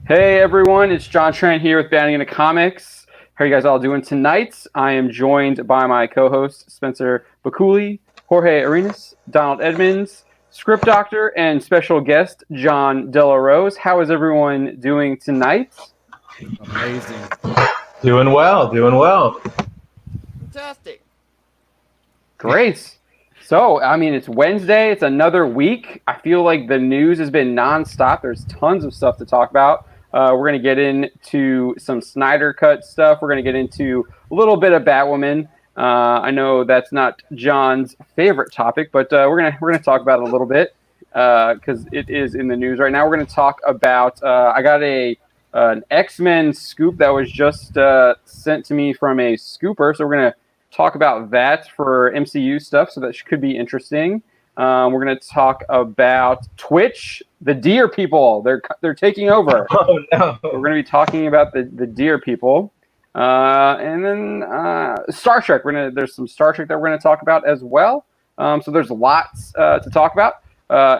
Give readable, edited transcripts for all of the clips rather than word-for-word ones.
Hey everyone, it's John Trent here with Banning into Comics. How are you guys all doing tonight? I am joined by my co-hosts Spencer Bakuli, Jorge Arenas, Donald Edmonds, Script Doctor, and special guest John Della Rose. How is everyone doing tonight? Amazing. Doing well. Fantastic. Great. So, it's Wednesday. It's another week. I feel like the news has been nonstop. There's tons of stuff to talk about. We're going to get into some Snyder Cut stuff. We're going to get into a little bit of Batwoman. I know that's not John's favorite topic, but we're gonna talk about it a little bit because it is in the news right now. We're going to talk about. I got an X-Men scoop that was just sent to me from a scooper, so we're going to talk about that for MCU stuff. So that could be interesting. We're going to talk about Twitch. The deer people, they're taking over. Oh no! We're going to be talking about the deer people, and then Star Trek. There's some Star Trek that we're going to talk about as well. So there's lots to talk about.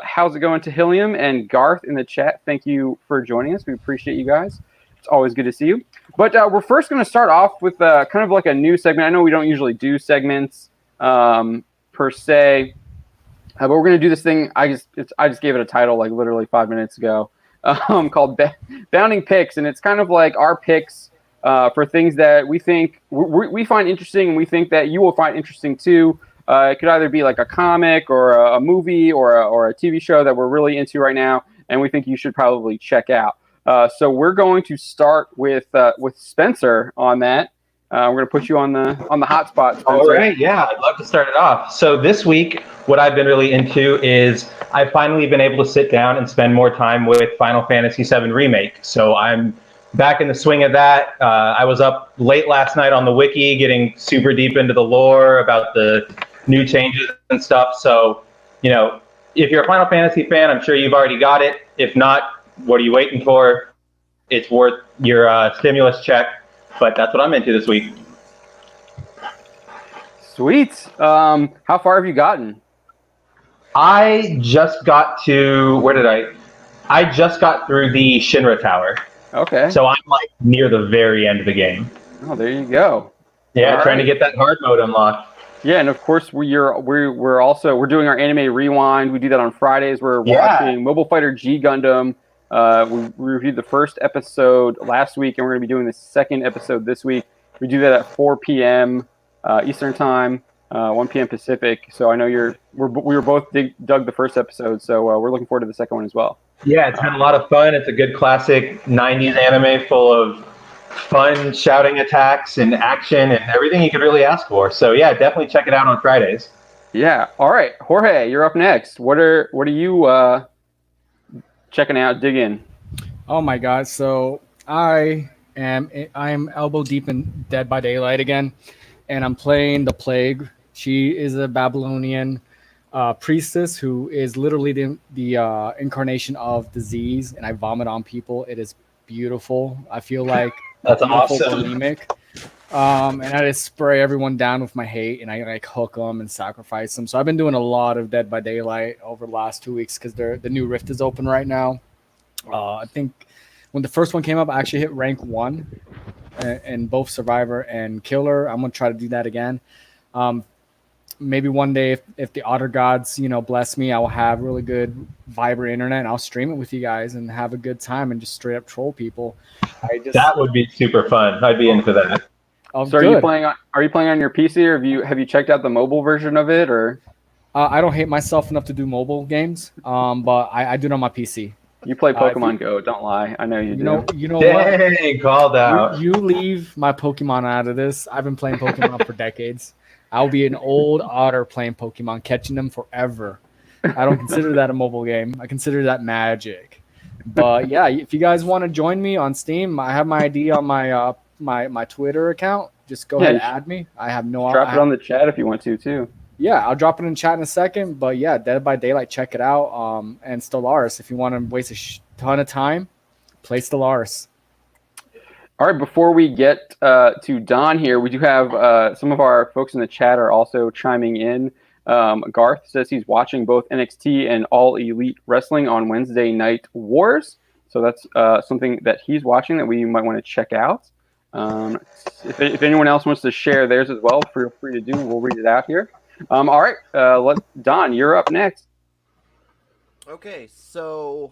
How's it going to Hilliam and Garth in the chat? Thank you for joining us. We appreciate you guys. It's always good to see you. But we're first going to start off with kind of like a new segment. I know we don't usually do segments per se. But we're going to do this thing. I just gave it a title like literally 5 minutes ago called Bounding Picks. And it's kind of like our picks for things that we think we find interesting and we think that you will find interesting too. It could either be like a comic or a movie or a TV show that we're really into right now and we think you should probably check out. So we're going to start with Spencer on that. We're going to put you on the hot spot, Spencer. All right, yeah, I'd love to start it off. So this week, what I've been really into is I've finally been able to sit down and spend more time with Final Fantasy VII Remake. So I'm back in the swing of that. I was up late last night on the wiki, getting super deep into the lore about the new changes and stuff. So, if you're a Final Fantasy fan, I'm sure you've already got it. If not, what are you waiting for? It's worth your stimulus check. But that's what I'm into this week. Sweet. How far have you gotten? I just got to I just got through the Shinra Tower. Okay. So I'm like near the very end of the game. Oh, there you go. Yeah, All trying right. to get that hard mode unlocked. Yeah, and of course we're doing our anime rewind. We do that on Fridays. We're watching Mobile Fighter G Gundam. We reviewed the first episode last week, and we're going to be doing the second episode this week. We do that at 4 p.m. Eastern Time, 1 p.m. Pacific. So I know we were both dug the first episode, so we're looking forward to the second one as well. Yeah, it's been a lot of fun. It's a good classic 90s anime full of fun shouting attacks and action and everything you could really ask for. So yeah, definitely check it out on Fridays. Yeah. All right, Jorge, you're up next. What are you checking out, dig in? Oh my god, so I'm elbow deep in Dead by Daylight again, and I'm playing the Plague. She is a Babylonian priestess who is literally the incarnation of disease, and I vomit on people. It is beautiful. I feel like that's awesome. Bulimic. And I just spray everyone down with my hate, and I like hook them and sacrifice them. So I've been doing a lot of Dead by Daylight over the last 2 weeks because the new Rift is open right now. I think when the first one came up, I actually hit rank 1 in both Survivor and Killer. I'm gonna try to do that again. Maybe one day, if the Otter Gods, bless me, I will have really good, vibrant internet, and I'll stream it with you guys and have a good time and just straight up troll people. That would be super fun. I'd be into that. So are you playing on your PC, or have you checked out the mobile version of it, or? I don't hate myself enough to do mobile games, but I do it on my PC. You play Pokemon Go, don't lie. I know you do. You know Dang, what? Called out. You leave my Pokemon out of this. I've been playing Pokemon for decades. I'll be an old otter playing Pokemon, catching them forever. I don't consider that a mobile game. I consider that magic. But yeah, if you guys want to join me on Steam, I have my ID on my my Twitter account. Just go ahead and add me. I have no. Drop it on the chat if you want to too. Yeah, I'll drop it in chat in a second. But yeah, Dead by Daylight, check it out. And Stellaris, if you want to waste a ton of time, play Stellaris. All right, before we get to Don here, we do have some of our folks in the chat are also chiming in. Garth says he's watching both NXT and All Elite Wrestling on Wednesday Night Wars. So So that's something that he's watching that we might want to check out. If anyone else wants to share theirs as well, feel free to do. We'll read it out here. All right, Don, you're up next. Okay, so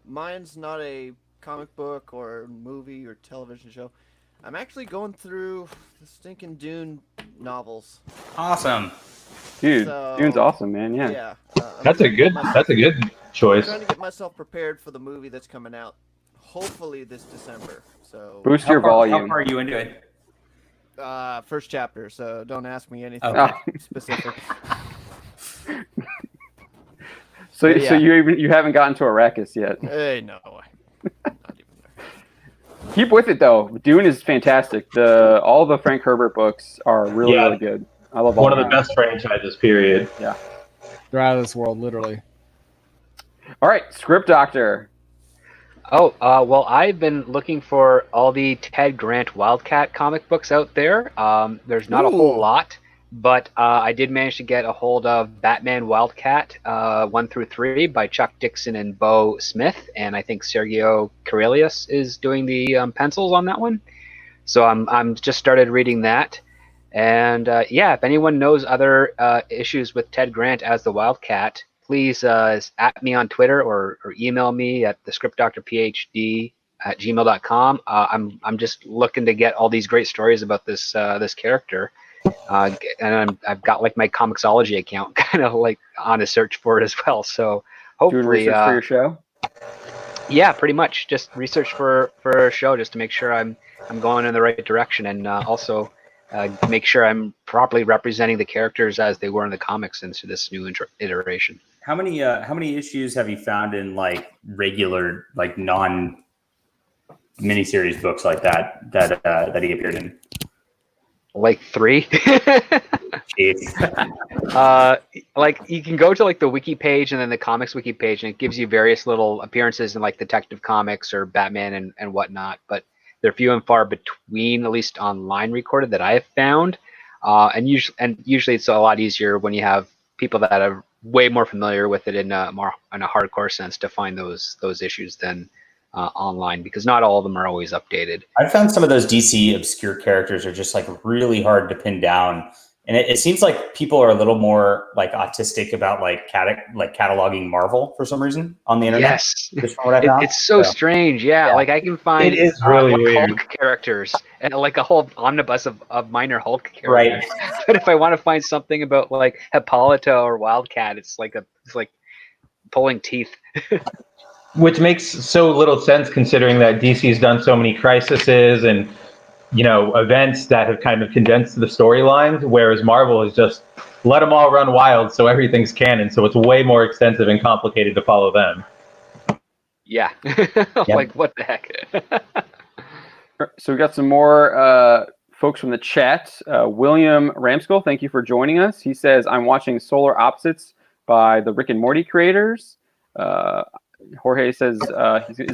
mine's not a comic book or movie or television show. I'm actually going through the stinking Dune novels. Awesome. Dude, So, Dune's awesome, man. Yeah. Yeah. That's a good choice. I'm trying to get myself prepared for the movie that's coming out, hopefully this December. So Boost your volume. How far are you into it? first chapter, so don't ask me anything Okay. specific. So Yeah. you haven't gotten to Arrakis yet. Hey, no. Not even there. Keep with it though. Dune is fantastic. All the Frank Herbert books are really Yeah. really good. I love all One of of the them. best franchises, period. They're out of this world, literally. All right, Script Doctor. Oh, well, I've been looking for all the Ted Grant Wildcat comic books out there. There's not a whole lot, but I did manage to get a hold of Batman Wildcat 1 through 3 by Chuck Dixon and Bo Smith, and I think Sergio Corellius is doing the pencils on that one. So I'm just started reading that. And yeah, if anyone knows other issues with Ted Grant as the Wildcat, please at me on Twitter or email me at thescriptdoctorphd@gmail.com. I'm just looking to get all these great stories about this character, and I've got like my Comixology account kind of like on a search for it as well. So Doing hopefully, research for your show. yeah, pretty much just research for a show just to make sure I'm going in the right direction, and also make sure I'm properly representing the characters as they were in the comics into this new iteration. How many issues have you found in like regular, like non miniseries books like that he appeared in? Like 3. Jeez. Like you can go to like the wiki page and then the comics wiki page, and it gives you various little appearances in like Detective Comics or Batman and whatnot, but they're few and far between, at least online recorded, that I have found. And usually it's a lot easier when you have people that are way more familiar with it in a hardcore sense to find those issues than online, because not all of them are always updated. I found some of those DC obscure characters are just like really hard to pin down, and it seems like people are a little more like autistic about like cataloging Marvel for some reason on the internet. Yes, Just from what I found. it's so strange. Yeah, like I can find It is really like weird. Hulk characters and like a whole omnibus of minor Hulk characters. Right. But if I want to find something about like Hippolyta or Wildcat, it's like pulling teeth. Which makes so little sense considering that DC's done so many crises and, events that have kind of condensed the storylines, whereas Marvel is just let them all run wild, so everything's canon. So it's way more extensive and complicated to follow them. Yeah. Like what the heck? So we got some more folks from the chat. William Ramskull, thank you for joining us. He says, I'm watching Solar Opposites by the Rick and Morty creators. Jorge says, is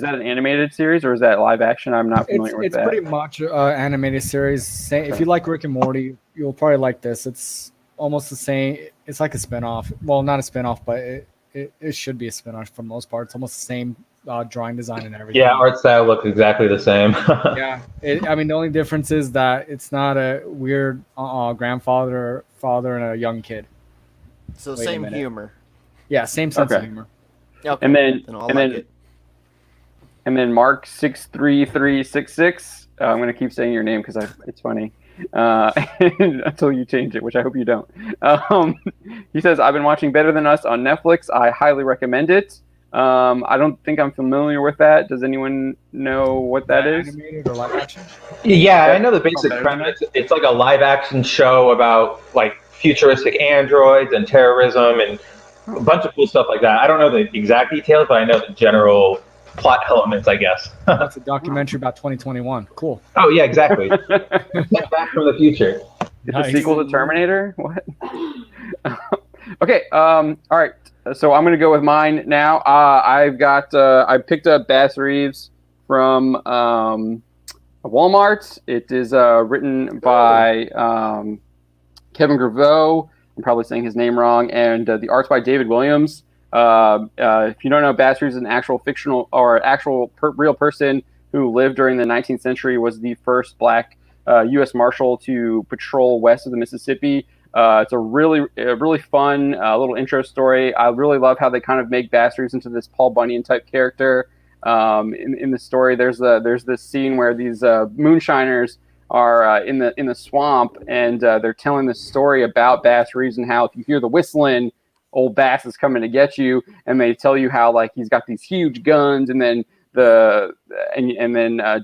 that an animated series or is that live action? I'm not familiar with It's that. pretty much animated series. If you like Rick and Morty, you'll probably like this. It's almost the same. It's like a spinoff. Well, not a spinoff, but it should be a spinoff for the most part. It's almost the same drawing design and everything. Yeah, art style looks exactly the same. Yeah. I mean, the only difference is that it's not a weird grandfather, father, and a young kid. So Wait a same minute. humor. Yeah, same sense of Okay. humor. Okay. And then I'll and like then it. and then Mark 63366. I'm going to keep saying your name because it's funny until you change it, which I hope you don't. He says, I've been watching Better Than Us on Netflix. I highly recommend it. I don't think I'm familiar with that. Does anyone know what that is? Animated or live action? Yeah, I know the basic premise. It's like a live action show about like futuristic androids and terrorism and a bunch of cool stuff like that. I don't know the exact details, but I know the general plot elements, I guess. That's a documentary about 2021. Cool. Oh yeah, exactly. Back from the future. It's a sequel to Terminator? What? Okay. All right. So I'm going to go with mine now. I picked up Bass Reeves from Walmart. It is written by Kevin Graveau. I'm probably saying his name wrong. And the art's by David Williams. If you don't know, Bass Reeves is an actual fictional or real person who lived during the 19th century, was the first black U.S. Marshal to patrol west of the Mississippi. It's a really fun little intro story. I really love how they kind of make Bass Reeves into this Paul Bunyan type character. In the story, there's this scene where these moonshiners are in the swamp, and they're telling this story about Bass Reeves and how if you hear the whistling, old Bass is coming to get you. And they tell you how like he's got these huge guns, and then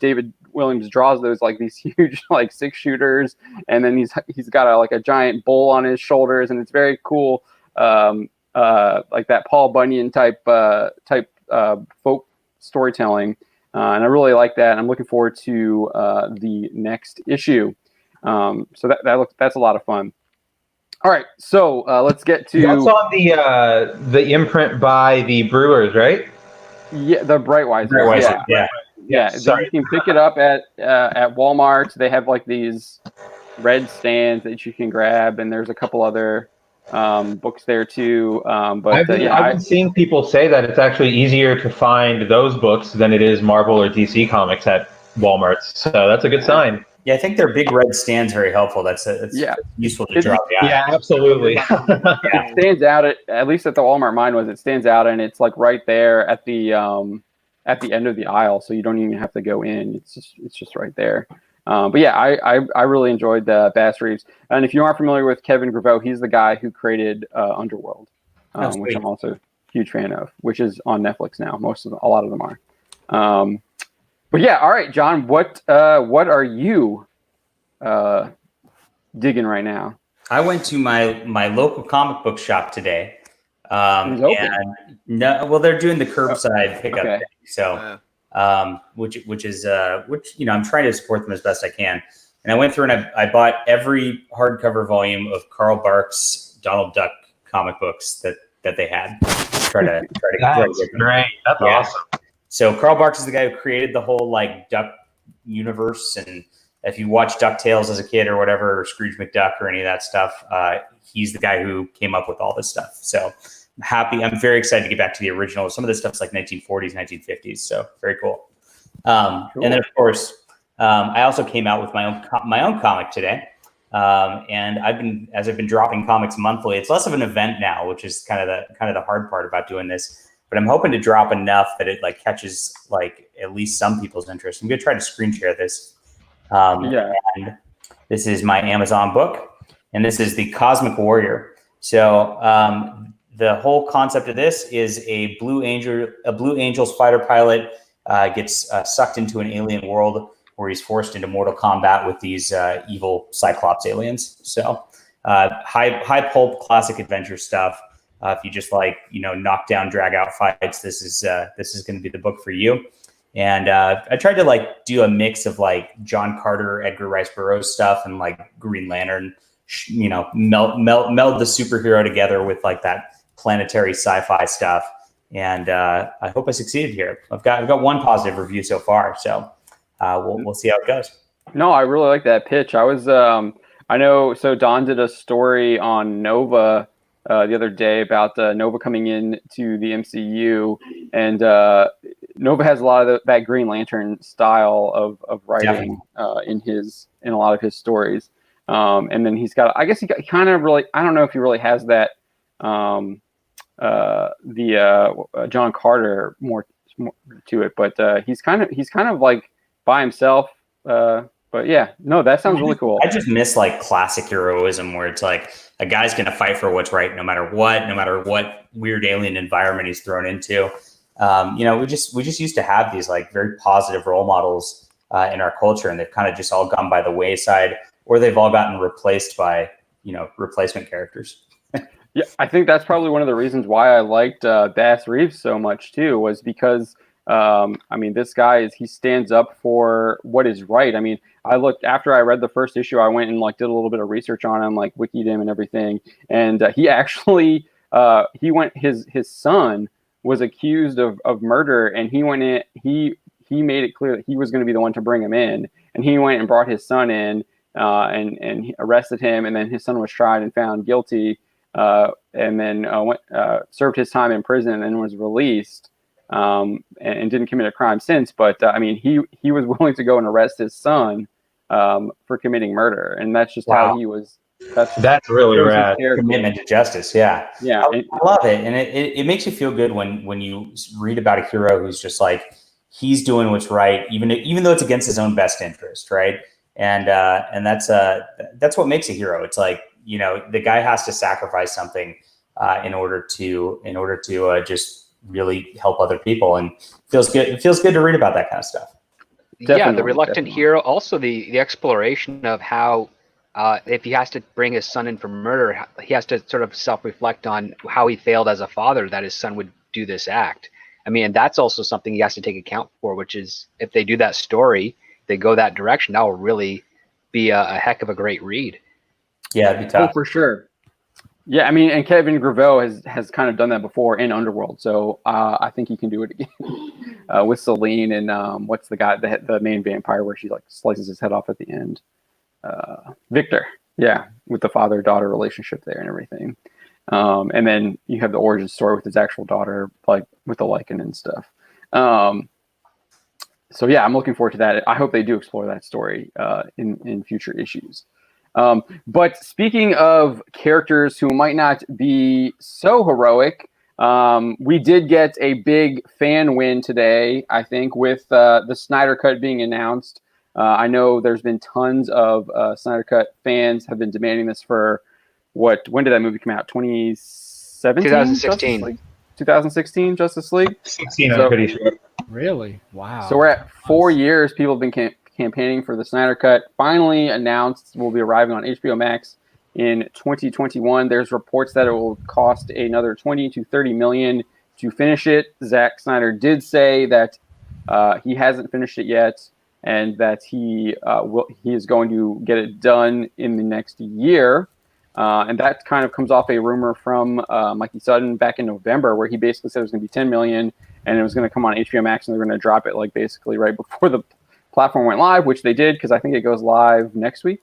David Williams draws those like these huge like 6-shooters, and then he's got a giant bull on his shoulders, and it's very cool, like that Paul Bunyan type folk storytelling, and I really like that. I'm looking forward to the next issue. So that's a lot of fun. All right, so let's get to. That's on the imprint by the Brewers, right? Yeah, the Brightweiser. Yeah. Sorry. You can pick it up at Walmart. They have like these red stands that you can grab, and there's a couple other books there too. I've been seeing people say that it's actually easier to find those books than it is Marvel or DC comics at Walmart. So that's a good sign. Yeah, I think their big red stand's very helpful. That's useful to draw the eye. Yeah, absolutely. It stands out at least at the Walmart mine was. It stands out, and it's like right there at the end of the aisle, so you don't even have to go in. It's just right there. But yeah, I really enjoyed Bass Reeves. And if you aren't familiar with Kevin Graveau, he's the guy who created Underworld, which I'm also a huge fan of, which is on Netflix now. A lot of them are. But yeah, all right, John, what are you digging right now? I went to my local comic book shop today. And they're doing the curbside pickup thing, so which I'm trying to support them as best I can. And I went through and I bought every hardcover volume of Carl Barks Donald Duck comic books that they had. That's great. That's awesome. So Carl Barks is the guy who created the whole like Duck universe, and if you watch DuckTales as a kid or whatever, or Scrooge McDuck or any of that stuff, he's the guy who came up with all this stuff. So I'm very excited to get back to the original. Some of this stuff's like 1940s, 1950s, so very cool. Cool. And then of course, I also came out with my own comic today, and I've been dropping comics monthly. It's less of an event now, which is kind of the hard part about doing this. But I'm hoping to drop enough that it like catches like at least some people's interest. I'm gonna try to screen share this. And this is my Amazon book, and this is the Cosmic Warrior. So the whole concept of this is a Blue Angels fighter pilot gets sucked into an alien world where he's forced into mortal combat with these evil Cyclops aliens. So high pulp classic adventure stuff. If you just like, knock down, drag out fights, this is going to be the book for you. And I tried to like do a mix of like John Carter, Edgar Rice Burroughs stuff, and like Green Lantern, meld the superhero together with like that planetary sci-fi stuff. And I hope I succeeded here. I've got one positive review so far, so we'll see how it goes. No, I really like that pitch. I was I know. So Don did a story on Nova the other day about Nova coming in to the MCU, and Nova has a lot of that Green Lantern style of writing in a lot of his stories. And then he's got, I guess he kind of really, I don't know if he really has that John Carter more to it, but he's kind of like by himself. But yeah, no, that sounds really cool. I just miss like classic heroism where it's like a guy's going to fight for what's right, no matter what weird alien environment he's thrown into. We just used to have these like very positive role models in our culture, and they've kind of just all gone by the wayside, or they've all gotten replaced by, replacement characters. Yeah, I think that's probably one of the reasons why I liked Bass Reeves so much too, was because this guy he stands up for what is right. I mean, after I read the first issue, I went and like did a little bit of research on him, like wikied him and everything. And he actually, his son was accused of murder, and he went in, he made it clear that he was going to be the one to bring him in. And he went and brought his son in, and he arrested him. And then his son was tried and found guilty. and then served his time in prison and then was released, and didn't commit a crime since. But I mean, he was willing to go and arrest his son for committing murder, and that's just how he was. That's really rad. Commitment to justice. Yeah. Yeah. I love it. And it makes you feel good when you read about a hero who's just like, he's doing what's right, even though it's against his own best interest. Right. And that's what makes a hero. It's like, the guy has to sacrifice something in order to just really help other people, and feels good. It feels good to read about that kind of stuff. Yeah, the reluctant hero. Also, the exploration of how if he has to bring his son in for murder, he has to sort of self-reflect on how he failed as a father that his son would do this act. I mean, and that's also something he has to take account for, which is if they do that story, they go that direction, that will really be a heck of a great read. Yeah, it'd be tough. Oh, for sure. Yeah, I mean, and Kevin Graveau has kind of done that before in Underworld, so I think he can do it again with Celine and what's the guy, the main vampire, where she like slices his head off at the end. Victor, yeah, with the father-daughter relationship there and everything, and then you have the origin story with his actual daughter, like with the lichen and stuff. So yeah, I'm looking forward to that. I hope they do explore that story in future issues. But speaking of characters who might not be so heroic, we did get a big fan win today, I think, with the Snyder Cut being announced. I know there's been tons of Snyder Cut fans have been demanding this for when did that movie come out? 2017? 2016. 2016 Justice League? 16, I'm pretty sure. Really? Wow. So we're at 4 years. People have been campaigning for the Snyder Cut. Finally announced will be arriving on HBO Max in 2021. There's reports that it will cost another 20 to 30 million to finish it. Zack Snyder did say that he hasn't finished it yet, and that he is going to get it done in the next year. And that kind of comes off a rumor from Mikey Sutton back in November, where he basically said it was going to be 10 million and it was going to come on HBO Max, and they're going to drop it like basically right before the platform went live, which they did, because I think it goes live next week,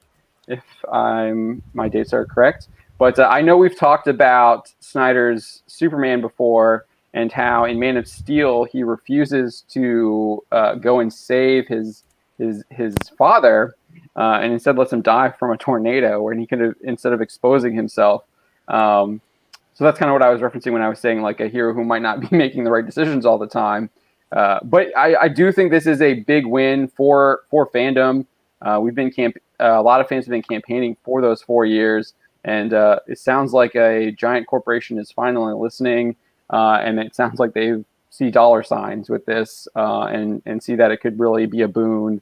if my dates are correct. But I know we've talked about Snyder's Superman before, and how in Man of Steel he refuses to go and save his father, and instead lets him die from a tornado, where he could have, instead of exposing himself. So that's kind of what I was referencing when I was saying like a hero who might not be making the right decisions all the time. But I do think this is a big win for fandom. We've been a lot of fans have been campaigning for those 4 years, and it sounds like a giant corporation is finally listening, and it sounds like they see dollar signs with this, and see that it could really be a boon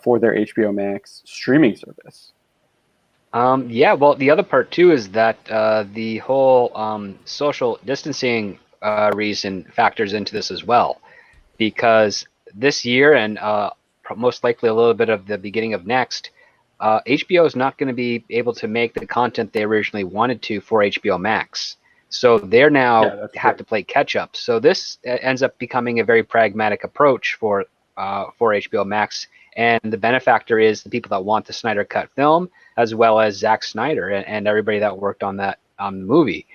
for their HBO Max streaming service. Yeah, well, the other part too is that the whole social distancing reason factors into this as well, because this year and most likely a little bit of the beginning of next, HBO is not going to be able to make the content they originally wanted to for HBO Max. So they're now have to play catch up. So this ends up becoming a very pragmatic approach for HBO Max. And the benefactor is the people that want the Snyder Cut film, as well as Zack Snyder and everybody that worked on that movie.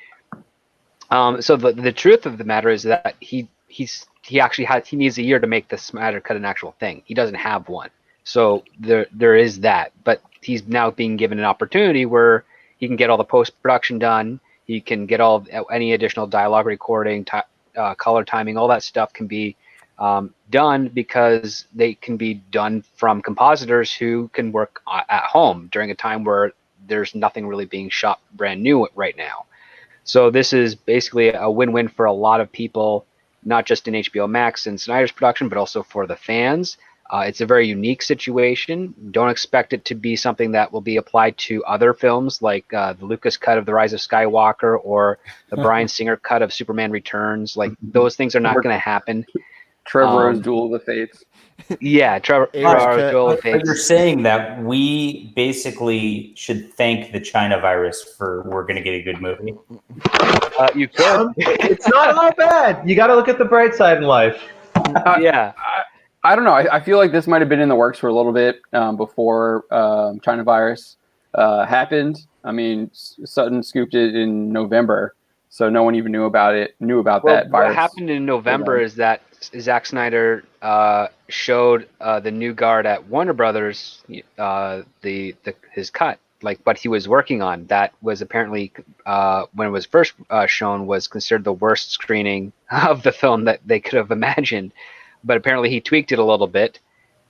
So the truth of the matter is that he needs a year to make the Snyder Cut an actual thing. He doesn't have one. So there is that. But he's now being given an opportunity where he can get all the post-production done. He can get any additional dialogue recording, color timing, all that stuff can be done, because they can be done from compositors who can work at home during a time where there's nothing really being shot brand new right now. So this is basically a win-win for a lot of people, not just in HBO Max and Snyder's production, but also for the fans. It's a very unique situation. Don't expect it to be something that will be applied to other films like the Lykos cut of The Rise of Skywalker or the Bryan Singer cut of Superman Returns. Like, those things are not going to happen. Trevorrow's Duel of the Fates. Yeah, Trevorrow's Duel of the But you're Fates. saying that we basically should thank the China virus for we're going to get a good movie. You could. It's not all bad. You got to look at the bright side in life. Yeah. I don't know. I feel like this might have been in the works for a little bit before China virus happened. I mean, Sutton scooped it in November, so no one even knew about it. Knew about that virus. What happened in November is that Zack Snyder showed the new guard at Warner Brothers his cut, what he was working on. That was apparently when it was first shown was considered the worst screening of the film that they could have imagined. But apparently he tweaked it a little bit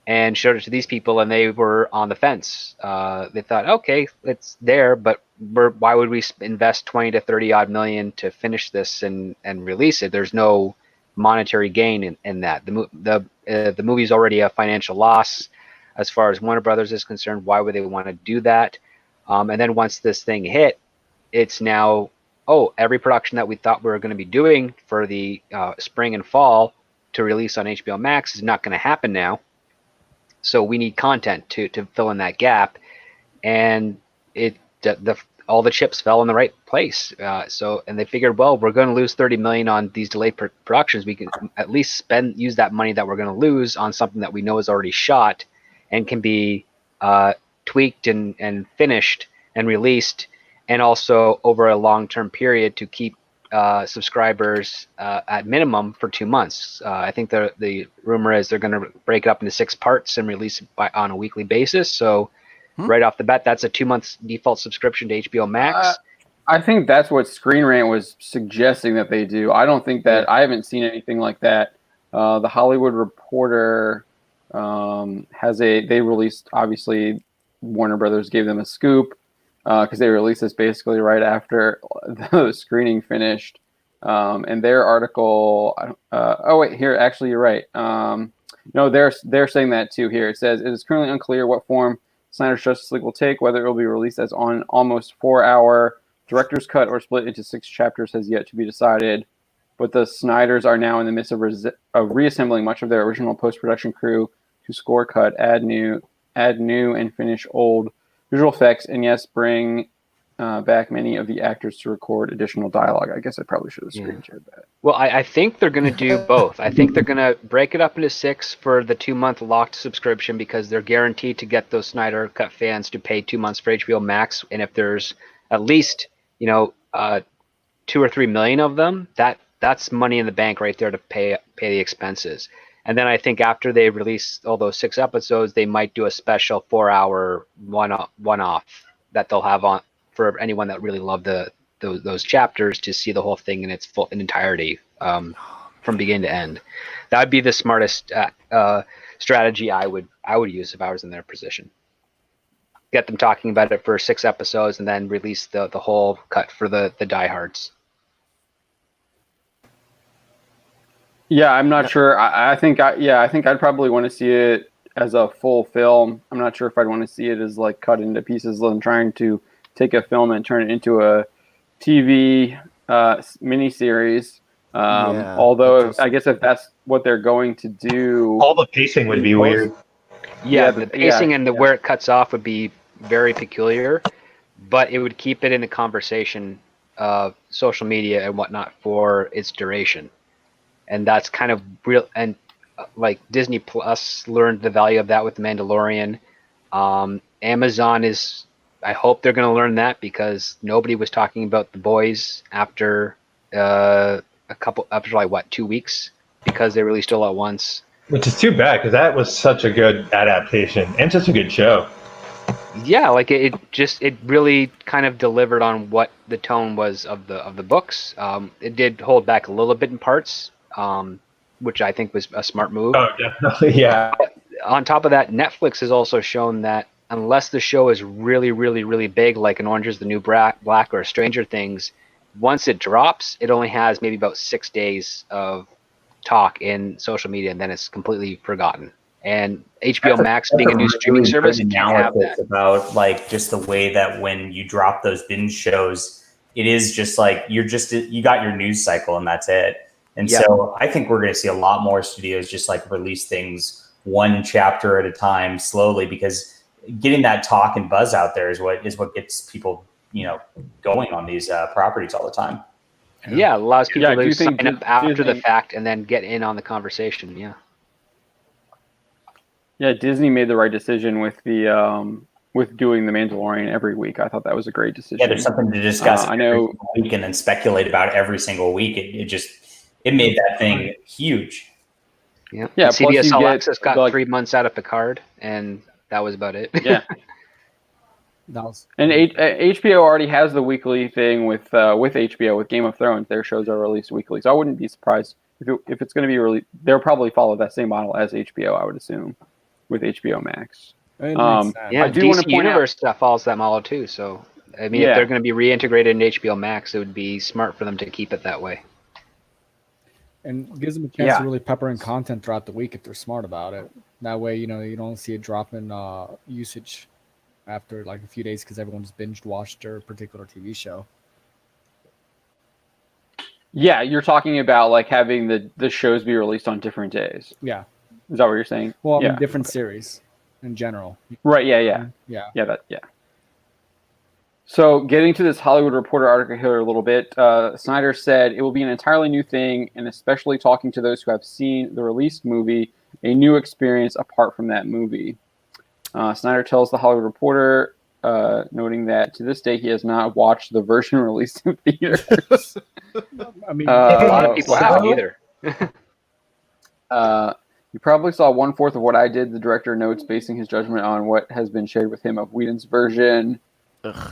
and showed it to these people, and they were on the fence. They thought, okay, it's there, but why would we invest 20 to 30 odd million to finish this and release it? There's no monetary gain in that. The movie's already a financial loss as far as Warner Brothers is concerned. Why would they want to do that? And then once this thing hit, it's now, every production that we thought we were going to be doing for the spring and fall to release on HBO Max is not going to happen now. So we need content to fill in that gap, and all the chips fell in the right place. And they figured, well, we're going to lose 30 million on these delayed productions. We can at least use that money that we're going to lose on something that we know is already shot and can be tweaked and finished and released, and also over a long-term period to keep subscribers at minimum for 2 months. I think the rumor is they're going to break it up into 6 parts and release it on a weekly basis. So right off the bat, that's a 2-month default subscription to HBO Max. I think that's what Screen Rant was suggesting that they do. I don't think that I haven't seen anything like that. The Hollywood Reporter they released, obviously Warner Brothers gave them a scoop because they released this basically right after the screening finished. And their article, here, actually, you're right. No, they're saying that too here. It says, it is currently unclear what form Snyder's Justice League will take, whether it will be released as on almost 4-hour director's cut or split into 6 chapters has yet to be decided. But the Snyders are now in the midst of reassembling much of their original post-production crew to score cut, add new and finish old visual effects, and yes, bring back many of the actors to record additional dialogue. I guess I probably should have screen shared that. Well, I think they're going to do both. I think they're going to break it up into 6 for the 2-month locked subscription, because they're guaranteed to get those Snyder Cut fans to pay 2 months for HBO Max. And if there's at least 2 or 3 million of them, that's money in the bank right there to pay the expenses. And then I think after they release all those 6 episodes, they might do a special 4-hour one-off that they'll have on for anyone that really loved those chapters to see the whole thing in its full entirety from beginning to end. That would be the smartest strategy I would use if I was in their position. Get them talking about it for 6 episodes and then release the whole cut for the diehards. Yeah, I'm not sure. I think I'd probably want to see it as a full film. I'm not sure if I'd want to see it as like cut into pieces and trying to take a film and turn it into a TV miniseries. Although I guess if that's what they're going to do, all the pacing would be weird. Yeah, the pacing and where it cuts off would be very peculiar, but it would keep it in the conversation of social media and whatnot for its duration. And that's kind of real. And like Disney Plus learned the value of that with The Mandalorian. Amazon is, I hope they're going to learn that, because nobody was talking about The Boys after like 2 weeks, because they released it all at once. Which is too bad, because that was such a good adaptation and such a good show. Yeah, like it really kind of delivered on what the tone was of the books. It did hold back a little bit in parts, which I think was a smart move. Oh, definitely, yeah. On top of that, Netflix has also shown that unless the show is really, really, really big, like an Orange is the New Black or Stranger Things, once it drops, it only has maybe about 6 days of talk in social media, and then it's completely forgotten. And HBO Max being a new streaming service can't have that. About like just the way that when you drop those binge shows, it is just like you got your news cycle and that's it. And so I think we're going to see a lot more studios just like release things 1 chapter at a time slowly, because getting that talk and buzz out there is what gets people going on these properties all the time. Yeah, it allows people to sign up after the fact and then get in on the conversation. Yeah, Disney made the right decision with the with doing The Mandalorian every week. I thought that was a great decision. Yeah, there's something to discuss I every know. single week and then speculate about every single week. It made that thing huge. Yeah. Yeah, And plus CBS you All get, Access got like- 3 months out of Picard, and that was about it. Yeah. That was And HBO already has the weekly thing with HBO with Game of Thrones. Their shows are released weekly, so I wouldn't be surprised if it's going to be released. They'll probably follow that same model as HBO, I would assume, with HBO Max. it makes sense. Yeah, I do want DC to point Universe stuff follows that model too. So, I mean, Yeah. if they're going to be reintegrated into HBO Max, it would be smart for them to keep it that way. And gives them a chance Yeah. to really pepper in content throughout the week if they're smart about it. That way, you don't see a drop in usage after like a few days because everyone's binged watched their particular TV show. Yeah, you're talking about like having the shows be released on different days. Yeah. Is that what you're saying? Well, I yeah. mean, different series in general. Right. Yeah. Yeah. Yeah. So getting to this Hollywood Reporter article here a little bit, Snyder said it will be an entirely new thing, and especially talking to those who have seen the released movie, a new experience apart from that movie. Snyder tells the Hollywood Reporter, noting that to this day he has not watched the version released in theaters. I mean, A lot of people haven't either. You probably saw 1/4 of what I did. The director notes, basing his judgment on what has been shared with him of Whedon's version.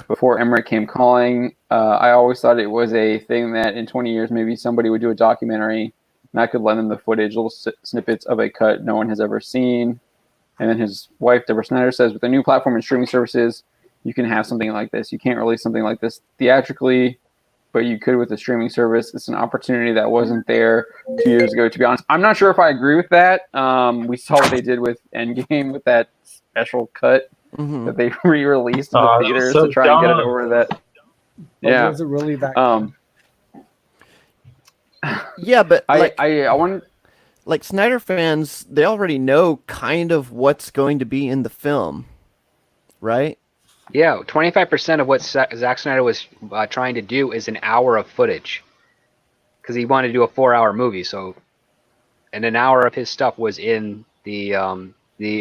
Before Emmerich came calling, I always thought it was a thing that in 20 years maybe somebody would do a documentary and I could lend them the footage, little snippets of a cut no one has ever seen. And then his wife, Deborah Snyder, says, with the new platform and streaming services, you can have something like this. You can't release something like this theatrically, but you could with the streaming service. It's an opportunity that wasn't there 2 years ago, to be honest. I'm not sure if I agree with that. We saw what they did with Endgame with that special cut that they re-released in the theaters so to try and get it over that. Yeah. Was it really that? Yeah, but I want. like Snyder fans, they already know kind of what's going to be in the film, right? Yeah, 25% of what Zack Snyder was trying to do is an hour of footage, because he wanted to do a 4-hour movie. So, and an hour of his stuff was in the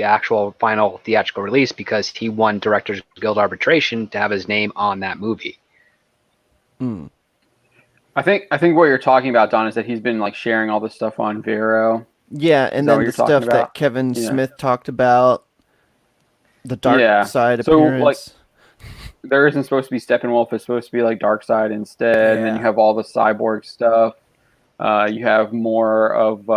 actual final theatrical release because he won Directors Guild arbitration to have his name on that movie. I think what you're talking about, Don, is that he's been like sharing all this stuff on Vero. Yeah, and then the stuff that Kevin Smith talked about, the dark side appearance. So, like, there isn't supposed to be Steppenwolf. It's supposed to be like Darkseid instead. And then you have all the cyborg stuff. You have more of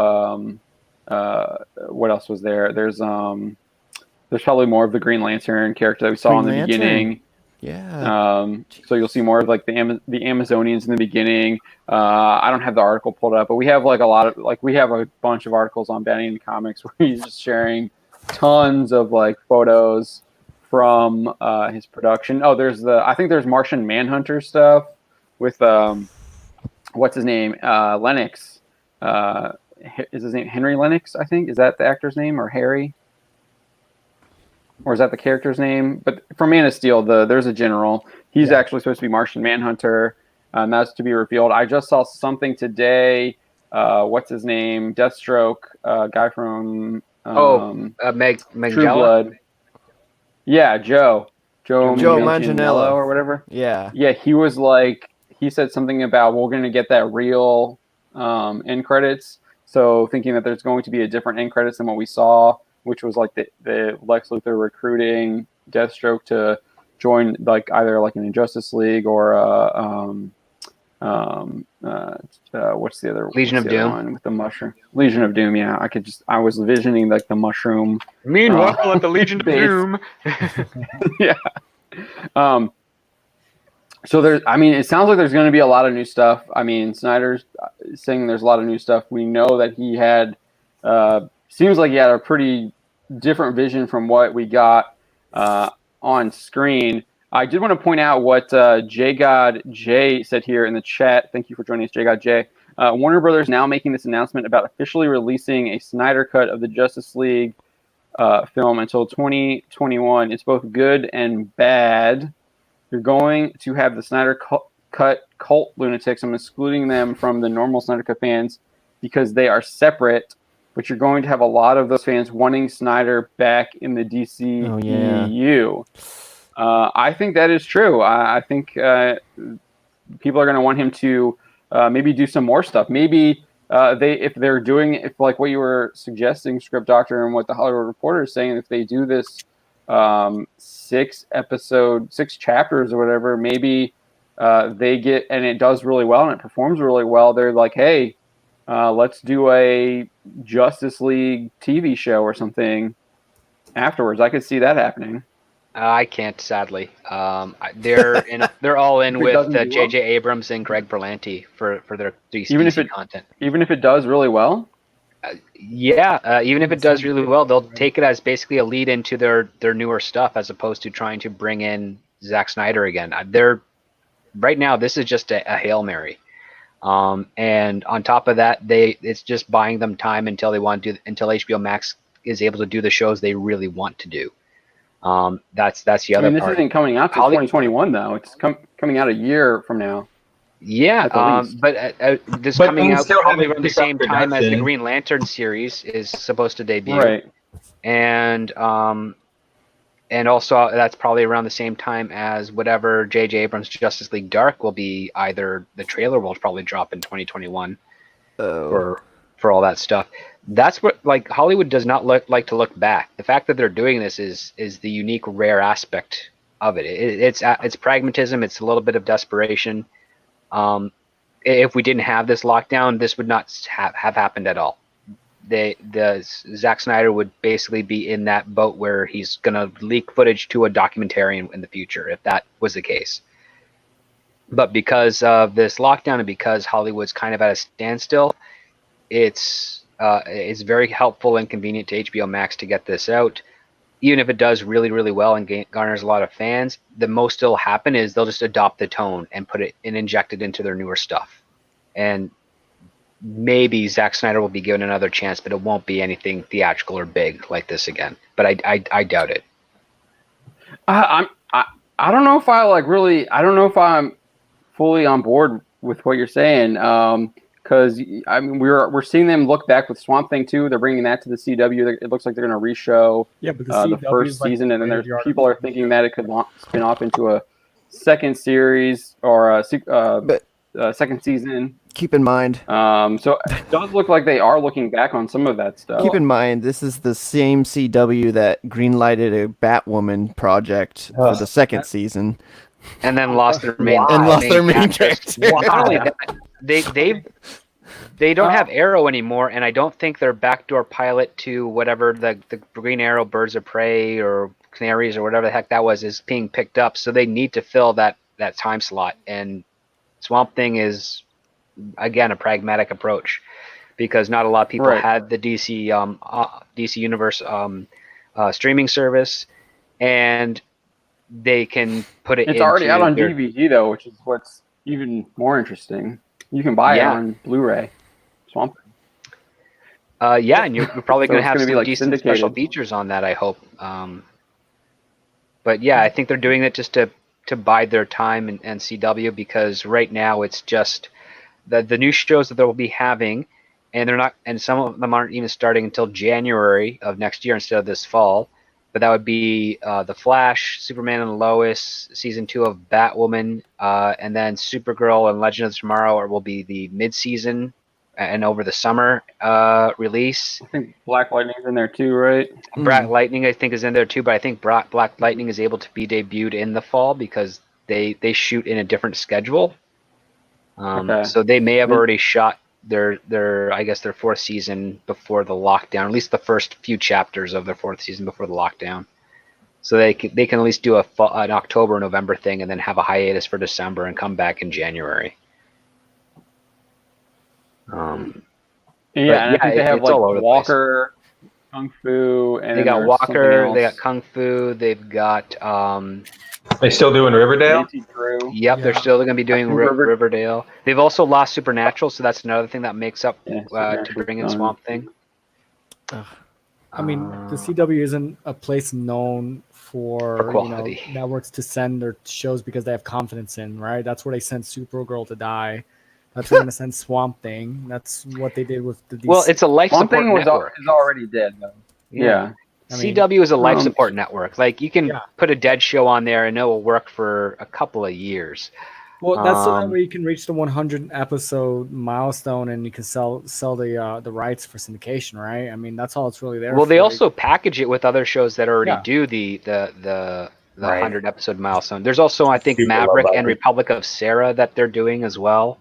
what else was there? There's probably more of the Green Lantern character that we saw in the beginning. Yeah. So you'll see more of like the Amazonians in the beginning. I don't have the article pulled up, but we have like we have a bunch of articles on Batman Comics where he's just sharing tons of like photos from his production. Oh, I think there's Martian Manhunter stuff with what's his name? Lennox. Is his name Henry Lennox? I think, is that the actor's name, or Harry? Or is that the character's name? But from Man of Steel, there's a general. He's actually supposed to be Martian Manhunter. That's to be revealed. I just saw something today. What's his name? Deathstroke, guy from True Blood. Yeah, Joe Manganiello or whatever. Yeah. Yeah, he said something about we're going to get that real end credits. So thinking that there's going to be a different end credits than what we saw, which was like the Lex Luthor recruiting Deathstroke to join like either like an Injustice League or what's the other Legion of Doom one with the mushroom? Legion of Doom. Yeah, I was visioning like the mushroom. Meanwhile, at the Legion of Doom. Yeah. So it sounds like there's going to be a lot of new stuff. I mean, Snyder's saying there's a lot of new stuff. We know that he had, seems like he had a pretty different vision from what we got on screen. I did want to point out what JGod J said here in the chat. Thank you for joining us, JGod J. Warner Brothers now making this announcement about officially releasing a Snyder Cut of the Justice League film until 2021. It's both good and bad. You're going to have the Snyder Cut cult lunatics. I'm excluding them from the normal Snyder Cut fans because they are separate. but you're going to have a lot of those fans wanting Snyder back in the DC Oh, yeah. EU. I think that is true. I think people are going to want him to maybe do some more stuff. Maybe if like what you were suggesting, Script Doctor, and what the Hollywood Reporter is saying, if they do this 6 chapters or whatever, maybe they get, and it does really well and it performs really well. They're like, hey, let's do a Justice League TV show or something afterwards. I could see that happening. I can't, sadly. They're all in If it with doesn't do well? J.J. Abrams and Greg Berlanti for their DC content. Even if it does really well? Even if it does really well, they'll take it as basically a lead into their newer stuff, as opposed to trying to bring in Zack Snyder again. Right now, this is just a Hail Mary. And on top of that, it's just buying them time until HBO Max is able to do the shows they really want to do. That's the other part. This isn't coming out till 2021 though. It's coming out a year from now. Yeah, but this But coming out still probably having around the same time as the production. Green Lantern series is supposed to debut. Right. And also that's probably around the same time as whatever J.J. Abrams' Justice League Dark will be. Either the trailer will probably drop in 2021 for all that stuff. That's what, like, Hollywood does not like to look back. The fact that they're doing this is the unique, rare aspect of it. It's pragmatism. It's a little bit of desperation. If we didn't have this lockdown, this would not have happened at all. Zack Snyder would basically be in that boat where he's going to leak footage to a documentary in the future, if that was the case. But because of this lockdown and because Hollywood's kind of at a standstill, it's very helpful and convenient to HBO Max to get this out. Even if it does really, really well and garners a lot of fans, the most that'll happen is they'll just adopt the tone and put it and inject it into their newer stuff. And maybe Zack Snyder will be given another chance, but it won't be anything theatrical or big like this again. But I doubt it. I don't know if I don't know if I'm fully on board with what you're saying. Because we're seeing them look back with Swamp Thing too. They're bringing that to the CW. It looks like they're going to re-show the first season, and then people are thinking that it could spin off into a second series or a second season. Keep in mind. So it does look like they are looking back on some of that stuff. Keep in mind, this is the same CW that greenlighted a Batwoman project for the second season, and then lost their main character. They don't have Arrow anymore, and I don't think their backdoor pilot to whatever the Green Arrow, Birds of Prey, or Canaries, or whatever the heck that was, is being picked up. So they need to fill that time slot, and Swamp Thing is, again, a pragmatic approach, because not a lot of people had the DC Universe streaming service, and they can put it. It's already out on DVD though, which is what's even more interesting. You can buy it on Blu-ray. Swamp Thing. And you're probably going to have some be like decent syndicated special features on that, I hope. But yeah, I think they're doing it just to bide their time and CW, because right now it's just the new shows that they'll be having, and they're not, and some of them aren't even starting until January of next year instead of this fall. But that would be The Flash, Superman and Lois, season 2 of Batwoman, and then Supergirl and Legend of Tomorrow will be the mid-season and over the summer release. I think Black Lightning's in there too, right? Black Lightning, I think, is in there too, but I think Black Lightning is able to be debuted in the fall because they shoot in a different schedule. So they may have already shot their fourth season before the lockdown, at least the first few chapters of their fourth season before the lockdown. So they can at least do an October, November thing, and then have a hiatus for December and come back in January. I think they have like Walker, Kung Fu, and they got Walker, they got Kung Fu, they've got They still doing Riverdale? Yep, they're still going to be doing Riverdale. They've also lost Supernatural, so that's another thing that makes up to bring in Swamp Thing. I mean, the CW isn't a place known for networks to send their shows because they have confidence in, right? That's where they sent Supergirl to die. That's going to send Swamp Thing. That's what they did with the DC. Well, it's a life Swamp support Thing network. is already dead though. Yeah. I mean, CW is a life um, support network. Like you can Yeah. put a dead show on there and it will work for a couple of years. well, that's so that um, way you can reach the 100 episode milestone and you can sell the rights for syndication, right? I mean, that's all it's really there Well, for. they also package it with other shows that already Yeah. do the Right. 100 episode milestone. There's also, I think, Super low Maverick and budget. Republic of Sarah that they're doing as well.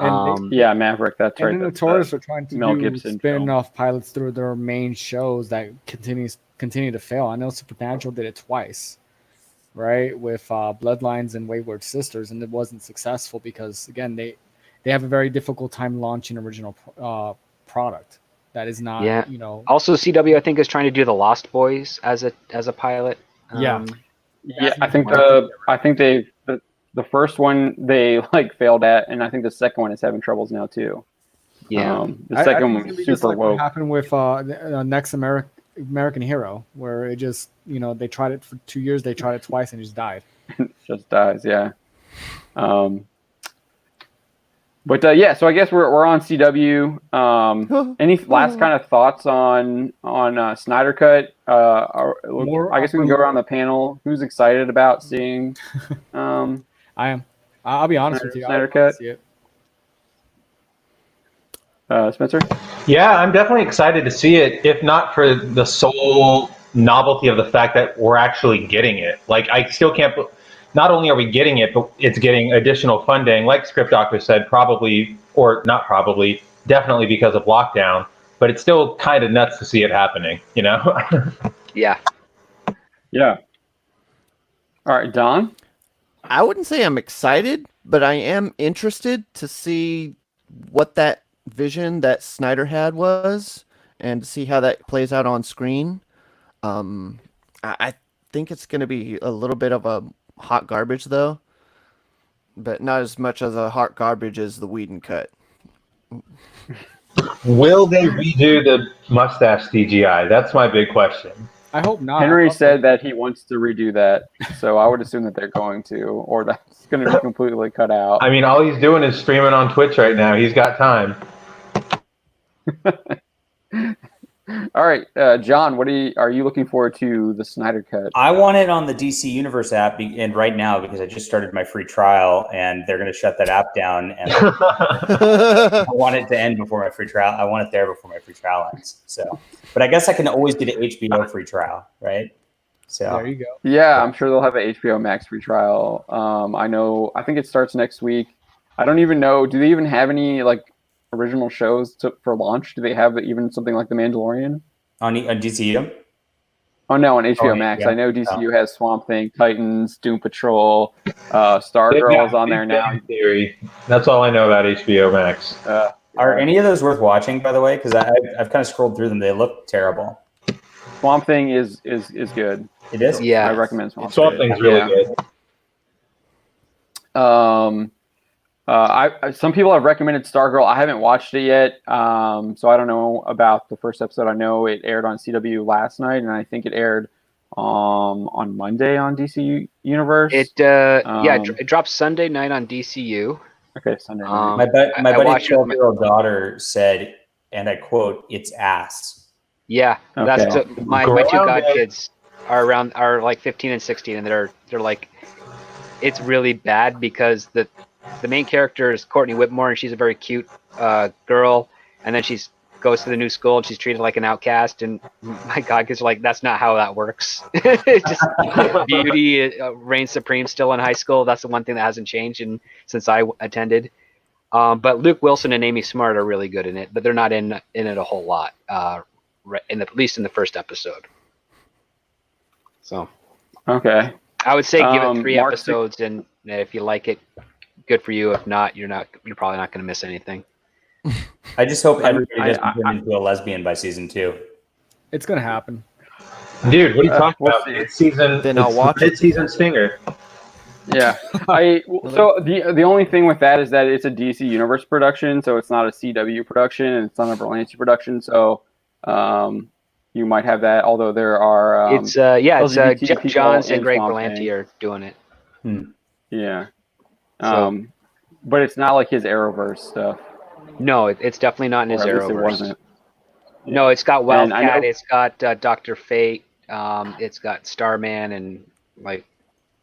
And Yeah, Maverick. That's right. And the that's Notorious are trying to Mel do Gibson film. spin-off pilots through their main shows that continue to fail. I know Supernatural did it twice, right, with Bloodlines and Wayward Sisters, and it wasn't successful because again they have a very difficult time launching original product that is not Yeah. Also, Also, CW, I think, is trying to do the Lost Boys as a pilot. Yeah. Yeah, I think the first one they like failed at, and I think the second one is having troubles now too. Yeah. The second think one it's was gonna be just super like what woke. happened with the next American Hero, where it just they tried it for 2 years, they tried it twice, and it just died. Just dies, yeah. But yeah, so I guess we're on CW. Any last kind of thoughts on Snyder Cut? I guess we can go around the panel. Who's excited about seeing? I am. I'll be honest with you. Snyder I Cut? see it. Spencer? Yeah, I'm definitely excited to see it, if not for the sole novelty of the fact that we're actually getting it. Like, I still can't. Not only are we getting it, but it's getting additional funding, like Script Doctor said, probably, or not probably, definitely because of lockdown. But it's still kind of nuts to see it happening, Yeah. Yeah. All right, Don? I wouldn't say I'm excited, but I am interested to see what that vision that Snyder had was, and to see how that plays out on screen. I think it's going to be a little bit of a hot garbage, though, but not as much as a hot garbage as the Whedon Cut. Will they redo the mustache CGI? That's my big question. I hope not. Henry said that he wants to redo that, so I would assume that they're going to, or that's going to be completely cut out. I mean, all he's doing is streaming on Twitch right now. He's got time. All right, John, are you looking forward to the Snyder Cut? I want it on the DC Universe app, and right now because I just started my free trial, and they're going to shut that app down. And I want it to end before my free trial. I want it there before my free trial ends. So, but I guess I can always get an HBO free trial, right? So There you go. Yeah, I'm sure they'll have an HBO Max free trial. I think it starts next week. I don't even know. Do they even have any like original shows for launch? Do they have even something like The Mandalorian? on DCU? Oh no, on HBO Oh, Max. yeah. I know DCU has Swamp Thing, Titans, Doom Patrol, Stargirl is on there now. Theory. That's all I know about HBO Max. Are any of those worth watching, by the way? Because I've kind of scrolled through them. They look terrible. Swamp Thing is good. It is? Yeah. I recommend Swamp Swamp Thing. Thing's really Yeah. good. Some people have recommended Stargirl. I haven't watched it yet, so I don't know about the first episode. I know it aired on CW last night, and I think it aired on Monday on DC Universe. It drops Sunday night on DCU. Okay, Sunday night. I My watched buddy's it with my- 12-year-old daughter said, and I quote, "It's ass." Yeah, that's Okay. my two Grounded. godkids are like 15 and 16, and they're like, it's really bad because the main character is Courtney Whitmore, and she's a very cute girl, and then she's goes to the new school and she's treated like an outcast, and my godkids are like, that's not how that works. Just beauty reigns supreme still in high school. That's the one thing that hasn't changed since I attended. But Luke Wilson and Amy Smart are really good in it, but they're not in it a whole lot. At least in the first episod. So Okay. I would say give it 3 Mark, episodes, and if you like it, good for you. If not, you're probably not going to miss anything. I just hope everybody I- doesn't turn into a lesbian by season 2. It's gonna happen. Dude, what are you talking we'll about? see. It's season. Then I'll watch it. Mid-season stinger. Yeah. So the only thing with that is that it's a DC Universe production, so it's not a CW production, and it's not a Berlanti production. So you might have that. Although there are It's Jeff people Johns in and Greg Swamp Berlanti Thing. are doing it. Yeah. So- but it's not like his Arrowverse stuff. No, it's definitely not in his Or at least it Arrowverse. wasn't. No, it's got And I know- Wildcat. It's got Dr. Fate. It's got Starman, and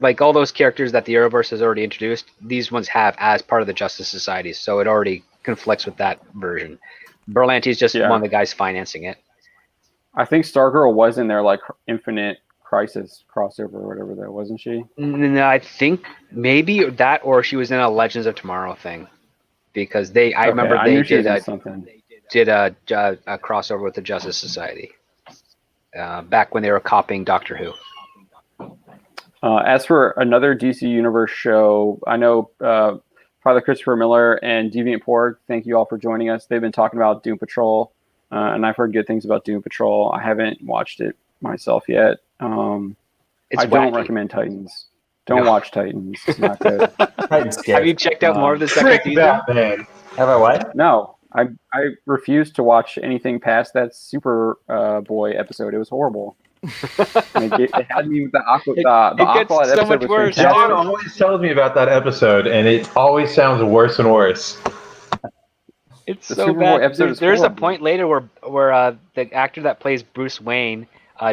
like all those characters that the Arrowverse has already introduced. These ones have as part of the Justice Society, so it already conflicts with that version. Berlanti's just one of the guys financing it. I think Stargirl was in their like Infinite Crisis crossover or whatever that, wasn't she? No, I think maybe that, or she was in a Legends of Tomorrow thing, because I remember they did a crossover with the Justice Society back when they were copying Doctor Who. As for another DC Universe show, I know Father Christopher Miller and Deviant Porg, thank you all for joining us. They've been talking about Doom Patrol, and I've heard good things about Doom Patrol. I haven't watched it myself yet. I don't recommend Titans. Don't watch Titans. It's not good. Have you checked out more of the second season? Batman. Have I what? No, I refused to watch anything past that Superboy episode. It was horrible. It had me with the Aqualad gets so episode much was worse. fantastic. John always tells me about that episode, and it always sounds worse and worse. It's The so Superboy bad. episode is There's a horrible. point later where the actor that plays Bruce Wayne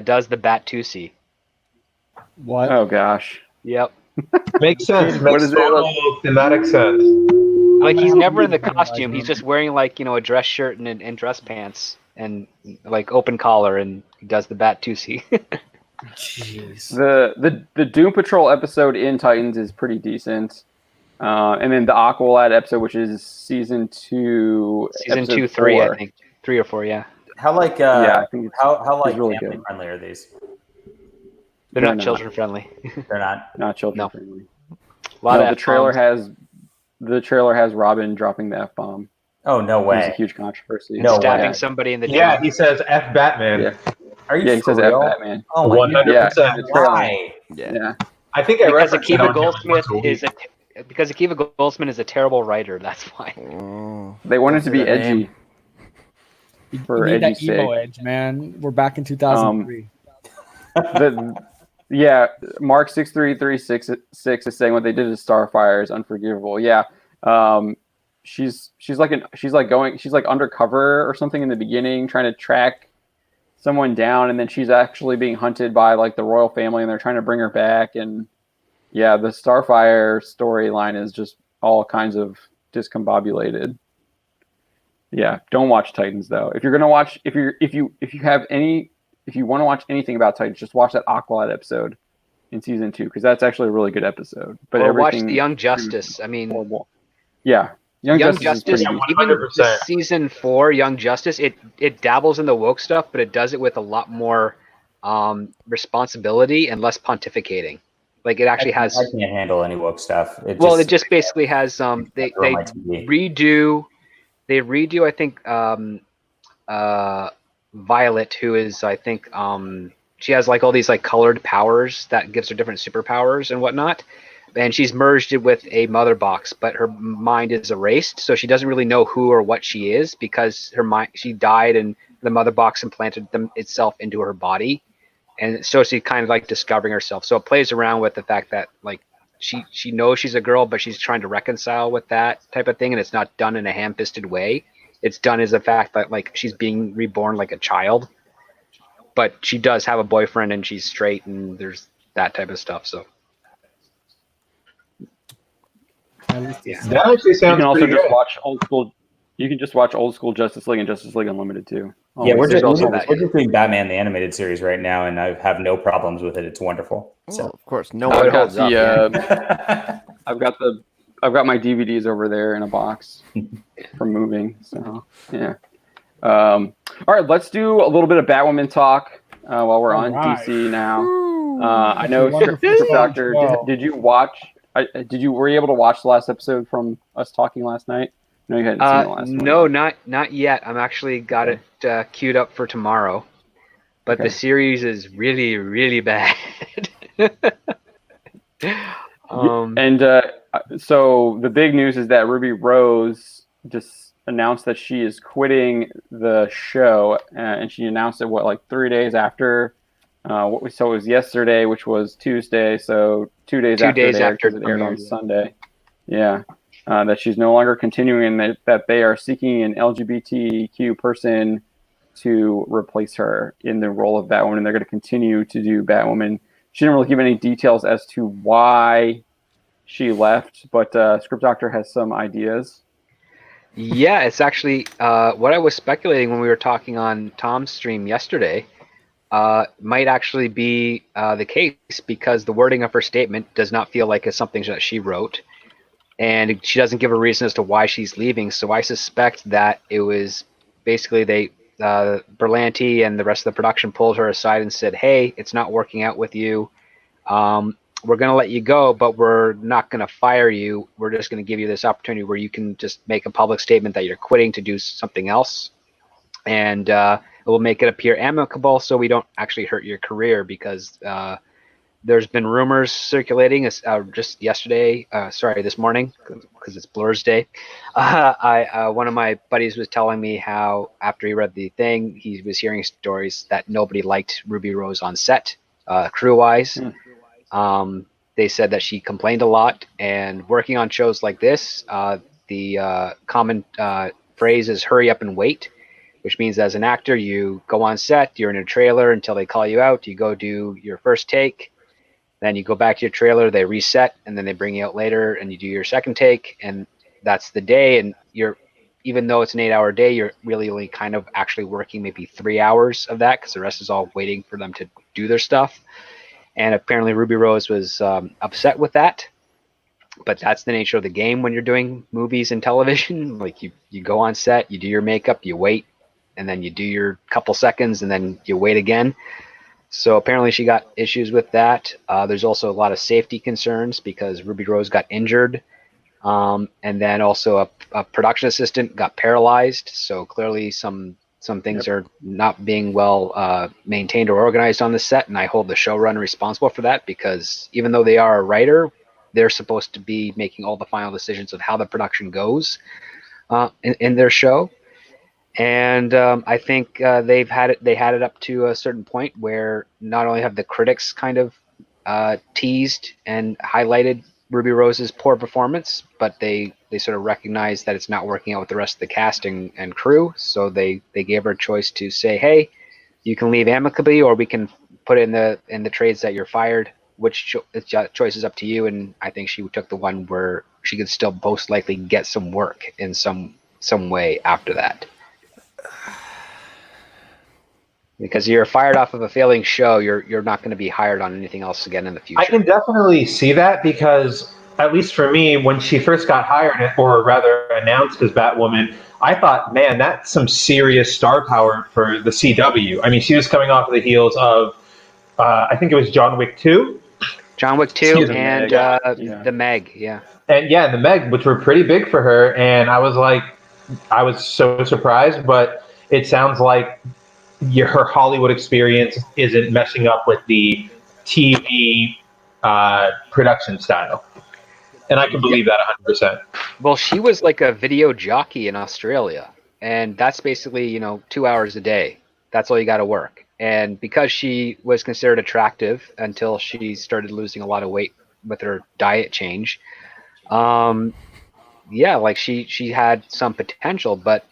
does the Bat-2C. What? Oh gosh. Yep. Makes sense. What Makes is it? total thematic sense. Like he's never in the costume. He's just wearing like a dress shirt and dress pants and like open collar, and he does the Bat-2C. Jeez. The Doom Patrol episode in Titans is pretty decent. And then the Aqualad episode, which is season 2, Season episode 2, 3, 4. I think. 3 or 4, yeah. How like Yeah, I think it's how like really family good. friendly are these? They're They're not not. children friendly. They're not. not children No. friendly. A lot No, of the trailer has Robin dropping the F-bomb. Oh no It was a way! huge controversy. No stabbing way. somebody in the Yeah, jaw. he says F Batman. Yeah. Are you Yeah, he for says real? F Batman. Oh my 100%. god! Yeah, the trailer. Why? Yeah. I think I Because referenced it Akiva on here Goldsmith once a week. because Akiva Goldsman is a terrible writer. That's why. Oh. They wanted to be Don't say that edgy. name. For You need that edgy's emo sake. edge, man. We're back in 2003. Yeah, Mark 63366 is saying what they did to Starfire is unforgivable. Yeah. She's like undercover or something in the beginning, trying to track someone down, and then she's actually being hunted by like the royal family, and they're trying to bring her back. And yeah, the Starfire storyline is just all kinds of discombobulated. Yeah, don't watch Titans though. If you're gonna watch, if you want to watch anything about Titans, just watch that Aqualad episode in season 2, because that's actually a really good episode. But Or watch everything the Young Justice. I mean, horrible. Yeah, Young Justice is pretty Yeah, good. even 100%. season 4, Young Justice, it dabbles in the woke stuff, but it does it with a lot more responsibility and less pontificating. Like it actually has. I can't handle any woke stuff. It just basically has they throw my TV. redo I think Violet, who is I think she has like all these like colored powers that gives her different superpowers and whatnot, and she's merged it with a mother box, but her mind is erased, so she doesn't really know who or what she is, because she died and the mother box implanted itself into her body, and so she's kind of like discovering herself. So it plays around with the fact that like she knows she's a girl, but she's trying to reconcile with that type of thing, and it's not done in a ham-fisted way. It's done as a fact that like she's being reborn like a child, but she does have a boyfriend and she's straight, and there's that type of stuff. So yeah. That actually You sounds can also pretty just good. watch old school. You can just watch old school Justice League and Justice League Unlimited too. Yeah, we're there's just, also that. we're just doing Batman the animated series right now, and I have no problems with it. It's wonderful. Well, So of course, no I've one got holds up. Yeah. I've got my DVDs over there in a box from moving. So yeah. All right, let's do a little bit of Batwoman talk while we're on All right. DC now. I know, Wonderful Strip Doctor, show. did you watch? Were you able to watch the last episode from us talking last night? No, you hadn't seen the last one. No, not yet. I'm actually got it queued up for tomorrow, but Okay. the series is really, really bad. So the big news is that Ruby Rose just announced that she is quitting the show, and she announced it 3 days after so it was yesterday, which was Tuesday, so 2 days 2 after days it aired, after 'cause it aired on premiered. Sunday. Yeah. that she's no longer continuing, and that they are seeking an LGBTQ person to replace her in the role of Batwoman, and they're going to continue to do Batwoman. She didn't really give any details as to why she left, but Script Doctor has some ideas. Yeah, it's actually what I was speculating when we were talking on Tom's stream yesterday. Might actually be the case, because the wording of her statement does not feel like it's something that she wrote, and she doesn't give a reason as to why she's leaving. So I suspect that it was basically Berlanti and the rest of the production pulled her aside and said, "Hey, it's not working out with you. We're going to let you go, but we're not going to fire you. We're just going to give you this opportunity where you can just make a public statement that you're quitting to do something else, and it will make it appear amicable, so we don't actually hurt your career." Because there's been rumors circulating just yesterday, this morning, because it's Blur's Day. One of my buddies was telling me how after he read the thing, he was hearing stories that nobody liked Ruby Rose on set, crew-wise. They said that she complained a lot, and working on shows like this, the common phrase is "hurry up and wait," which means as an actor, you go on set, you're in a trailer until they call you out, you go do your first take, then you go back to your trailer, they reset, and then they bring you out later and you do your second take, and that's the day. And even though it's an 8-hour day, you're really only kind of actually working maybe 3 hours of that, because the rest is all waiting for them to do their stuff. And apparently Ruby Rose was upset with that. But that's the nature of the game when you're doing movies and television. Like you go on set, you do your makeup, you wait, and then you do your couple seconds, and then you wait again. So apparently she got issues with that. There's also a lot of safety concerns because Ruby Rose got injured. And then also a production assistant got paralyzed. So clearly some things are not being well maintained or organized on the set. And I hold the showrunner responsible for that, because even though they are a writer, they're supposed to be making all the final decisions of how the production goes in their show. And I think they had it up to a certain point where not only have the critics kind of teased and highlighted Ruby Rose's poor performance, but they sort of recognized that it's not working out with the rest of the casting and crew. So they gave her a choice to say, "Hey, you can leave amicably, or we can put in the trades that you're fired. Which choice is up to you?" And I think she took the one where she could still most likely get some work in some way after that. Because you're fired off of a failing show, you're not going to be hired on anything else again in the future. I can definitely see that, because at least for me, when she first got hired, or rather announced as Batwoman, I thought, man, that's some serious star power for the CW. I mean, she was coming off of the heels of, I think it was John Wick 2. John Wick 2 and The Meg, yeah. And yeah, The Meg, which were pretty big for her. And I was so surprised, but it sounds like her Hollywood experience isn't messing up with the TV production style. And I can believe that 100%. Well, she was like a video jockey in Australia, and that's basically, 2 hours a day. That's all you got to work. And because she was considered attractive until she started losing a lot of weight with her diet change, she had some potential, but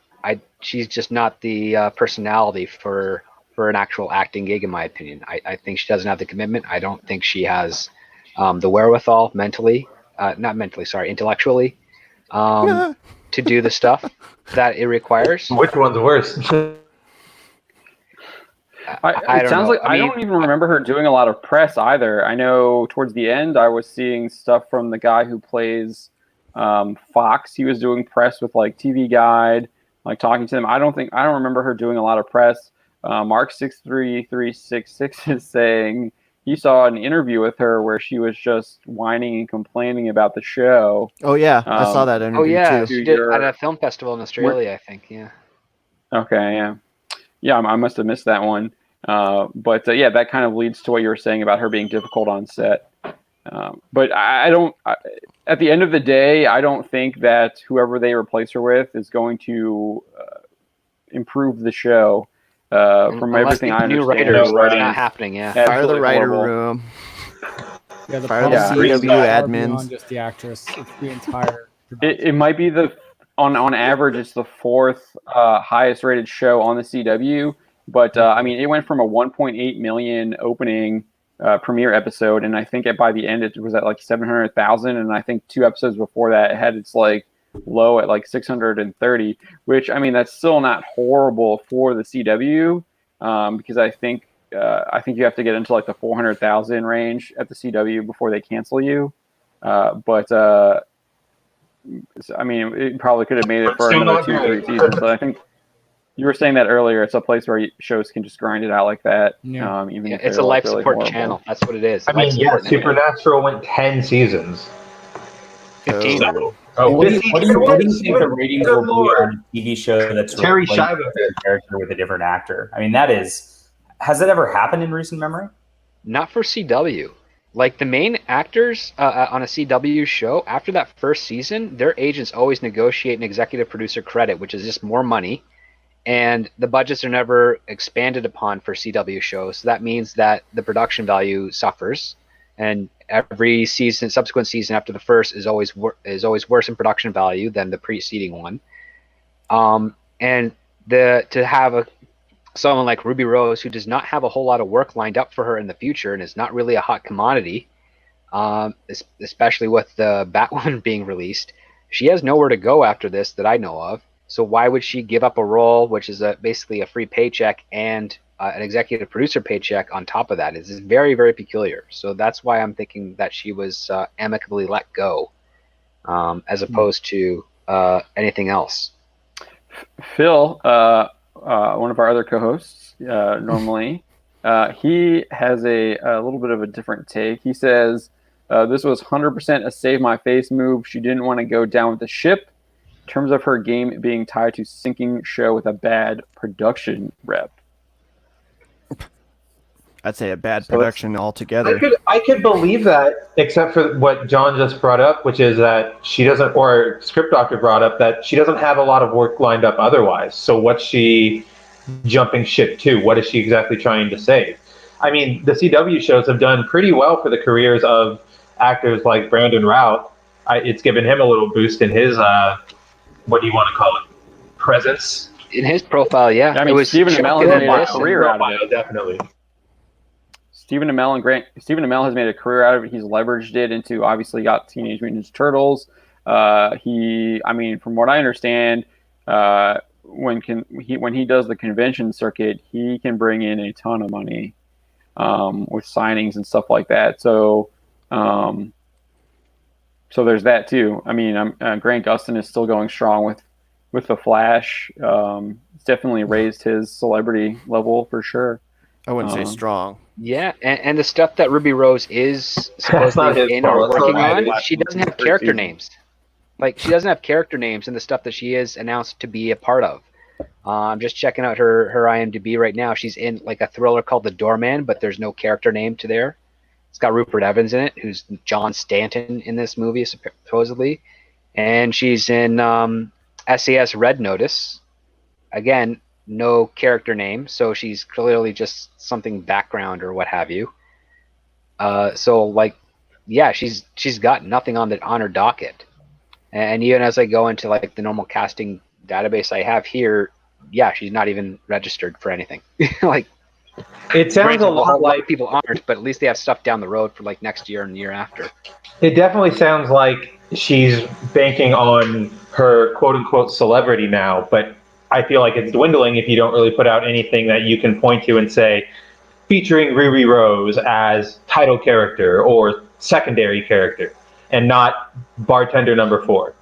she's just not the personality for an actual acting gig, in my opinion. I think she doesn't have the commitment. I don't think she has the wherewithal intellectually, to do the stuff that it requires. Which one's worse? It sounds like I don't even remember her doing a lot of press either. I know towards the end I was seeing stuff from the guy who plays Fox. He was doing press with like TV Guide, like talking to them. I don't remember her doing a lot of press. Mark63366 is saying he saw an interview with her where she was just whining and complaining about the show. Oh yeah, I saw that interview. Oh yeah, too. she did at a film festival in Australia, I think. Yeah. Okay, yeah. I must have missed that one. But that kind of leads to what you were saying about her being difficult on set. But at the end of the day, I don't think that whoever they replace her with is going to improve the show. From everything I understand, it's not happening. Yeah, fire the writer room. Yeah, the Fire the problem CW is far admins. beyond just the actress. It's the entire It might be on average it's the fourth highest rated show on the CW, but I mean it went from a 1.8 million opening premiere episode, and I think by the end it was at like 700,000, and I think 2 episodes before that it had its like low at like 630, which I mean that's still not horrible for the CW, because I think you have to get into like the 400,000 range at the CW before they cancel you. But I mean, it probably could have made it for another 2-3 seasons. But I think you were saying that earlier. It's a place where shows can just grind it out like that. Yeah. Even if It's a they're, life really support horrible. channel. That's what it is. I mean, yeah, Supernatural went 10 seasons. 15. So, What do you think the ratings will be Lord. on a TV show that's Terry replaced Schiavo. a character with a different actor? I mean, has that ever happened in recent memory? Not for CW. Like the main actors on a CW show, after that first season, their agents always negotiate an executive producer credit, which is just more money. And the budgets are never expanded upon for CW shows. So that means that the production value suffers. And every season, subsequent season after the first is always worse in production value than the preceding one. And to have someone like Ruby Rose, who does not have a whole lot of work lined up for her in the future and is not really a hot commodity, especially with the Batwoman being released, she has nowhere to go after this that I know of. So why would she give up a role, which is basically a free paycheck and an executive producer paycheck on top of that? It's very, very peculiar. So that's why I'm thinking that she was amicably let go, as opposed to anything else. Phil, one of our other co-hosts, normally, he has a little bit of a different take. He says, this was 100% a save my face move. She didn't want to go down with the ship in terms of her game being tied to sinking show with a bad production rep. I'd say a bad production altogether. I could believe that, except for what John just brought up, which is that she doesn't, or Script Doctor brought up, that she doesn't have a lot of work lined up otherwise. So what's she jumping ship to? What is she exactly trying to save? I mean, the CW shows have done pretty well for the careers of actors like Brandon Routh. It's given him a little boost in his, what do you want to call it, presence? In his profile, yeah. I mean, Stephen Amell has made a career out of it. Definitely. Stephen Amell has made a career out of it. He's leveraged it into, obviously got Teenage Mutant Ninja Turtles. From what I understand, when he does the convention circuit, he can bring in a ton of money with signings and stuff like that. So there's that too. I mean, Grant Gustin is still going strong with the Flash. It's definitely raised his celebrity level for sure. I wouldn't say strong. Yeah, and the stuff that Ruby Rose is supposedly in or working on, she doesn't have character names. Like, she doesn't have character names in the stuff that she is announced to be a part of. I'm just checking out her IMDb right now. She's in like a thriller called The Doorman, but there's no character name to there. It's got Rupert Evans in it, who's John Stanton in this movie, supposedly. And she's in SAS Red Notice. Again, no character name, so she's clearly just something background or what have you. She's got nothing on her docket. And even as I go into like the normal casting database I have here, yeah, she's not even registered for anything. Like, it sounds a lot like people aren't, but at least they have stuff down the road for like next year and the year after. It definitely sounds like she's banking on her quote unquote celebrity now, but I feel like it's dwindling if you don't really put out anything that you can point to and say, featuring Ruby Rose as title character or secondary character, and not bartender number 4.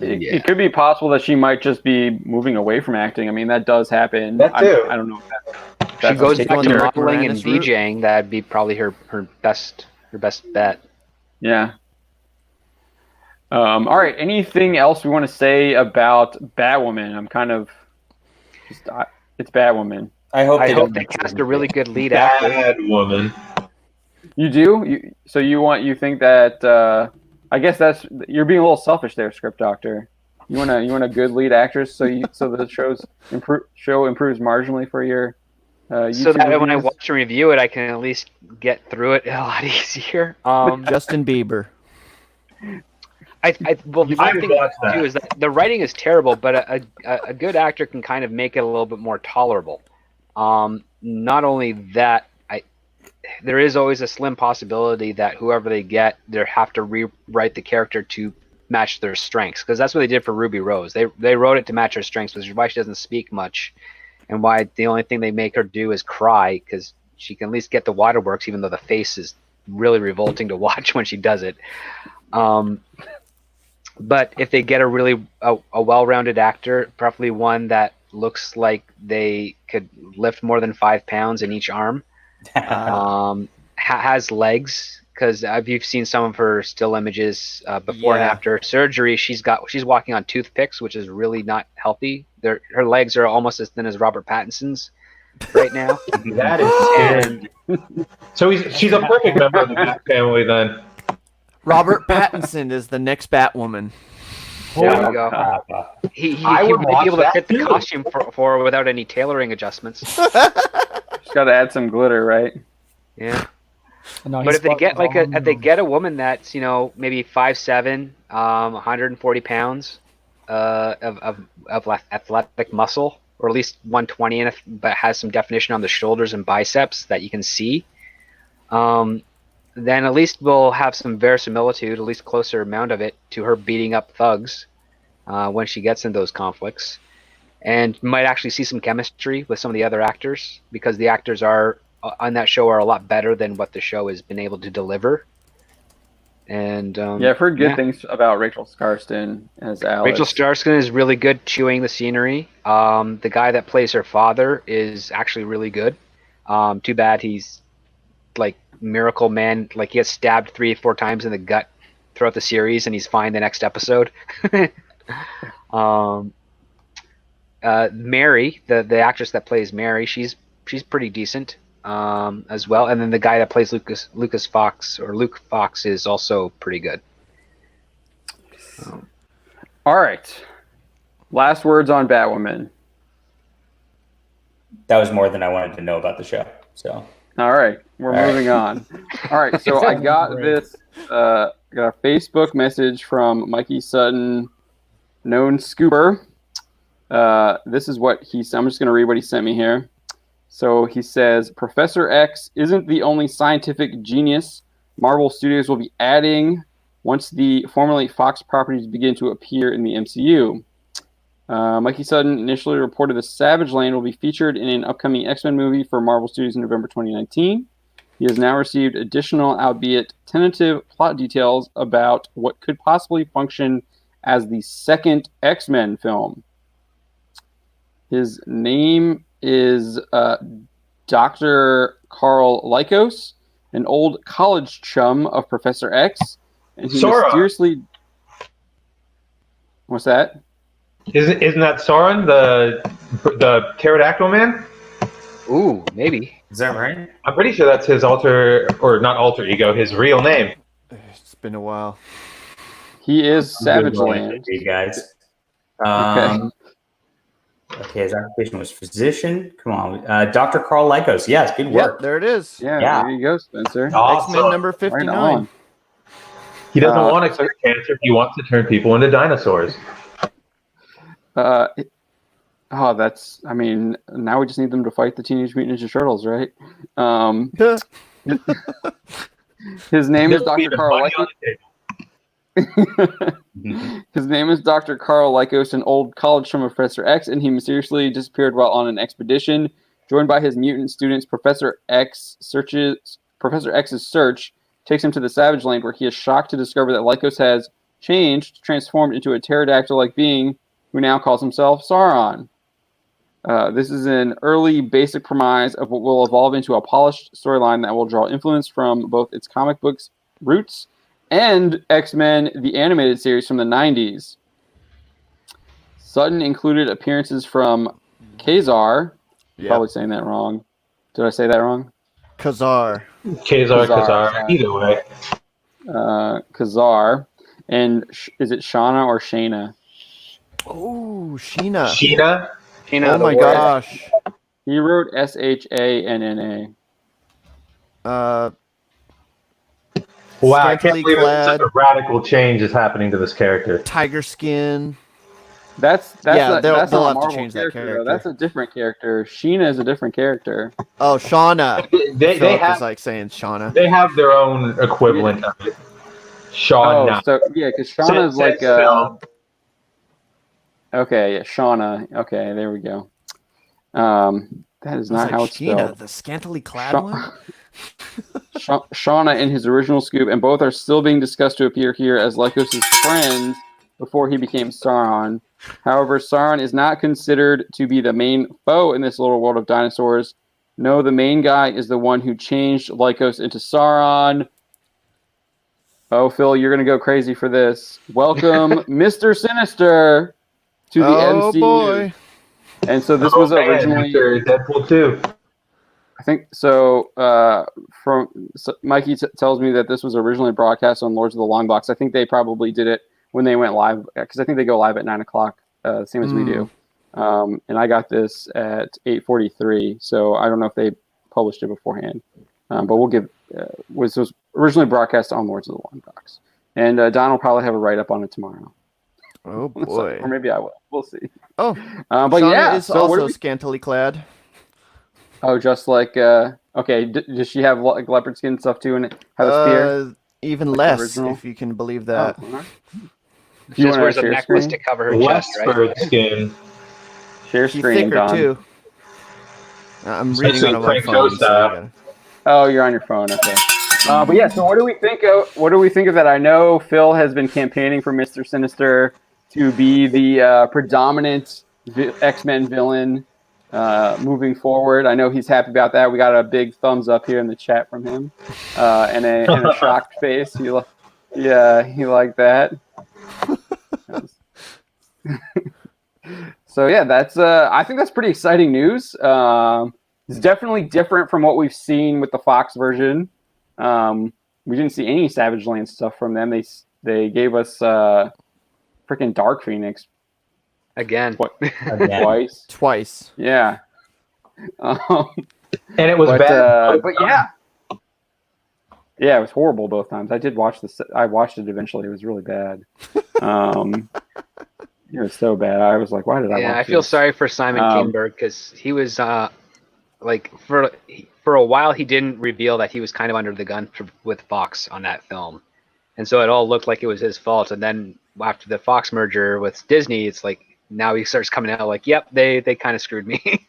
It could be possible that she might just be moving away from acting. I mean, that does happen. That too. I don't know if she goes the back case to here. modeling and DJing. That'd be probably her best bet. Yeah. All right. Anything else we want to say about Batwoman? I'm kind of it's Batwoman. I hope they cast a really good lead actor. Batwoman. You do? You think that? I guess you're being a little selfish there, Script Doctor. You want a good lead actress, so the show improves marginally for your. So that when I watch and review it, I can at least get through it a lot easier. Justin Bieber. Well, the I one would thing watch that. too is that the writing is terrible, but a good actor can kind of make it a little bit more tolerable. Not only that, there is always a slim possibility that whoever they get, they have to rewrite the character to match their strengths, because that's what they did for Ruby Rose. They wrote it to match her strengths, which is why she doesn't speak much, and why the only thing they make her do is cry, because she can at least get the waterworks, even though the face is really revolting to watch when she does it. But if they get a well-rounded actor, preferably one that looks like they could lift more than 5 pounds in each arm, has legs, because you've seen some of her still images before and Yeah. after surgery. She's walking on toothpicks, which is really not healthy. Her legs are almost as thin as Robert Pattinson's right now. That is And so she's a perfect member of the Bat family then. Robert Pattinson is the next Batwoman. there Oh, you go. God. He I would would be watch able to that fit the too. costume for without any tailoring adjustments. Just got to add some glitter, right? Yeah. No, But he's if they get fucking if they get a woman that's maybe 5'7", 140 pounds of athletic muscle, or at least 120, but has some definition on the shoulders and biceps that you can see, then at least we'll have some verisimilitude, at least closer amount of it, to her beating up thugs when she gets in those conflicts, and you might actually see some chemistry with some of the other actors, because the actors on that show are a lot better than what the show has been able to deliver. And Yeah, I've heard good things about Rachel Skarsten as Alice. Rachel Skarsten is really good chewing the scenery. The guy that plays her father is actually really good. Too bad he's like Miracle Man, like he gets stabbed 3 or 4 times in the gut throughout the series, and he's fine the next episode. Mary, the actress that plays Mary, she's pretty decent as well. And then the guy that plays Luke Fox is also pretty good. All right. Last words on Batwoman. That was more than I wanted to know about the show. So All right, we're All moving on. All right, so I got this. Got a Facebook message from Mikey Sutton, known Scooper. This is what he said. I'm just going to read what he sent me here. So he says, Professor X isn't the only scientific genius Marvel Studios will be adding once the formerly Fox properties begin to appear in the MCU. Mikey Sutton initially reported the Savage Land will be featured in an upcoming X-Men movie for Marvel Studios in November 2019. He has now received additional, albeit tentative, plot details about what could possibly function as the second X-Men film. His name is Dr. Carl Lykos, an old college chum of Professor X. And he Sauron. mysteriously... What's that? Isn't that Sauron, the pterodactyl man? Ooh, maybe. is that right? I'm pretty sure that's his not alter ego, his real name. It's been a while. He is Savage Good Land. read, guys. Okay. Okay, his occupation was physician. Come on, Dr. Carl Lykos. Yes, good work. Yep, there it is. Yeah, Yeah. there you go, Spencer. Awesome. X-Men number Right 59. on. He doesn't want to cure cancer. He wants to turn people into dinosaurs. That's. I mean, now we just need them to fight the Teenage Mutant Ninja Turtles, right? His name is Dr. Carl Lykos. His name is Dr. Carl Lykos, an old college chum of Professor X, and he mysteriously disappeared while on an expedition. Joined by his mutant students, Professor X's search takes him to the Savage Land, where he is shocked to discover that Lykos has transformed into a pterodactyl-like being who now calls himself Sauron. This is an early basic premise of what will evolve into a polished storyline that will draw influence from both its comic books roots and X-Men, the animated series from the 90s. Sutton included appearances from Kazar. Probably saying that wrong. Did I say that wrong? Kazar. Kazar. Either way. Kazar. And is it Shauna or Shayna? Oh, Sheena. Sheena. Oh my gosh. He wrote Shanna. Well, Wow, I can't scantily believe clad, such a radical change is happening to this character. tiger skin. That's Yeah, they'll that's not have a to Marvel change that character, though. character. That's a different character. Sheena is a different character. Oh, Shauna. They Philip have is like saying Shauna. they have their own equivalent of it. Sean. Oh, so yeah, because Shauna's like Phil. okay, yeah, Shauna. Okay, there we go. That is I was not like, how it's Sheena, spelled. the scantily clad Sha- one. Shauna in his original scoop, and both are still being discussed to appear here as Lykos' friends before he became Sauron. However, Sauron is not considered to be the main foe in this little world of dinosaurs. No, the main guy is the one who changed Lykos into Sauron. Oh, Phil, you're going to go crazy for this. Welcome, Mr. Sinister, to the MCU. Boy. And so this was originally... Deadpool 2. I think so. Mikey tells me that this was originally broadcast on Lords of the Long Box. I think they probably did it when they went live, because I think they go live at 9:00, same as we do. And I got this at 8:43, so I don't know if they published it beforehand. But we'll give was originally broadcast on Lords of the Long Box, and Don will probably have a write up on it tomorrow. Oh boy. Or maybe I will. We'll see. Oh, but Shauna yeah, is so also scantily clad. Oh, just like okay. Does she have like leopard skin stuff too, and have a spear? Even Like less, original? if you can believe that. Oh, all right. She just wears a share necklace screen? to cover her Less chest, right? bird skin. Share She's screen, thicker Don. too. I'm reading on my Frank phone. So Costa. I gotta- Oh, you're on your phone. Okay. But yeah. So what do we think of? What do we think of that? I know Phil has been campaigning for Mr. Sinister to be the predominant X-Men villain moving forward. I know he's happy about that. We got a big thumbs up here in the chat from him, and a shocked face. He liked that. So yeah, that's I think that's pretty exciting news. It's definitely different from what we've seen with the Fox version. We didn't see any Savage Land stuff from them. They gave us freaking Dark Phoenix Again. twice. Yeah. And it was bad. But yeah. Yeah, it was horrible both times. I did watch this. I watched it eventually. It was really bad. It was so bad. I was like, why did I watch Yeah, I feel this? sorry for Simon Kinberg, because he was like for a while he didn't reveal that he was kind of under the gun with Fox on that film, and so it all looked like it was his fault. And then after the Fox merger with Disney, it's like now he starts coming out like, yep, they kind of screwed me.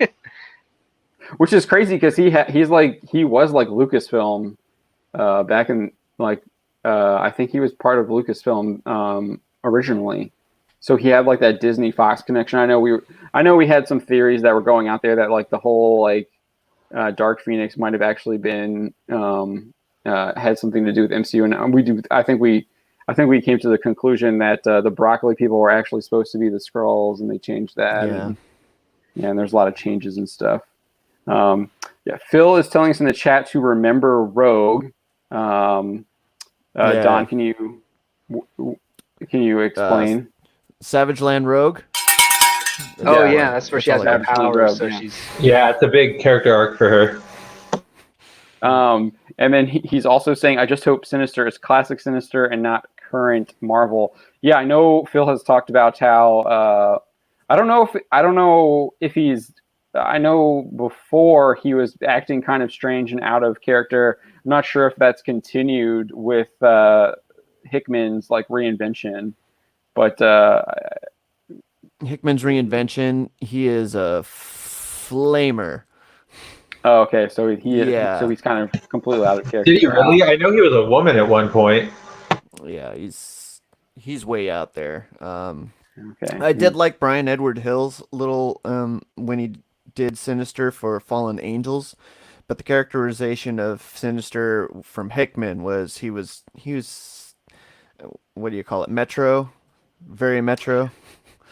Which is crazy because he was like Lucasfilm back in I think he was part of Lucasfilm originally. So he had like that Disney Fox connection. I know we had some theories that were going out there that like the whole like Dark Phoenix might have actually been had something to do with MCU, and I think we came to the conclusion that the broccoli people were actually supposed to be the Skrulls, and they changed that. Yeah. And there's a lot of changes and stuff. Phil is telling us in the chat to remember Rogue. Don, can you explain? Savage Land Rogue. Oh yeah, that's where she has her powers. So she's It's a big character arc for her. And then he's also saying, I just hope Sinister is classic Sinister and not current Marvel. Yeah, I know Phil has talked about how I know before he was acting kind of strange and out of character. I'm not sure if that's continued with Hickman's like reinvention, but Hickman's reinvention. He is a flamer. Oh, okay. So he's kind of completely out of character. Did he really? I know he was a woman at one point. Yeah, he's way out there. Okay. I did like Brian Edward Hill's little when he did Sinister for Fallen Angels, but the characterization of Sinister from Hickman was he was what do you call it? Metro, very Metro.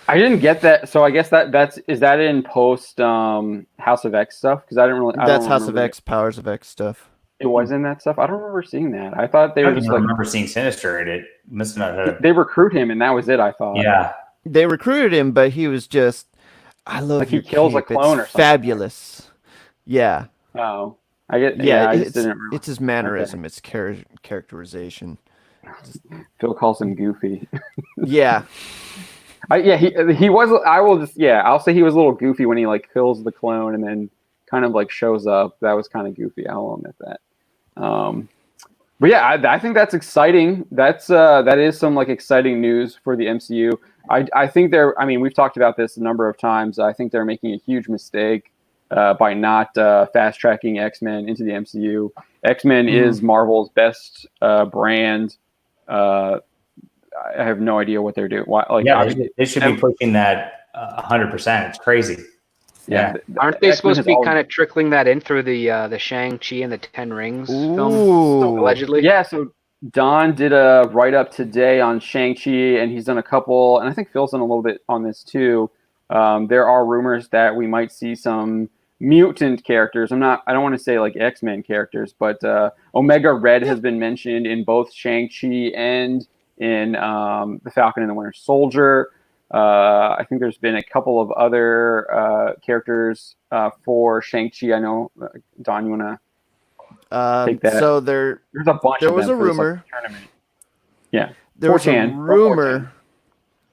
I didn't get that, so I guess is that in post House of X stuff? Because I didn't really. That's House of X, Powers of X stuff. It was in that stuff. I don't remember seeing that. I thought they were just I like remember seeing Sinister in it. Must not have. they recruit him, and that was it. I thought. Yeah. They recruited him, but he was just, I love Like he your kills a cape. clone It's or something. fabulous. Yeah. Oh. I get. Yeah, I just didn't. it's his mannerism, it's characterization. Phil calls him Goofy. Yeah. He was. I will just. Yeah, I'll say he was a little goofy when he like kills the clone and then kind of like shows up. That was kind of goofy. I'll admit that. But yeah, I think that's exciting. That is some like exciting news for the MCU. I think they're. I mean, we've talked about this a number of times. I think they're making a huge mistake by not fast tracking X-Men into the MCU. X-Men is Marvel's best brand. I have no idea what they're doing. Why, like, Yeah, they should be pushing that 100%. It's crazy. Yeah. Aren't they X-Men supposed to has be always- kind of trickling that in through the Shang-Chi and the Ten Rings film, Ooh. allegedly? Yeah, so Don did a write-up today on Shang-Chi, and he's done a couple, and I think Phil's done a little bit on this too. There are rumors that we might see some mutant characters. I don't want to say like X-Men characters, but Omega Red has been mentioned in both Shang-Chi and in The Falcon and the Winter Soldier. I think there's been a couple of other characters for Shang-Chi. I know, Don, you want to take that? So There's a bunch there of was them a for this, like, rumor. tournament. Yeah. There was a 4chan. rumor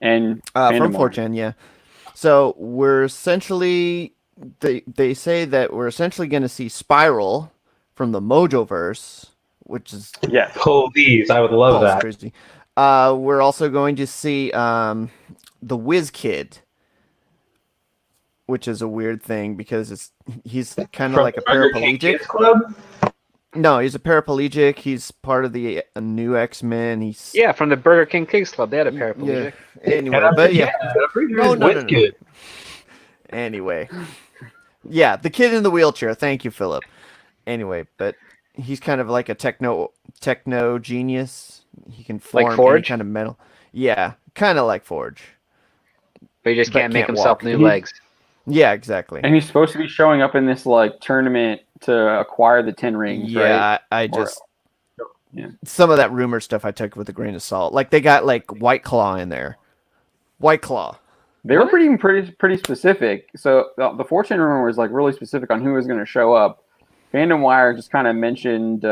And from Fandom 4chan, yeah. So we're essentially they say that we're essentially going to see Spiral from the Mojoverse, which is Yes. Please, I would love that. crazy. We're also going to see the Whiz Kid, which is a weird thing because he's kind of From like a Burger King paraplegic. Kids Club? No, he's a paraplegic. He's part of the new X-Men. He's Yeah, from the Burger King Kids Club, they had a paraplegic. yeah. Anyway, but yeah. No, What's good? Anyway, yeah, the kid in the wheelchair. Thank you, Philip. Anyway, but he's kind of like a techno genius. He can form any Forge? kind of metal. Yeah, kind of like Forge. But he just But can't make can't himself walk. new legs. Yeah, exactly. And he's supposed to be showing up in this like tournament to acquire the 10 rings, right? Yeah, I Or- just Yeah. some of that rumor stuff I took with a grain of salt. Like they got like White Claw in there. White Claw. They were pretty specific. So the 4chan rumor was like really specific on who was going to show up. Fandom Wire just kind of mentioned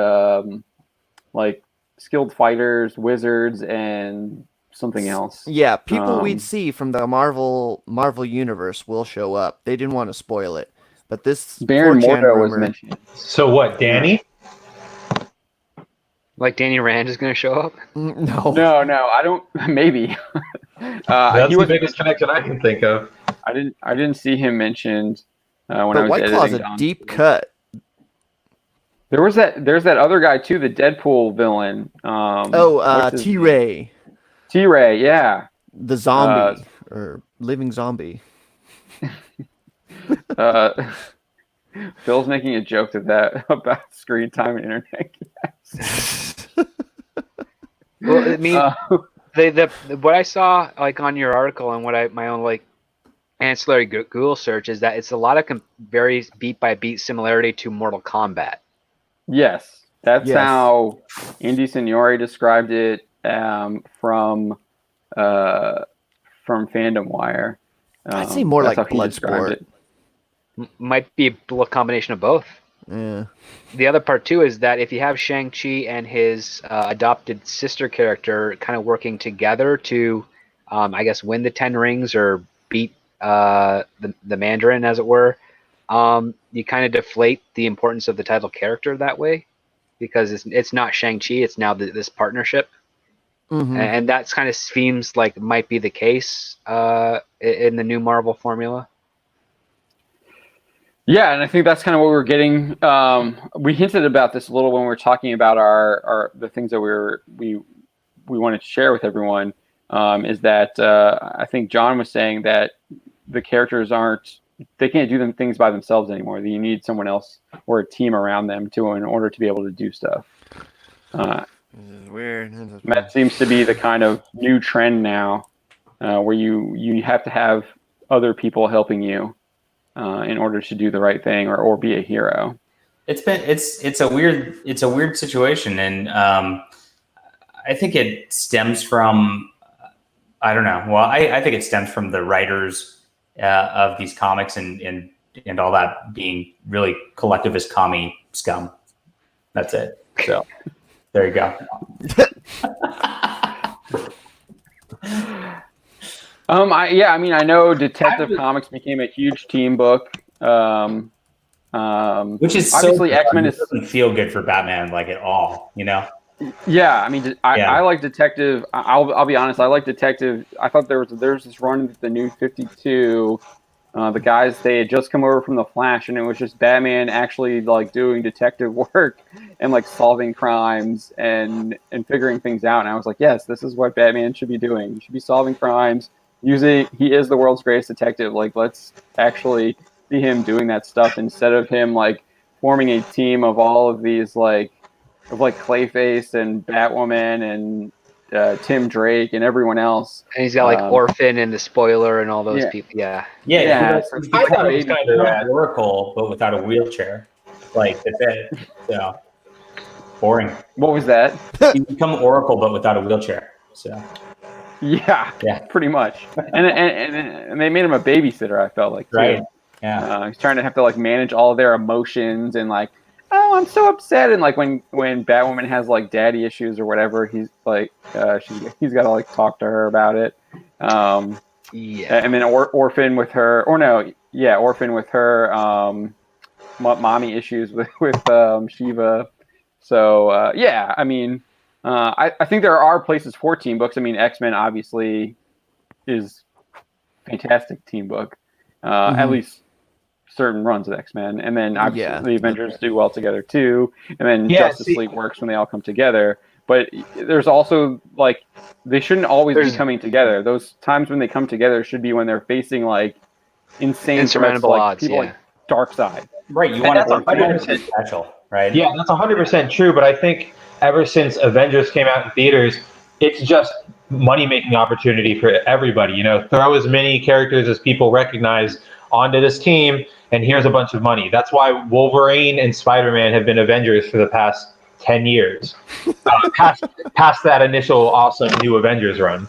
like skilled fighters, wizards, and something else. Yeah, people we'd Um, see from the Marvel universe will show up. They didn't want to spoil it, but this Baron 4chan Mordo was rumor- mentioned. So what, Danny? Like Danny Rand is going to show up? No. No, I don't. Maybe. That's he the was. biggest connection I can think of. I didn't see him mentioned when I But was White editing. Claw's a Don. deep cut. There's that other guy too, the Deadpool villain. What's his name? T-Ray, T-Ray, yeah. the zombie or living zombie. Phil's making a joke to that about screen time and internet. Well, I mean, what I saw like on your article and my own like ancillary Google search is that it's a lot of very beat by beat similarity to Mortal Kombat. Yes, that's Yes. how Indy Signori described it from Fandom Wire. I'd say more that's like how he described Bloodsport. it. Might be a combination of both. Yeah. The other part too is that if you have Shang-Chi and his adopted sister character kind of working together to, I guess, win the 10 rings or beat the Mandarin, as it were, you kind of deflate the importance of the title character that way, because it's not Shang-Chi, it's now this partnership. Mhm. And that kind of seems like it might be the case in the new Marvel formula. Yeah, and I think that's kind of what we were getting. We hinted about this a little when we were talking about the things that we wanted to share with everyone. Is that I think John was saying that the characters they can't do things by themselves anymore. You need someone else or a team around them in order to be able to do stuff. This is weird. That seems to be the kind of new trend now, where you have to have other people helping you in order to do the right thing or be a hero. It's a weird situation, and I think it stems from I don't know. Well, I think it stems from the writers of these comics and all that being really collectivist commie scum. That's it. So there you go. I know Detective Comics became a huge team book. Which is obviously so X-Men doesn't feel good for Batman like at all, you know? Yeah, I mean, I like Detective. I'll be honest. I like Detective. I thought there's this run with the New 52. The guys, they had just come over from the Flash, and it was just Batman actually like doing detective work and like solving crimes and figuring things out. And I was like, yes, this is what Batman should be doing. He should be solving crimes. He is the world's greatest detective. Like, let's actually see him doing that stuff instead of him like forming a team of all of these like Clayface and Batwoman and Tim Drake and everyone else. And he's got like Orphan and the Spoiler and all those people. Yeah. Yeah. I thought it was kind of rad. Oracle, but without a wheelchair. Like, that's it. So boring. What was that? You become Oracle, but without a wheelchair. So yeah, pretty much. And they made him a babysitter. I felt like too. Right. Yeah. He's trying to have to like manage all of their emotions and like, oh, I'm so upset. And like when Batwoman has like daddy issues or whatever, he's like, he's got to like talk to her about it. And then Orphan with her, Orphan with her mommy issues with Shiva. So I mean, I think there are places for team books. I mean, X-Men obviously is a fantastic team book, at least certain runs of X-Men, and then obviously the Avengers do well together too, and then Justice League works when they all come together. But there's also like they shouldn't always be coming together. Those times when they come together should be when they're facing like insane insurmountable odds, people like Darkseid. Right, you want to be special, right? Yeah, that's 100% true. But I think ever since Avengers came out in theaters, it's just money-making opportunity for everybody. You know, throw as many characters as people recognize onto this team, and here's a bunch of money. That's why Wolverine and Spider-Man have been Avengers for the past 10 years, past that initial awesome New Avengers run.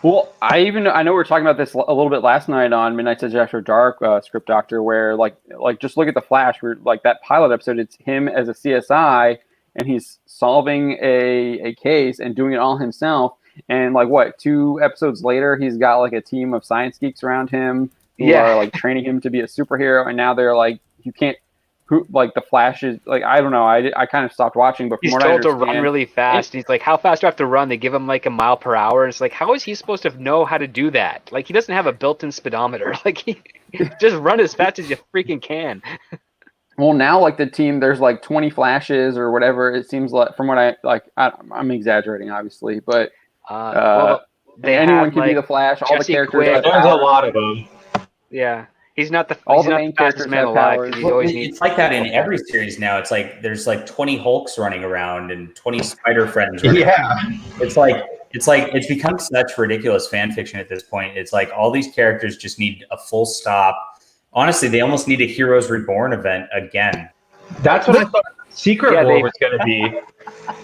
Well, I know we were talking about this a little bit last night on Midnight Edge After Dark, Script Doctor, where like just look at the Flash, where like that pilot episode, it's him as a CSI, and he's solving a case and doing it all himself. And like 2 episodes later, he's got like a team of science geeks around him who are like training him to be a superhero, and now they're like, you can't. The Flash is like, I don't know. I kind of stopped watching, but from he's what told I to understand, run really fast. He's like, how fast do I have to run? They give him like a mile per hour. And it's like, how is he supposed to know how to do that? Like, he doesn't have a built-in speedometer. Like, he just run as fast as you freaking can. Well, now like the team, there's like 20 Flashes or whatever. It seems like, from what I'm exaggerating, obviously, but anyone can be the Flash. All the characters. There's a lot of them. Yeah. He's not the main fastest man alive. It's like that in every series now. It's like there's like 20 Hulks running around and 20 Spider Friends. It's like it's become such ridiculous fan fiction at this point. It's like all these characters just need a full stop. Honestly, they almost need a Heroes Reborn event again. That's what I thought Secret War was going to be.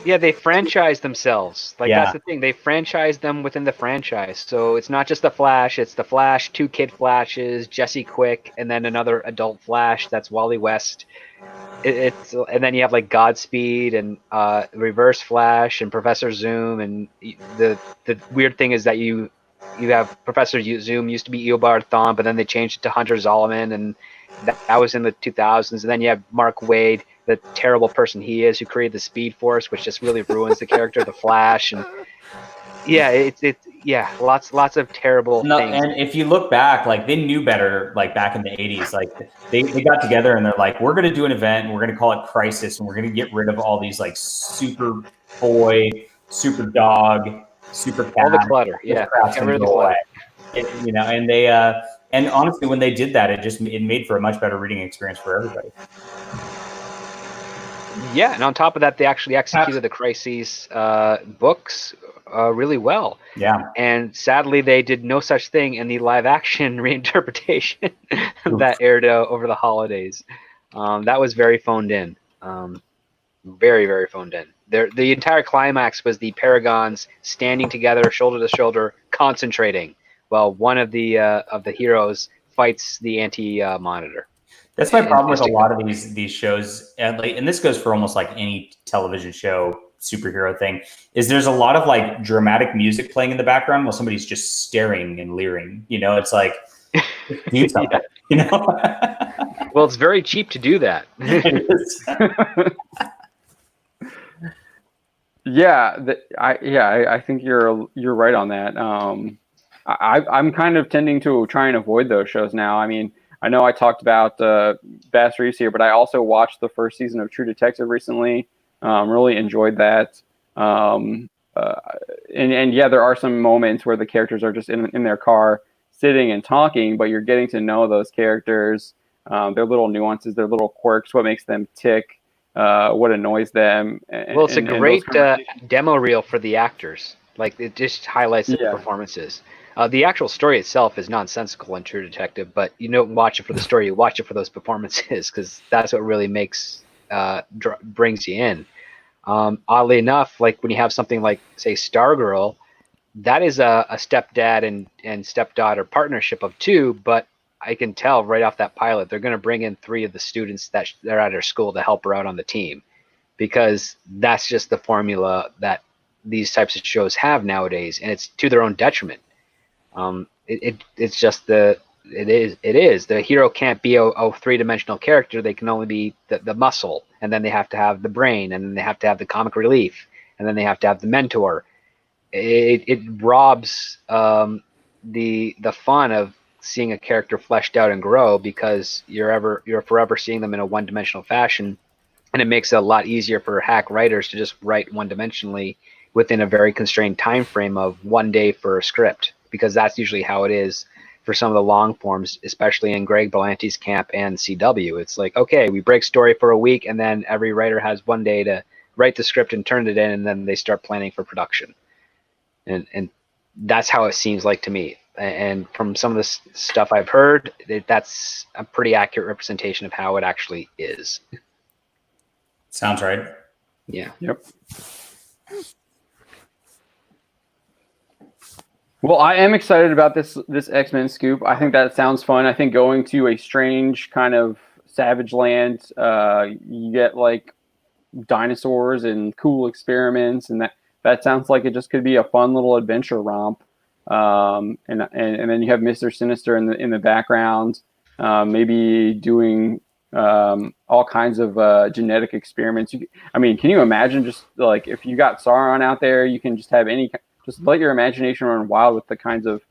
Yeah, they franchise themselves. That's the thing. They franchise them within the franchise. So it's not just the Flash. It's the Flash, 2 kid Flashes, Jesse Quick, and then another adult Flash. That's Wally West. And then you have like Godspeed and Reverse Flash and Professor Zoom. And the weird thing is that you have Professor Zoom used to be Eobard Thawne, but then they changed it to Hunter Zolomon, and that was in the 2000s. And then you have Mark Waid, the terrible person he is, who created the Speed Force, which just really ruins the character of the Flash. And lots of terrible things. And if you look back, like they knew better, like back in the 80s, like they got together and they're like, we're going to do an event and we're going to call it Crisis, and we're going to get rid of all these like Super Boy, Super Dog, Super Cat, all the clutter. Yeah, get rid of the clutter. And they and honestly, when they did that, it made for a much better reading experience for everybody. Yeah, and on top of that, they actually executed the Crises books really well. Yeah. And sadly, they did no such thing in the live-action reinterpretation that aired over the holidays. That was very phoned in. Very, very phoned in. The entire climax was the Paragons standing together, shoulder to shoulder, concentrating, while one of the heroes fights the Anti-Monitor. That's my problem with a Interesting. lot of these shows, and this goes for almost like any television show, superhero thing. Is there's a lot of like dramatic music playing in the background while somebody's just staring and leering. You know, it's like do something. You know, Well, it's very cheap to do that. I think you're right on that. I'm kind of tending to try and avoid those shows now. I mean, I know I talked about Bass Reeves here, but I also watched the first season of True Detective recently. Really enjoyed that. And yeah, there are some moments where the characters are just in their car sitting and talking, but you're getting to know those characters, their little nuances, their little quirks, what makes them tick, what annoys them. Well, it's a great demo reel for the actors. Like, it just highlights the performances. The actual story itself is nonsensical in True Detective, but you don't watch it for the story. You watch it for those performances because that's what really brings you in. Oddly enough, like when you have something like, say, Stargirl, that is a stepdad and stepdaughter partnership of two, but I can tell right off that pilot they're going to bring in 3 of the students that are at her school to help her out on the team, because that's just the formula that these types of shows have nowadays, and it's to their own detriment. It's just it is the hero can't be a 3-dimensional character. They can only be the muscle, and then they have to have the brain, and then they have to have the comic relief, and then they have to have the mentor. It robs the fun of seeing a character fleshed out and grow, because you're forever seeing them in a one-dimensional fashion, and it makes it a lot easier for hack writers to just write one-dimensionally within a very constrained time frame of 1 day for a script, because that's usually how it is for some of the long forms, especially in Greg Berlanti's camp and CW. It's like, okay, we break story for a week, and then every writer has 1 day to write the script and turn it in, and then they start planning for production. And that's how it seems like to me. And from some of the stuff I've heard, that's a pretty accurate representation of how it actually is. Sounds right. Yeah. Yep. Well, I am excited about this X-Men scoop. I think that sounds fun. I think going to a strange kind of savage land, you get like dinosaurs and cool experiments, and that sounds like it just could be a fun little adventure romp. And then you have Mr. Sinister in the background, maybe doing all kinds of genetic experiments. I mean, can you imagine just like if you got Sauron out there, you can just have just let your imagination run wild with the kinds of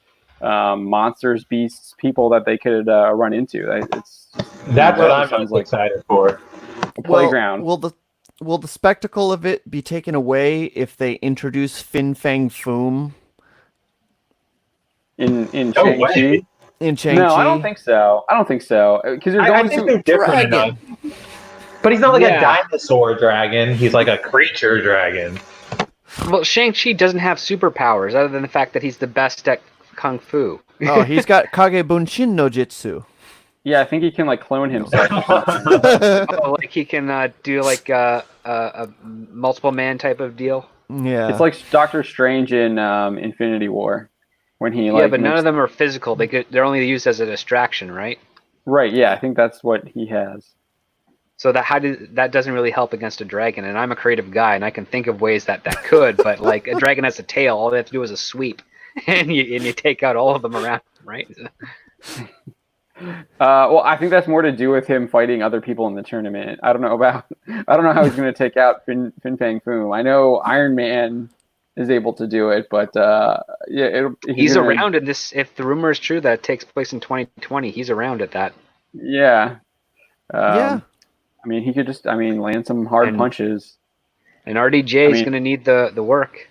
monsters, beasts, people that they could run into. That's what I'm most excited for. A playground. Will the spectacle of it be taken away if they introduce Fin Fang Foom in Shang-Chi? In Shang-Chi? No, I don't think so. Because I think they're different enough. But he's not like a dinosaur dragon. He's like a creature dragon. Well, Shang-Chi doesn't have superpowers other than the fact that he's the best at kung fu. Oh, he's got Kage Bunshin no Jitsu. Yeah, I think he can like clone himself. Oh, like he can do like a multiple man type of deal. Yeah, it's like Doctor Strange in Infinity War when he but none of them are physical. They're only used as a distraction, right? Right. Yeah, I think that's what he has. So that doesn't really help against a dragon, and I'm a creative guy, and I can think of ways that could, but like a dragon has a tail, all they have to do is a sweep, and you take out all of them around, right? Well, I think that's more to do with him fighting other people in the tournament. I don't know how he's going to take out Fin Fang Foom. I know Iron Man is able to do it, but he's around in this. If the rumor is true that it takes place in 2020, he's around at that. Yeah. Yeah. I mean, he could just land some hard punches. And RDJ is going to need the work.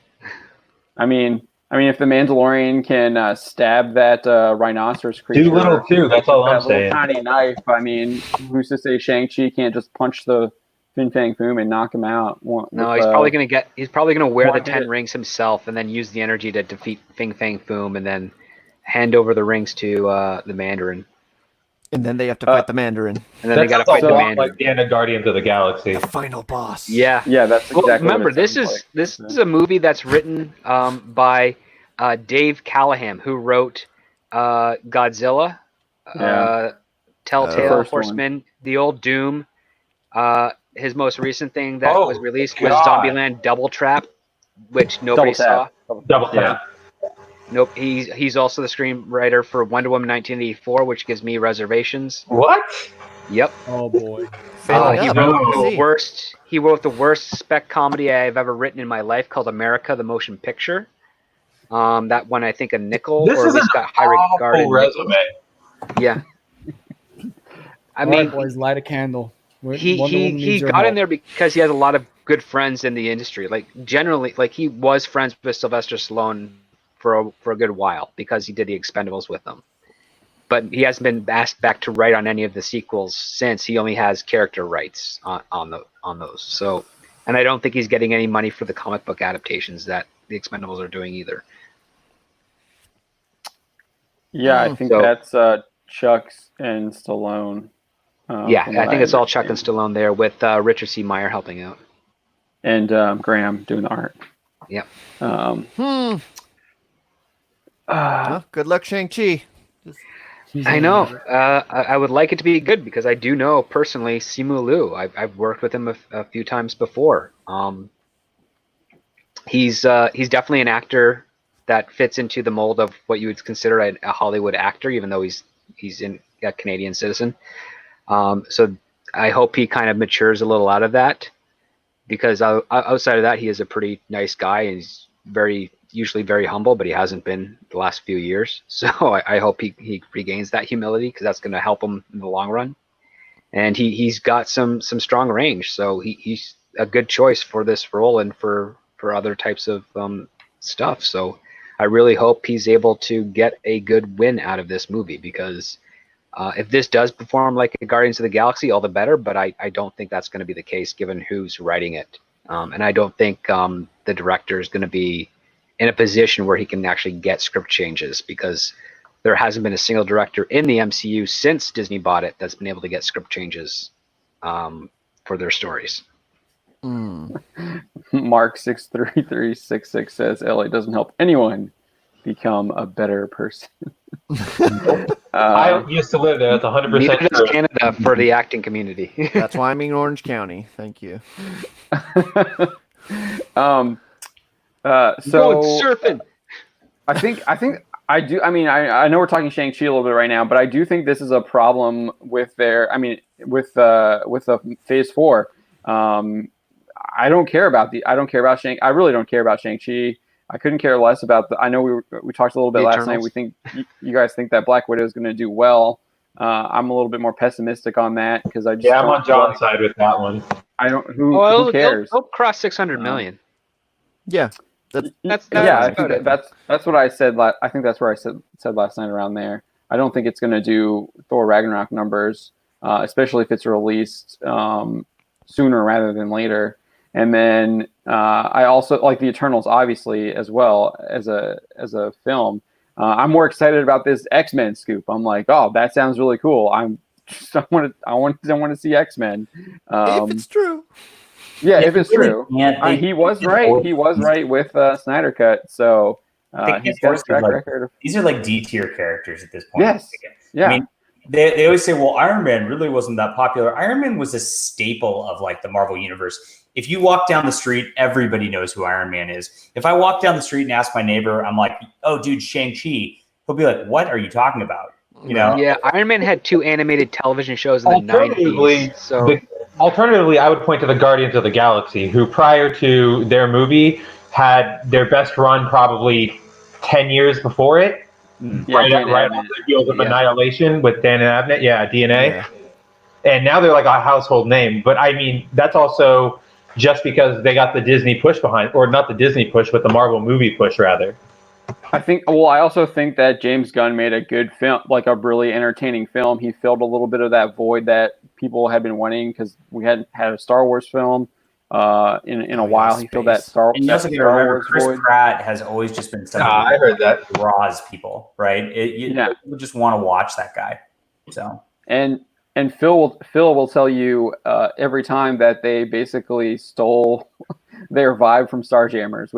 I mean, if the Mandalorian can stab that rhinoceros creature, do little too. That's all I'm saying. Tiny knife. I mean, who's to say Shang-Chi can't just punch the Fin Fang Foom and knock him out? No, he's probably going to wear the 10 rings himself, and then use the energy to defeat Fin Fang Foom, and then hand over the rings to the Mandarin. And then they have to fight the Mandarin. And then they got to fight the Mandarin. Like the end of Guardians of the Galaxy. The final boss. Yeah. Yeah, that's exactly. Well, remember, this is a movie that's written by Dave Callahan, who wrote Godzilla, Telltale, First one. Horseman, the old Doom. His most recent thing that Oh, was released was God. Zombieland Double Trap, which nobody Double tap. saw. Double Yeah. tap. Nope. He's also the screenwriter for Wonder Woman 1984, which gives me reservations. What? Yep. Oh boy. Fair He enough. wrote no. the worst. He wrote the worst spec comedy I've ever written in my life, called America: The Motion Picture. That one, I think, a nickel, This or is at an least got high regard. awful resume. Yeah. I All mean, right, boys, light a candle. he Wonder Woman he needs your got in help. there because he has a lot of good friends in the industry. Like, generally, like, he was friends with Sylvester Stallone for a good while because he did the Expendables with them. But he hasn't been asked back to write on any of the sequels since. He only has character rights on those. So, and I don't think he's getting any money for the comic book adaptations that the Expendables are doing either. Yeah, I think So- that's Chuck's and Stallone. Yeah, from I what think it's all Chuck and understand. Stallone there, with Richard C. Meyer helping out. And Graham doing the art. Yep. Well, good luck, Shang-Chi. I know. I would like it to be good because I do know personally Simu Liu. I've worked with him a few times before. He's definitely an actor that fits into the mold of what you would consider a Hollywood actor, even though he's a Canadian citizen. So I hope he kind of matures a little out of that, because outside of that, he is a pretty nice guy, and he's usually very humble, but he hasn't been the last few years. So I hope he regains that humility, because that's going to help him in the long run. And he's got some strong range, so he's a good choice for this role and for other types of stuff. So I really hope he's able to get a good win out of this movie, because if this does perform like a Guardians of the Galaxy, all the better, but I don't think that's going to be the case given who's writing it. And I don't think the director is going to be in a position where he can actually get script changes, because there hasn't been a single director in the MCU since Disney bought it that's been able to get script changes for their stories. Mark 63366 says LA doesn't help anyone become a better person. I used to live there. That's 100% Neither does true. Canada for the acting community. That's why I'm in Orange County. Thank you. Going So surfing. I think I do. I mean, I know we're talking Shang-Chi a little bit right now, but I do think this is a problem with with the Phase 4. I don't care about Shang. I really don't care about Shang-Chi. I couldn't care less about I know we talked a little bit The last Eternals. night. We think you guys think that Black Widow is going to do well. I'm a little bit more pessimistic on that, because I just Yeah, I'm don't on John's side with that one. I don't. Who cares? They'll cross 600 million. Yeah. That's Yeah, I about think it. that's what I said. I think that's where I said last night around there. I don't think it's going to do Thor Ragnarok numbers, especially if it's released sooner rather than later. And then I also like the Eternals, obviously, as well as a film. I'm more excited about this X-Men scoop. I'm like, oh, that sounds really cool. I want to see X-Men. If it's true. Yeah, if it's true. Yeah, He was right. He was right with Snyder Cut. So he's got a track record. These are like D tier characters at this point. Yes. Yeah. I mean, they always say, well, Iron Man really wasn't that popular. Iron Man was a staple of like the Marvel universe. If you walk down the street, everybody knows who Iron Man is. If I walk down the street and ask my neighbor, I'm like, oh, dude, Shang-Chi, he'll be like, what are you talking about? You know? Yeah, Iron Man had 2 animated television shows in the Alternatively, 90s. So Alternatively, I would point to the Guardians of the Galaxy, who prior to their movie had their best run probably 10 years before it. Yeah, right Dan right Abnett. after the heels of Yeah. Annihilation with Dan and Abnett. Yeah, DNA. Yeah. And now they're like a household name. But I mean, that's also just because they got the Disney push behind, or not the Disney push, but the Marvel movie push, rather. I also think that James Gunn made a good film, like a really entertaining film. He filled a little bit of that void that people had been wanting, because we hadn't had a Star Wars film in a while. He filled that Star And you also got to Star remember, Wars Chris void. Pratt has always just been something I heard that. that draws people, right? Yeah. You just want to watch that guy. So And Phil will tell you every time that they basically stole their vibe from Starjammers. Who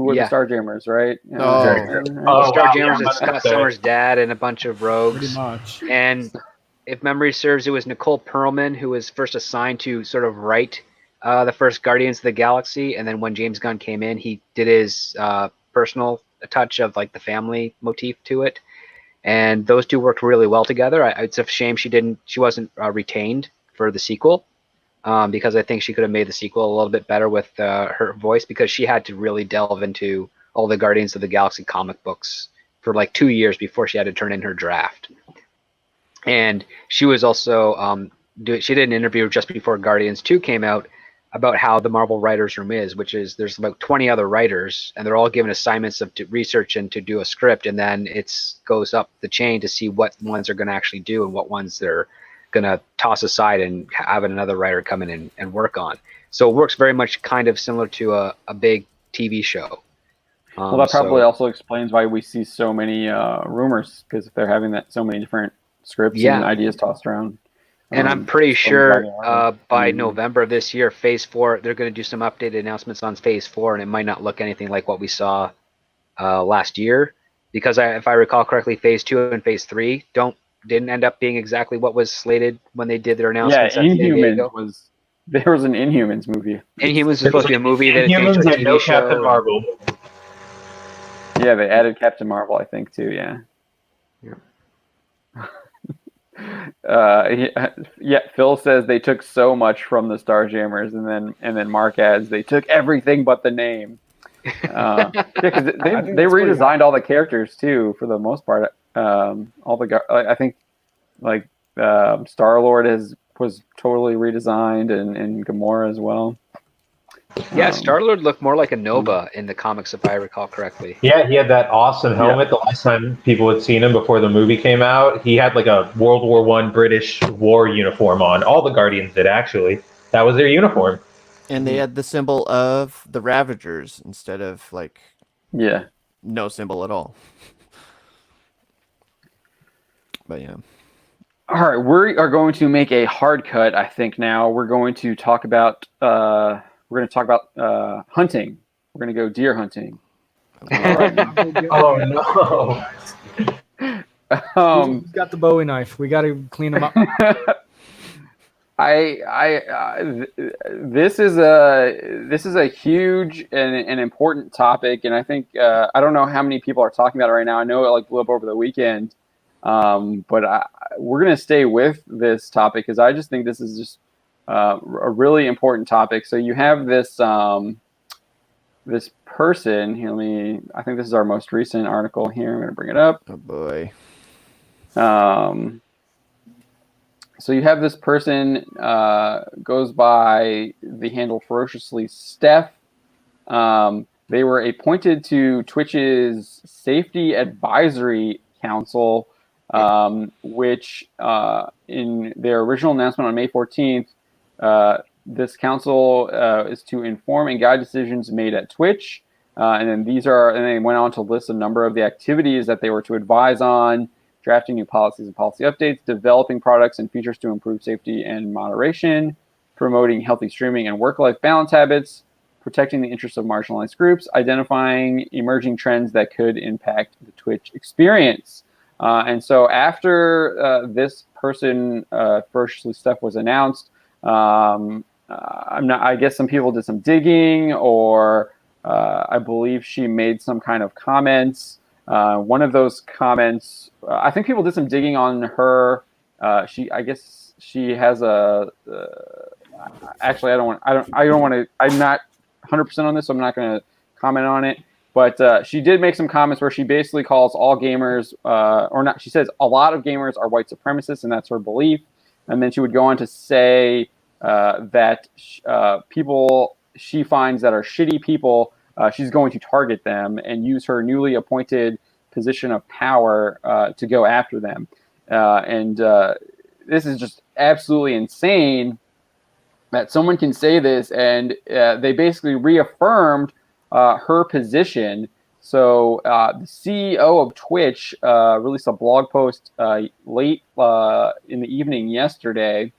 were the Yeah. Starjammers, right? Oh. Oh, Star wow, Jammers yeah, is Scott Summers' dad and a bunch of Pretty rogues. much. And if memory serves, it was Nicole Perlman who was first assigned to sort of write the first Guardians of the Galaxy, and then when James Gunn came in, he did his personal touch of like the family motif to it, and those two worked really well together. It's a shame she wasn't retained for the sequel, because I think she could have made the sequel a little bit better with her voice, because she had to really delve into all the Guardians of the Galaxy comic books for like 2 years before she had to turn in her draft. And she was also she did an interview just before Guardians 2 came out about how the Marvel writers room is, which is there's about 20 other writers, and they're all given assignments to research and to do a script, and then it goes up the chain to see what ones they're going to actually do and what ones they're going to toss aside and have another writer come in and work on. So it works very much kind of similar to a big TV show. Well, that probably also explains why we see so many rumors, because if they're having so many different scripts and ideas tossed around. And I'm pretty sure by November of this year, Phase 4, they're going to do some updated announcements on Phase 4, and it might not look anything like what we saw last year, because if I recall correctly, Phase 2 and Phase 3 didn't end up being exactly what was slated when they did their announcements. Yeah, Inhumans there was an Inhumans movie. Inhumans was supposed to be a movie that Inhumans changed to a and no TV show. Captain Marvel. Yeah, they added Captain Marvel, I think, too. Yeah. Phil says they took so much from the Starjammers, and then Mark adds they took everything but the name. Yeah, because they redesigned all the characters too, for the most part. I think like Star-Lord was totally redesigned, and Gamora as well. Yeah, Star-Lord looked more like a Nova in the comics, if I recall correctly. Yeah, he had that awesome helmet. The last time people had seen him before the movie came out, he had like a World War I British war uniform on. All the Guardians did, actually. That was their uniform. And they had the symbol of the Ravagers instead of like no symbol at all. But yeah. All right, we are going to make a hard cut. I think now we're going to talk about hunting. We're going to go deer hunting. Oh no! Who's got the Bowie knife? We got to clean them up. This is a huge and important topic, and I think I don't know how many people are talking about it right now. I know it like blew up over the weekend, but we're gonna stay with this topic because I just think this is just a really important topic. So you have this this person here. I think this is our most recent article here. I'm gonna bring it up. Oh boy. So you have this person goes by the handle FerociouslySteph. They were appointed to Twitch's Safety Advisory Council, which in their original announcement on May 14th, this council is to inform and guide decisions made at Twitch. And then they went on to list a number of the activities that they were to advise on: drafting new policies and policy updates, developing products and features to improve safety and moderation, promoting healthy streaming and work-life balance habits, protecting the interests of marginalized groups, identifying emerging trends that could impact the Twitch experience. And so after this person, FerociouslySteph, was announced, I guess some people did some digging, or I believe she made some kind of comments. One of those comments, I think people did some digging on her. I guess she has a. Actually, I'm not 100% on this, so I'm not going to comment on it. But she did make some comments where she basically calls all gamers, or not. She says a lot of gamers are white supremacists, and that's her belief. And then she would go on to say that people she finds that are shitty people, she's going to target them and use her newly appointed position of power to go after them. And this is just absolutely insane that someone can say this, and they basically reaffirmed her position. So the CEO of Twitch released a blog post late in the evening yesterday,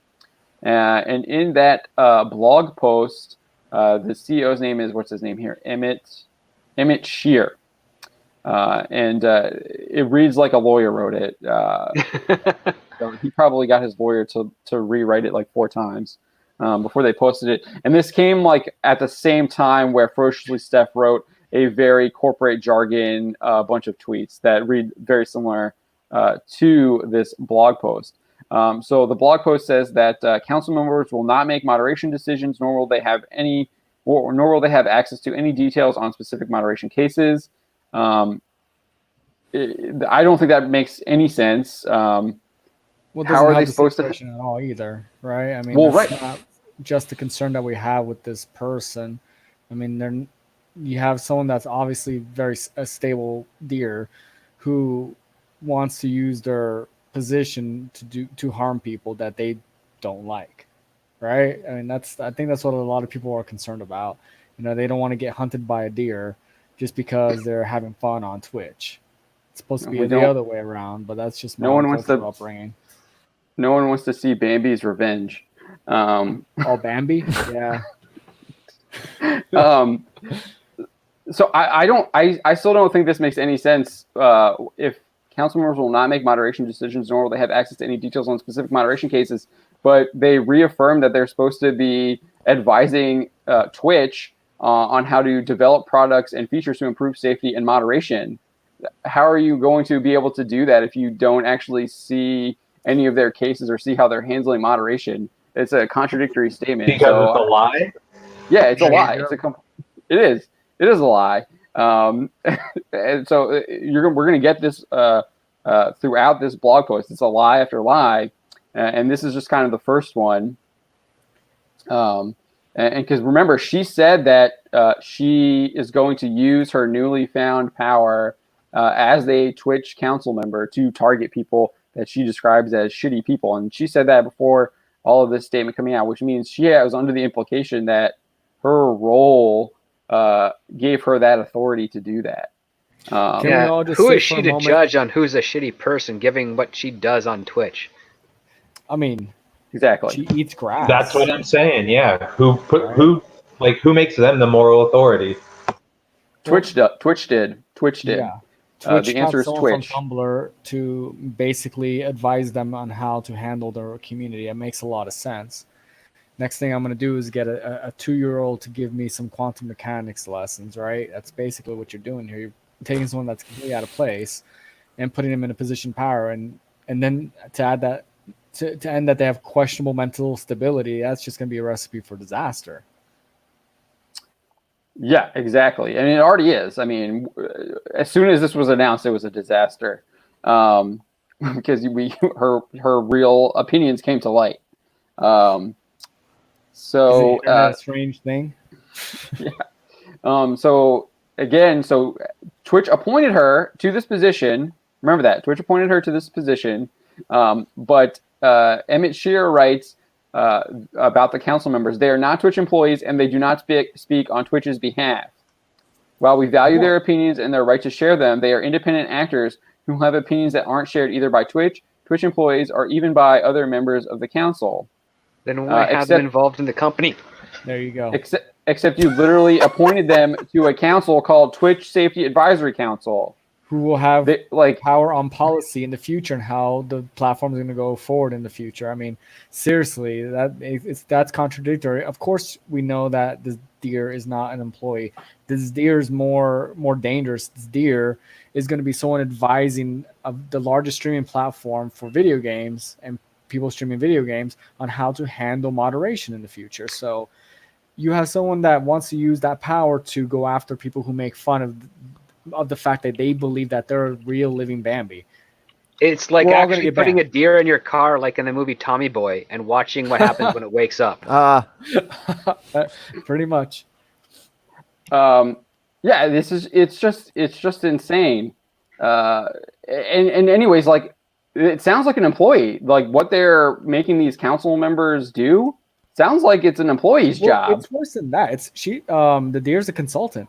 and in that blog post, the CEO's name is, what's his name here? Emmett Shear. and it reads like a lawyer wrote it. So he probably got his lawyer to rewrite it like 4 times before they posted it. And this came like at the same time where FerociouslySteph wrote a very corporate jargon bunch of tweets that read very similar to this blog post. So the blog post says that council members will not make moderation decisions, nor will they have access to any details on specific moderation cases. I don't think that makes any sense. Well, it how doesn't are help they the supposed to? situation at all either, right? I mean, Well, that's right. not just the concern that we have with this person. I mean, you have someone that's obviously a stable deer who wants to use their position to harm people that they don't like, right? I mean, I think that's what a lot of people are concerned about. You know, they don't want to get hunted by a deer just because they're having fun on Twitch. It's supposed to be the other way around, but that's just my cultural upbringing. No one wants to see Bambi's revenge. Oh, Bambi? Yeah. So I still don't think this makes any sense. If council members will not make moderation decisions, nor will they have access to any details on specific moderation cases, but they reaffirm that they're supposed to be advising Twitch on how to develop products and features to improve safety and moderation. How are you going to be able to do that if you don't actually see any of their cases or see how they're handling moderation? It's a contradictory statement. Because it's a lie? Yeah, it's a lie. It is a lie. And so we're going to get this throughout this blog post. It's a lie after lie. And this is just kind of the first one. And because remember, she said that she is going to use her newly found power as a Twitch council member to target people that she describes as shitty people. And she said that before all of this statement coming out, which means she was under the implication that her role gave her that authority to do that. Who is she to judge on who's a shitty person giving what she does on Twitch? I mean, exactly. She eats grass. That's what I'm saying. Yeah. Who makes them the moral authority? Twitch did. Yeah. Twitch the answer is Twitch. From Tumblr to basically advise them on how to handle their community. It makes a lot of sense. Next thing I'm going to do is get a 2-year-old to give me some quantum mechanics lessons, right? That's basically what you're doing here. You're taking someone that's completely out of place and putting them in a position of power. And then to add that, to end that they have questionable mental stability, that's just going to be a recipe for disaster. Yeah, exactly. I mean, it already is. I mean, as soon as this was announced, it was a disaster because her real opinions came to light. So a strange thing. Yeah. So Twitch appointed her to this position. Remember that Twitch appointed her to this position. But Emmett Shear writes about the council members. They are not Twitch employees, and they do not speak on Twitch's behalf. While we value their opinions and their right to share them, they are independent actors who have opinions that aren't shared either by Twitch employees, or even by other members of the council. Then why have them involved in the company? There you go. Except you literally appointed them to a council called Twitch Safety Advisory Council, who will have power on policy in the future and how the platform is going to go forward in the future. I mean, seriously, that's contradictory. Of course, we know that this deer is not an employee. This deer is more dangerous. This deer is going to be someone advising of the largest streaming platform for video games and people streaming video games on how to handle moderation in the future. So you have someone that wants to use that power to go after people who make fun of the fact that they believe that they're a real living Bambi. It's like actually putting a deer in your car, like in the movie Tommy Boy, and watching what happens when it wakes up. Pretty much. Yeah, it's just insane. And anyways, like, it sounds like an employee. Like, what they're making these council members do sounds like it's an employee's job. It's worse than that. The deer's a consultant.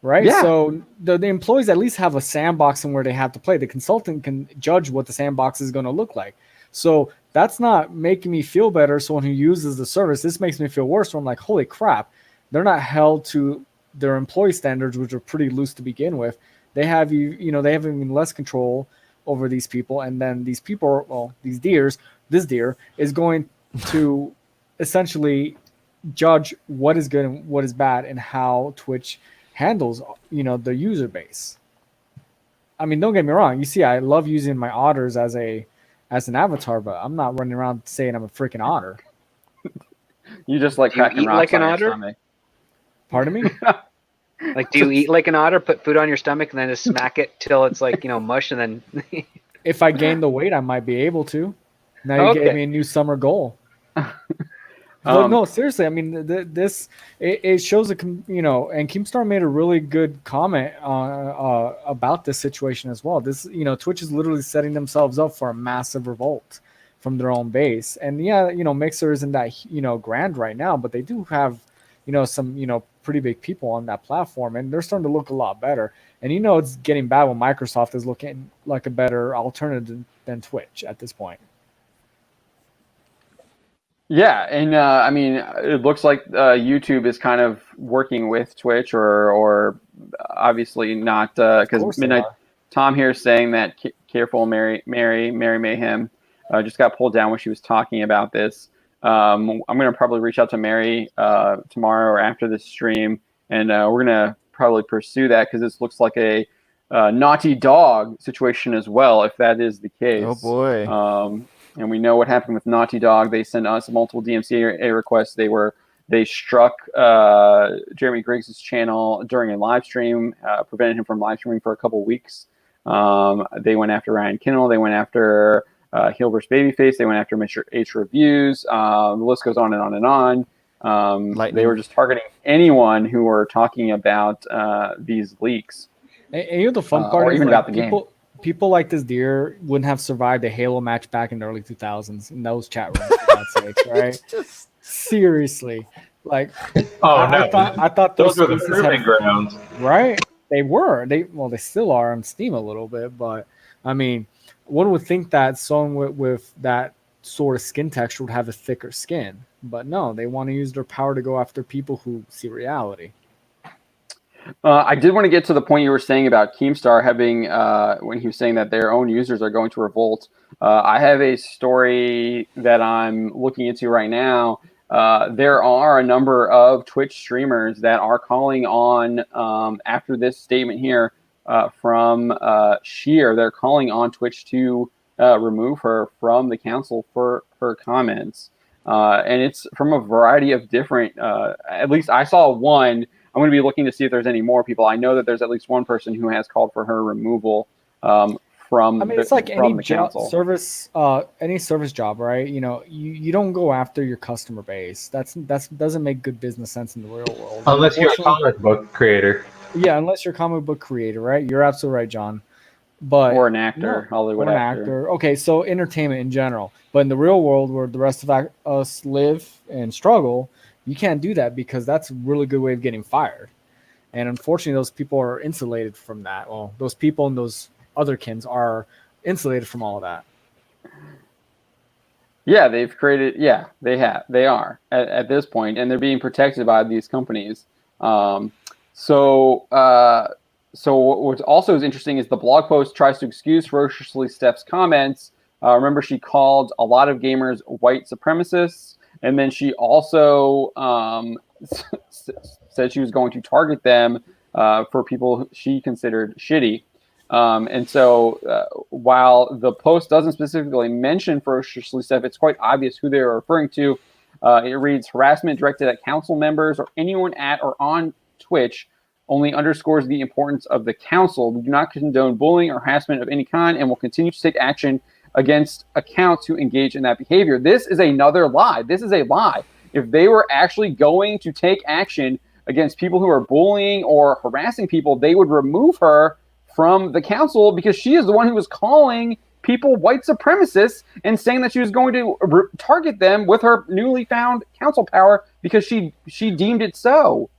Right. Yeah. So the employees at least have a sandbox in where they have to play. The consultant can judge what the sandbox is going to look like. So that's not making me feel better. Someone who uses the service, this makes me feel worse. So I'm like, holy crap, they're not held to their employee standards, which are pretty loose to begin with. they have they have even less control over these people, and then these people, well, this deer is going to essentially judge what is good and what is bad and how Twitch handles the user base. I mean, don't get me wrong. You see, I love using my otters as an avatar, but I'm not running around saying I'm a freaking otter. You just like Do you cracking eat rocks like an on your otter? stomach. Pardon me? Like, do you eat like an otter, put food on your stomach, and then just smack it till it's like, mush, and then... If I gain the weight, I might be able to. Now you Okay. gave me a new summer goal. But no, seriously, I mean, it shows and Keemstar made a really good comment about this situation as well. This, Twitch is literally setting themselves up for a massive revolt from their own base. And yeah, Mixer isn't that grand right now, but they do have some pretty big people on that platform, and they're starting to look a lot better. And it's getting bad when Microsoft is looking like a better alternative than Twitch at this point. Yeah, and I mean, it looks like YouTube is kind of working with Twitch, or obviously not, because Midnight Tom here is saying that Careful Mary Mayhem just got pulled down when she was talking about this. I'm going to probably reach out to Mary tomorrow or after this stream, and we're going to probably pursue that, because this looks like a Naughty Dog situation as well, if that is the case. Oh boy. And we know what happened with Naughty Dog. They sent us multiple DMCA requests. They struck Jeremy Griggs' channel during a live stream, prevented him from live streaming for a couple weeks. They went after Ryan Kinnell. They went after Heel vs. Babyface. They went after Mr. H Reviews. The list goes on and on and on. They were just targeting anyone who were talking about these leaks. And the fun part or is even about the game. People like this deer wouldn't have survived a Halo match back in the early 2000s in those chat rooms, for God's sakes, right? Seriously. Like, I thought those were the pieces proving grounds. Right? They were. They still are on Steam a little bit, but I mean, one would think that someone with that sort of skin texture would have a thicker skin, but no, they want to use their power to go after people who see reality. I did want to get to the point you were saying about Keemstar having, when he was saying that their own users are going to revolt. I have a story that I'm looking into right now. There are a number of Twitch streamers that are calling on, after this statement here from Sheer, they're calling on Twitch to remove her from the council for her comments. And it's from a variety of different, at least I saw one. I'm going to be looking to see if there's any more people. I know that there's at least one person who has called for her removal from. I mean, it's like any service job, right? You don't go after your customer base. That doesn't make good business sense in the real world. Unless you're a comic book creator. Yeah, unless you're a comic book creator, right? You're absolutely right, John. But or an actor, Hollywood actor. Okay, so entertainment in general. But in the real world, where the rest of us live and struggle, you can't do that, because that's a really good way of getting fired. And unfortunately, those people are insulated from that. Well, those people and those other kins are insulated from all of that. Yeah, they've created. Yeah, they have. They are at this point, and they're being protected by these companies. So what's also is interesting is the blog post tries to excuse FerociouslySteph's comments. Remember, she called a lot of gamers white supremacists. And then she also said she was going to target them for people she considered shitty. And so while the post doesn't specifically mention FerociouslySteph, it's quite obvious who they're referring to. It reads, harassment directed at council members or anyone at or on Twitch only underscores the importance of the council. We do not condone bullying or harassment of any kind and will continue to take action against accounts who engage in that behavior. This is another lie. This is a lie. If they were actually going to take action against people who are bullying or harassing people, they would remove her from the council, because she is the one who was calling people white supremacists and saying that she was going to target them with her newly found council power because she deemed it so.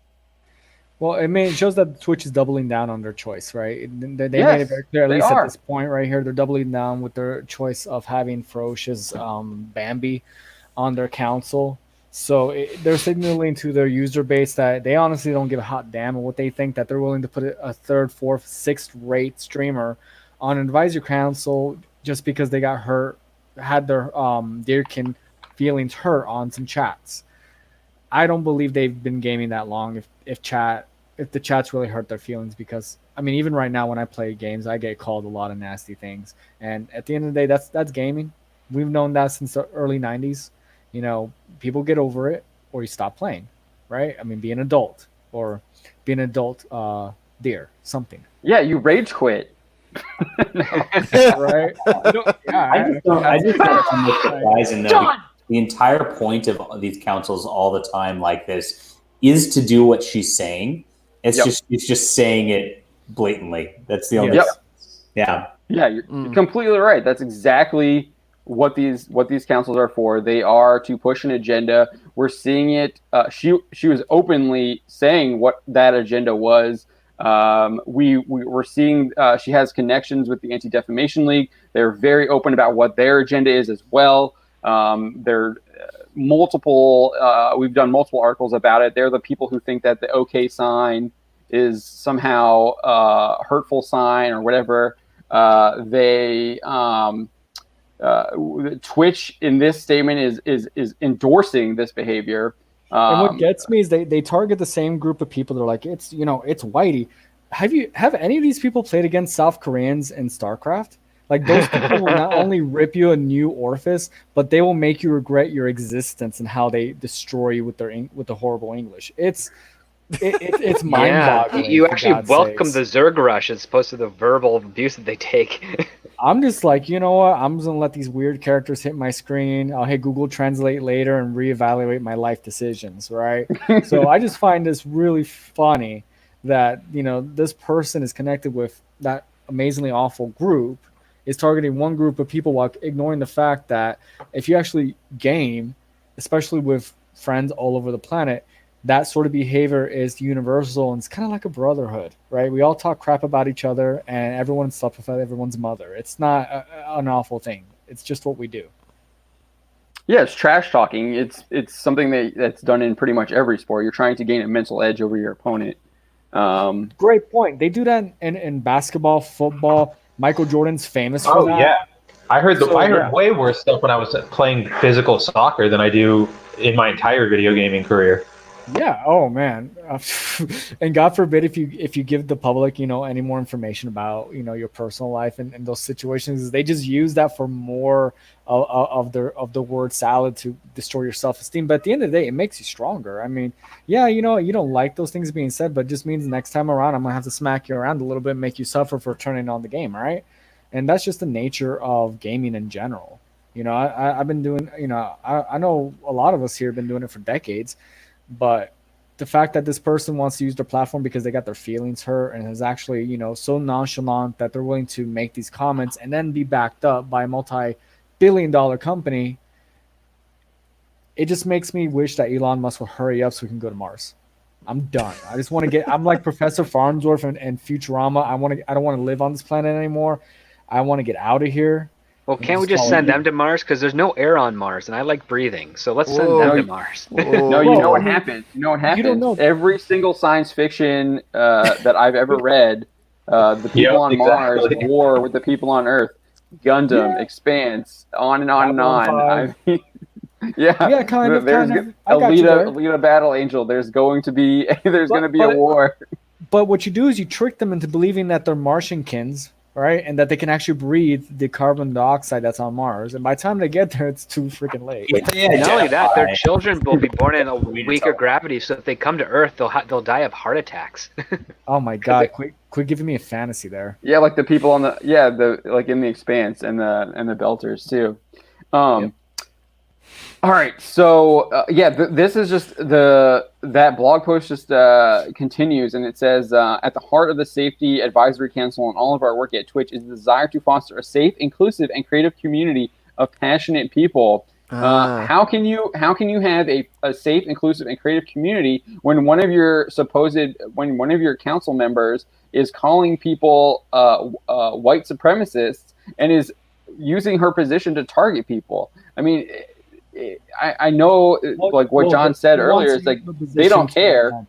Well, it shows that Twitch is doubling down on their choice, right? They made it very clear, at least at this point right here, they're doubling down with their choice of having Ferocious Bambi on their council. So they're signaling to their user base that they honestly don't give a hot damn of what they think, that they're willing to put a third, fourth, sixth rate streamer on an advisory council just because they got hurt, had their dearkin feelings hurt on some chats. I don't believe they've been gaming that long if the chats really hurt their feelings, because I mean, even right now when I play games, I get called a lot of nasty things, and at the end of the day, that's gaming. We've known that since the early 90s. You know, people get over it or you stop playing, right? I mean, be an adult or be an adult dear, something. Yeah, you rage quit. Right? I just don't find it surprising though. The entire point of these councils all the time like this is to do what she's saying. It's just saying it blatantly. That's the only. Yep. Yeah. Yeah, you're completely right. That's exactly what these councils are for. They are to push an agenda. We're seeing it. She was openly saying what that agenda was. We're seeing she has connections with the Anti-Defamation League. They're very open about what their agenda is as well. They're multiple. We've done multiple articles about it. They're the people who think that the OK sign is somehow a hurtful sign or whatever. Twitch in this statement is endorsing this behavior. And what gets me is they target the same group of people. They're like, it's whitey. Have any of these people played against South Koreans in StarCraft? Like, those people will not only rip you a new orifice, but they will make you regret your existence and how they destroy you with the horrible English. It's mind-boggling. You actually welcome the Zerg rush as opposed to the verbal abuse that they take. I'm just like, you know what? I'm just gonna let these weird characters hit my screen. I'll hit Google Translate later and reevaluate my life decisions, right? So I just find this really funny that, you know, this person is connected with that amazingly awful group, is targeting one group of people while ignoring the fact that if you actually game, especially with friends all over the planet, that sort of behavior is universal, and it's kind of like a brotherhood, right? We all talk crap about each other, and everyone slept with everyone's mother. It's not an awful thing. It's just what we do. Yeah, it's trash talking. It's something that's done in pretty much every sport. You're trying to gain a mental edge over your opponent. Great point. They do that in basketball, football. Michael Jordan's famous for that. Yeah. I heard way worse stuff when I was playing physical soccer than I do in my entire video gaming career. Yeah. Oh man. And God forbid if you give the public, you know, any more information about, you know, your personal life and those situations, they just use that for more of the word salad to destroy your self-esteem. But at the end of the day, it makes you stronger. I mean, yeah, you know, you don't like those things being said, but it just means next time around, I'm gonna have to smack you around a little bit, make you suffer for turning on the game, right? And that's just the nature of gaming in general. You know, I've been doing, you know, I know a lot of us here have been doing it for decades. But the fact that this person wants to use their platform because they got their feelings hurt and is actually, you know, so nonchalant that they're willing to make these comments and then be backed up by a multi-billion-dollar company, it just makes me wish that Elon Musk will hurry up so we can go to Mars. I'm done. I just want to get. I'm like Professor Farnsworth and Futurama. I don't want to live on this planet anymore. I want to get out of here. Well, can't we just send them to Mars? Because there's no air on Mars, and I like breathing. So let's send them to Mars. No, you know what happened. You know what happened. You don't know. Every single science fiction that I've ever read, the people on Mars war with the people on Earth. Gundam, Expanse, on and on and on. I mean, yeah, kind of. Alita Battle Angel. There's going to be a war. But what you do is you trick them into believing that they're Martiankins. Right, and that they can actually breathe the carbon dioxide that's on Mars, and by the time they get there, it's too freaking late. Not only that, their children will be born in a weaker gravity, so if they come to Earth, they'll die of heart attacks. Oh my God! Quit giving me a fantasy there. Yeah, like the people on the like in the Expanse and the Belters too. Yep. All right, so this is just that blog post just continues, and it says at the heart of the Safety Advisory Council and all of our work at Twitch is the desire to foster a safe, inclusive, and creative community of passionate people. How can you have a safe, inclusive, and creative community when one of your council members is calling people white supremacists and is using her position to target people? I mean, I know, like what John said earlier, is like they don't care.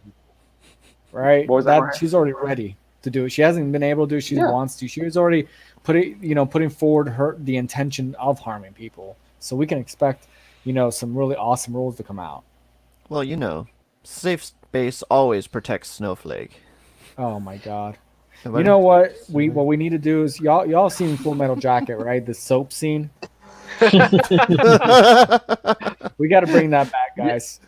Right? What was that? She's already ready to do it. She hasn't been able to do it. She wants to. She was already putting forward the intention of harming people. So we can expect, some really awesome rules to come out. Well, safe space always protects Snowflake. Oh my God. You know what we need to do is y'all seen Full Metal Jacket, right? The soap scene. We got to bring that back, guys.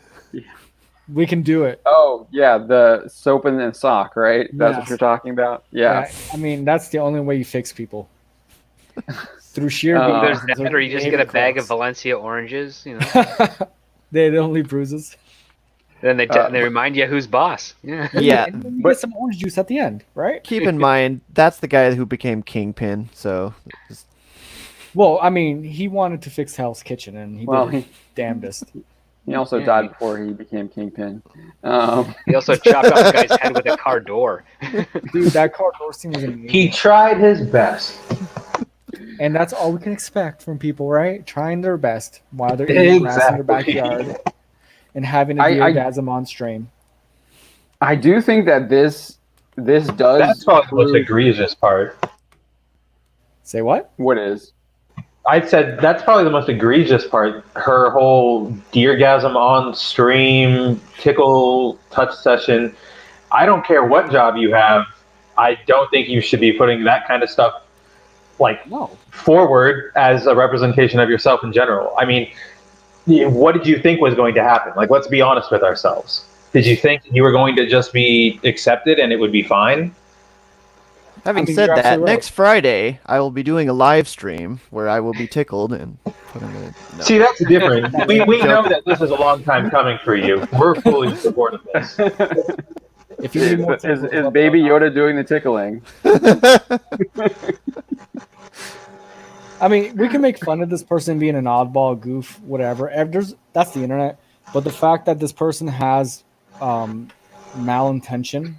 We can do it. Oh yeah, the soap and the sock, right? That's what you're talking about. Yeah. I mean, that's the only way you fix people. Through sheer There's that, or you just get a bag of Valencia oranges. They don't leave bruises. Then they remind you who's boss. Yeah. Yeah. And then you get some orange juice at the end, right? Keep in mind, that's the guy who became Kingpin, so... Well, I mean, he wanted to fix Hell's Kitchen, and he did his damnedest. He also died before he became Kingpin. He also chopped off the guy's head with a car door. Dude, that car door scene was amazing. He tried his best. And that's all we can expect from people, right? Trying their best while they're eating grass in their backyard and having a orgasm on stream. I do think that this does... That's probably the most egregious part. Say what? What is? I said that's probably the most egregious part. Her whole deergasm on stream, tickle touch session. I don't care what job you have. I don't think you should be putting that kind of stuff forward as a representation of yourself in general. I mean, what did you think was going to happen? Like, let's be honest with ourselves. Did you think you were going to just be accepted and it would be fine? Having said that, next Friday I will be doing a live stream where I will be tickled and put in a... No. See, that's different. we know that this is a long time coming for you. We're fully in support of this. If you need more is Baby Yoda doing the tickling? I mean, we can make fun of this person being an oddball, goof, whatever. That's the internet. But the fact that this person has malintention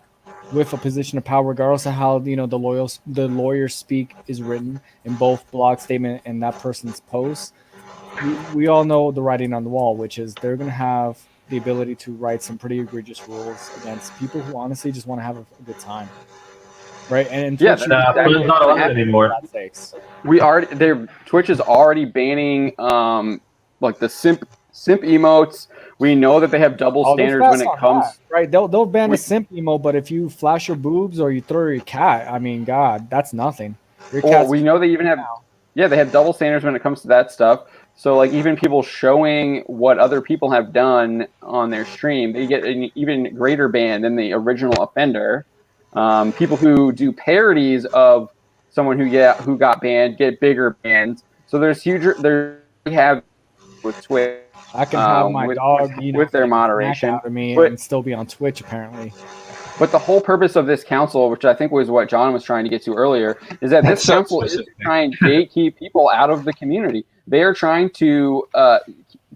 with a position of power, regardless of how the lawyers speak is written in both blog statement and that person's post, we all know the writing on the wall, which is they're going to have the ability to write some pretty egregious rules against people who honestly just want to have a good time. Right, and yeah, it's not allowed anymore. Twitch is already banning like the simp emotes. We know that they have double standards when it comes. Right, they'll ban a simp emote, but if you flash your boobs or you throw your cat, I mean, God, that's nothing. We know they even have. Yeah, they have double standards when it comes to that stuff. So, like, even people showing what other people have done on their stream, they get an even greater ban than the original offender. People who do parodies of someone who got banned get bigger bans. So there's we have with Twitch. I can have my dog with their moderation out of me and still be on Twitch apparently. But the whole purpose of this council, which I think was what John was trying to get to earlier, is that this council is trying to gatekeep people out of the community. They are trying to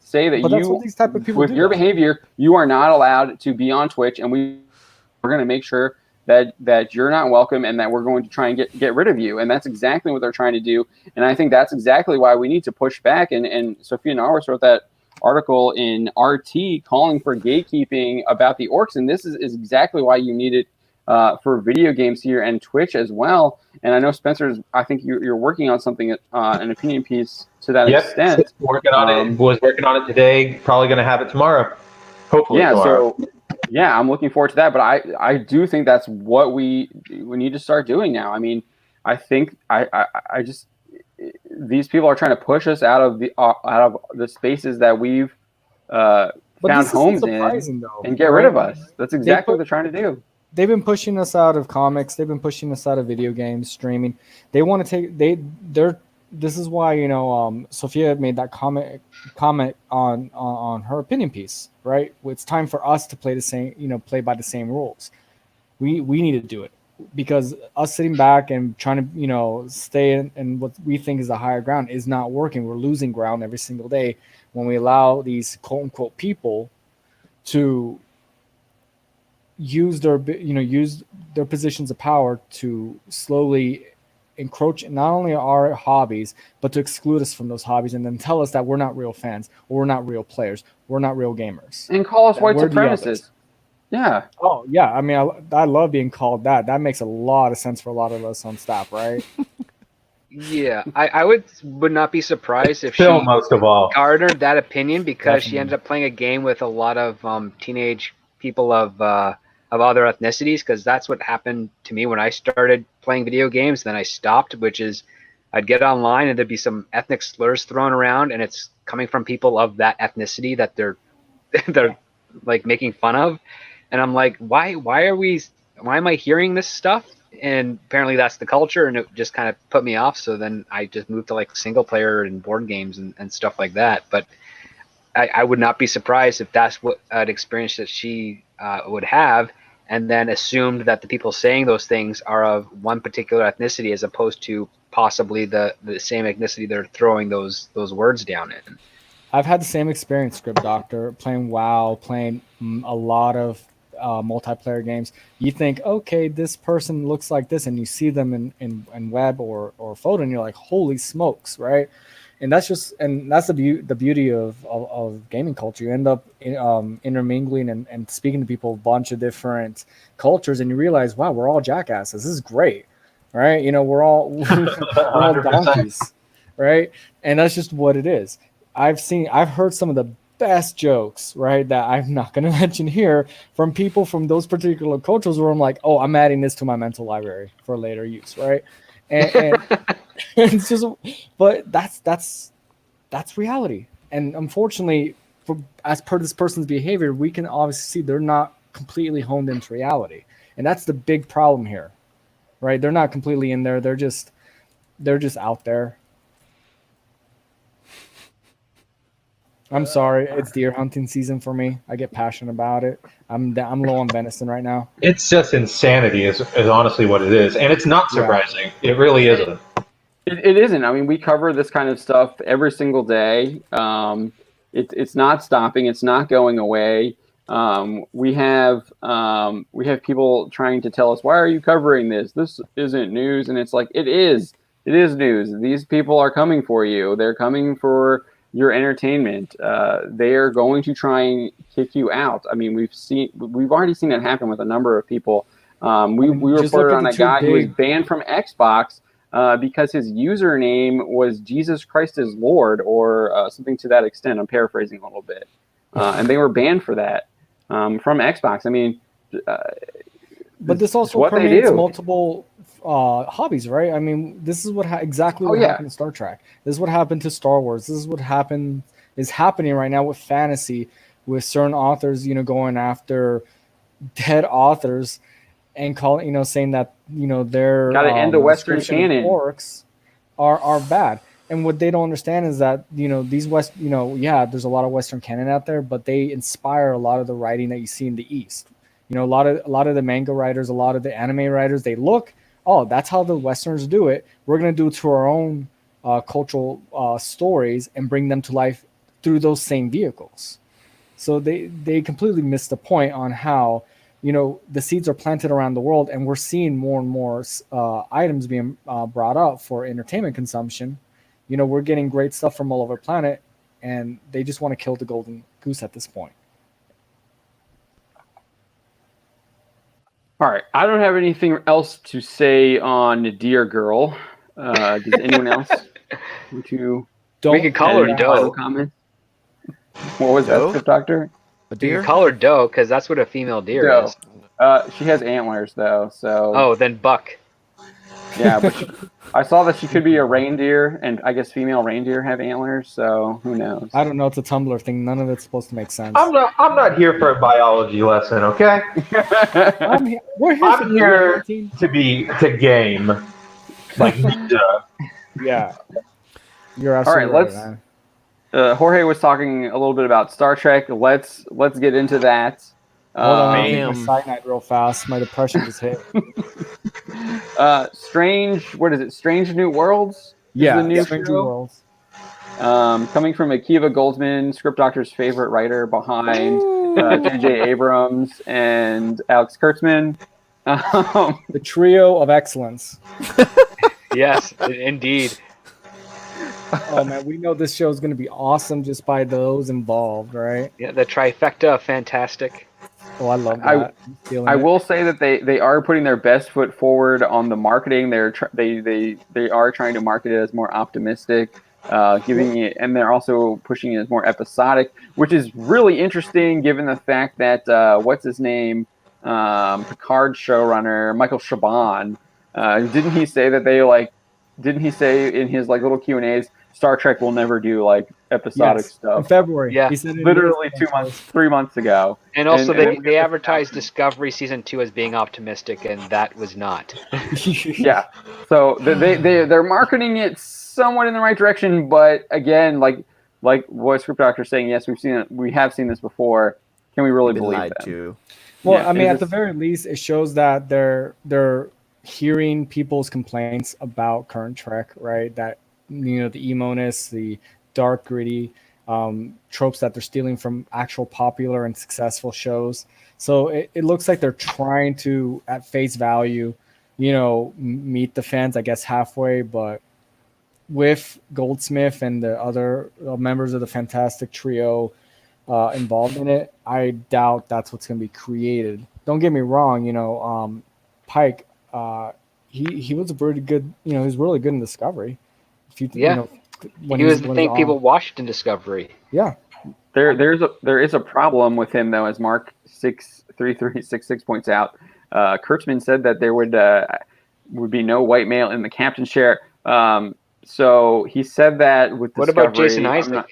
say that your behavior, you are not allowed to be on Twitch, and we're going to make sure that you're not welcome and that we're going to try and get rid of you. And that's exactly what they're trying to do. And I think that's exactly why we need to push back. And Sophia Narwis wrote that article in RT calling for gatekeeping about the orcs. And this is exactly why you need it for video games here and Twitch as well. And I know Spencer's, I think you're working on something, an opinion piece to that extent. Working on it. Was working on it today. Probably going to have it tomorrow. Hopefully tomorrow. So yeah, I'm looking forward to that. But I do think that's what we need to start doing now. I mean, I think I just these people are trying to push us out of the spaces that we've found homes in and get rid of us. That's exactly what they're trying to do. They've been pushing us out of comics. They've been pushing us out of video games, streaming. They want to take this is why Sophia made that comment on her opinion piece, right? It's time for us to play the same, play by the same rules. We need to do it because us sitting back and trying to stay in what we think is the higher ground is not working. We're losing ground every single day when we allow these quote unquote people to use their positions of power to slowly encroach not only our hobbies, but to exclude us from those hobbies and then tell us that we're not real fans or we're not real players, we're not real gamers. And call us That white we're the others. supremacists. Yeah. Oh, yeah. I mean, I love being called that. That makes a lot of sense for a lot of us on staff, right? Yeah, I would not be surprised if Phil, she most of all. garnered that opinion because she Definitely. ended up playing a game with a lot of teenage people of other ethnicities, because that's what happened to me when I started playing video games. Then I stopped, which is I'd get online and there'd be some ethnic slurs thrown around, and it's coming from people of that ethnicity that they're like making fun of, and I'm like, why am I hearing this stuff? And apparently that's the culture, and it just kind of put me off. So then I just moved to like single player and board games and stuff like that. But I would not be surprised if that's what an experience that she would have, and then assumed that the people saying those things are of one particular ethnicity as opposed to possibly the same ethnicity they're throwing those words down in. I've had the same experience, Script Doctor, playing WoW, playing a lot of multiplayer games. You think, okay, this person looks like this, and you see them in web or photo, and you're like, holy smokes, right? And that's the beauty of gaming culture. You end up intermingling and speaking to people of a bunch of different cultures, and you realize, wow, we're all jackasses. This is great, right? You know, we're all donkeys, right? And that's just what it is. I've heard some of the best jokes, right, that I'm not going to mention here, from people from those particular cultures, where I'm like, oh, I'm adding this to my mental library for later use, right? And it's just, but that's reality. And unfortunately, as per this person's behavior, we can obviously see they're not completely honed into reality, and that's the big problem here, right? They're not completely in there. They're just out there. I'm sorry, it's deer hunting season for me. I get passionate about it. I'm low on venison right now. It's just insanity is honestly what it is. And it's not surprising. Yeah. It really isn't. It isn't. I mean, we cover this kind of stuff every single day. It's not stopping. It's not going away. We have people trying to tell us, why are you covering this? This isn't news. And it's like, it is. It is news. These people are coming for you. They're coming for your entertainment. They are going to try and kick you out. I mean, we've already seen it happen with a number of people. We reported on a guy who was banned from Xbox because his username was Jesus Christ is Lord, or something to that extent. I'm paraphrasing a little bit, and they were banned for that from Xbox. I mean, but this also permeates multiple hobbies, right? I mean, this is what exactly what happened to Star Trek. This is what happened to Star Wars. This is what is happening right now with fantasy, with certain authors, going after dead authors and saying that, their gotta end the Western canon. Orcs are bad. And what they don't understand is that, these there's a lot of Western canon out there, but they inspire a lot of the writing that you see in the East. A lot of the manga writers, a lot of the anime writers, they look, oh, that's how the Westerners do it. We're going to do it to our own cultural stories and bring them to life through those same vehicles. So they completely missed the point on how, the seeds are planted around the world, and we're seeing more and more items being brought up for entertainment consumption. We're getting great stuff from all over the planet, and they just want to kill the golden goose at this point. All right, I don't have anything else to say on Dear Girl. Does anyone else want to? We can call her Doe. Comment? What was that, Script Doctor? A deer? We can call her Doe because that's what a female deer Doe. is. She has antlers though, so. Oh, then Buck. Yeah, but I saw that she could be a reindeer, and I guess female reindeer have antlers, so who knows? I don't know. It's a Tumblr thing. None of it's supposed to make sense. I'm not here for a biology lesson, okay? We're here to game. Like ninja. Yeah. You're absolutely right. Man. Jorge was talking a little bit about Star Trek. Let's get into that. Hold on, my cyanide real fast. My depression just hit. What is it? Strange New Worlds? Yeah, the new Strange show? New Worlds. Coming from Akiva Goldsman, Script Doctor's favorite writer behind J.J. Abrams and Alex Kurtzman. The trio of excellence. Yes, indeed. Oh man, we know this show is going to be awesome just by those involved, right? Yeah, the trifecta, fantastic. Oh, I love I- that. I'm feeling I it. will say that they are putting their best foot forward on the marketing. They are trying to market it as more optimistic, giving it, and they're also pushing it as more episodic, which is really interesting given the fact that what's his name, Picard showrunner Michael Chabon, didn't he say that they like? Didn't he say in his like little Q&As, Star Trek will never do like episodic Yes, in stuff? February. Yeah. He said it in Literally his 3 months ago. And also, And then we they get this advertised announcement. Discovery Season 2 as being optimistic, and that was not. Yeah. So they're marketing it somewhat in the right direction, but again, like what Script Doctor's saying, yes, we have seen this before. Can we really Been believe lied them? to. Well, Yeah, I mean, is at the this- very least, it shows that they're hearing people's complaints about current Trek, right? That the emo-ness, the dark, gritty tropes that they're stealing from actual popular and successful shows. So it looks like they're trying to, at face value, meet the fans, I guess, halfway. But with Goldsmith and the other members of the Fantastic Trio involved in it, I doubt that's what's going to be created. Don't get me wrong, Pike, he was a pretty good, he was really good in Discovery. If you, Yeah. when He was the when thing on- people watched in Discovery. Yeah, there is a problem with him though, as Mark 63366 points out. Kurtzman said that there would be no white male in the captain's chair. So he said that with What Discovery. about Jason I'm Isaac? not-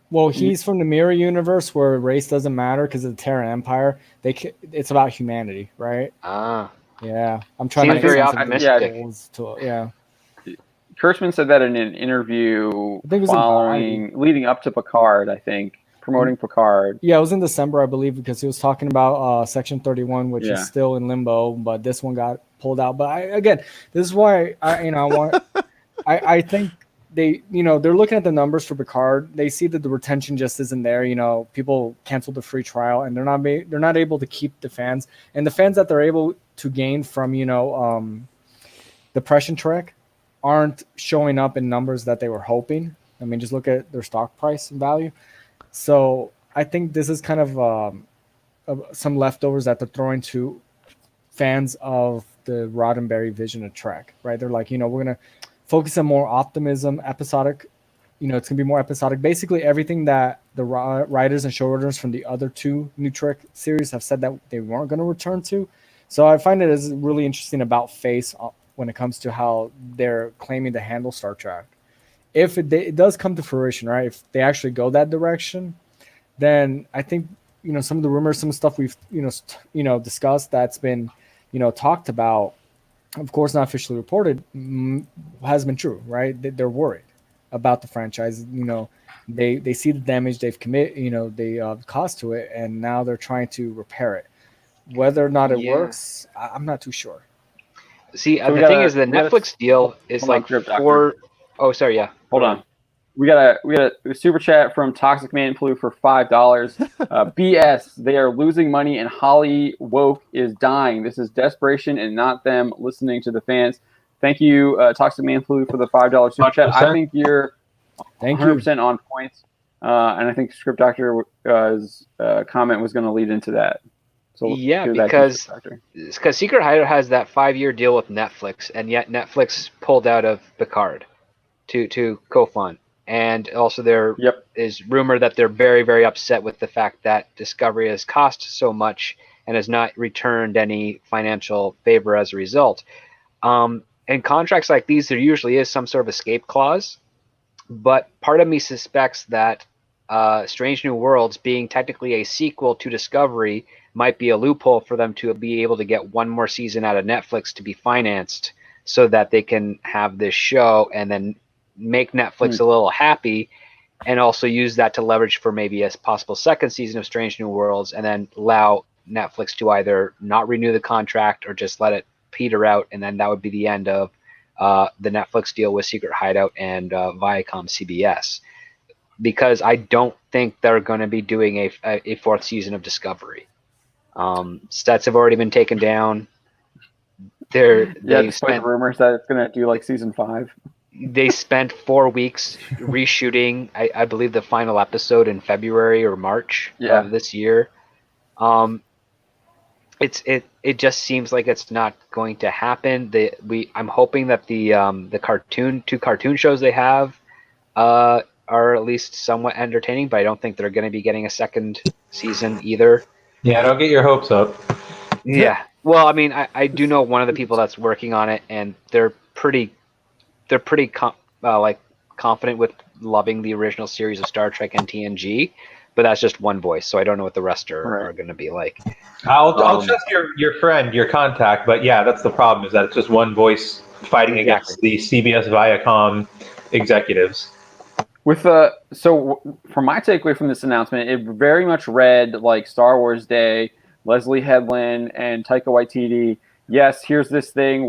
well, he's from the mirror universe where race doesn't matter because of the Terran Empire. It's about humanity, right? Ah, Yeah, I'm trying seems to very make sense of optimistic. those yeah. Kurtzman said that in an interview I think it was leading up to Picard, I think, promoting Picard. Yeah, it was in December, I believe, because he was talking about Section 31, which Yeah. is still in limbo, but this one got pulled out. But this is why I want. I think they're looking at the numbers for Picard. They see that the retention just isn't there. People canceled the free trial, and they're not able to keep the fans, and the fans that they're able to gain from Depression Trek aren't showing up in numbers that they were hoping. I mean, just look at their stock price and value. So I think this is kind of some leftovers that they're throwing to fans of the Roddenberry vision of Trek, right? They're like, we're going to focus on more optimism, episodic. It's going to be more episodic. Basically, everything that the writers and showrunners from the other two new Trek series have said that they weren't going to return to. So I find it as really interesting about face when it comes to how they're claiming to handle Star Trek. If it does come to fruition, right? If they actually go that direction, then I think some of the rumors, some stuff we've discussed that's been talked about, of course not officially reported, has been true, right? They're worried about the franchise. They see the damage they've they caused to it, and now they're trying to repair it. Whether or not it works, I'm not too sure. See, So the thing is, the Netflix deal is hold on, like Script Doctor. 4. Oh, sorry, yeah. Hold on. We got a super chat from Toxic Man Flu for $5. BS. They are losing money and Holly Woke is dying. This is desperation and not them listening to the fans. Thank you, Toxic Man Flu, for the $5 super chat. I think you're 100% on point. And I think Script Doctor's comment was going to lead into that. So Yeah, do that, because Script Doctor. Secret Hideout has that 5-year deal with Netflix, and yet Netflix pulled out of Picard to co-fund. And also there is rumor that they're very, very upset with the fact that Discovery has cost so much and has not returned any financial favor as a result. In contracts like these, there usually is some sort of escape clause, but part of me suspects that Strange New Worlds, being technically a sequel to Discovery, might be a loophole for them to be able to get one more season out of Netflix to be financed so that they can have this show and then make Netflix a little happy, and also use that to leverage for maybe a possible second season of Strange New Worlds, and then allow Netflix to either not renew the contract or just let it peter out, and then that would be the end of the Netflix deal with Secret Hideout and Viacom CBS. Because I don't think they're going to be doing a fourth season of Discovery. Stats have already been taken down. They Despite spent rumors that it's gonna do like season 5. they spent 4 weeks reshooting, I believe, the final episode in February or March of this year. It just seems like it's not going to happen. I'm hoping that the two cartoon shows they have are at least somewhat entertaining, but I don't think they're going to be getting a second season either. Yeah, don't get your hopes up. Yeah. Well, I mean, I do know one of the people that's working on it, and they're pretty confident with loving the original series of Star Trek and TNG, but that's just one voice, so I don't know what the rest are going to be like. I'll trust your friend, your contact, but yeah, that's the problem, is that it's just one voice fighting against the CBS Viacom executives. So from my takeaway from this announcement, it very much read like Star Wars Day, Leslie Headland and Taika Waititi. Yes, here's this thing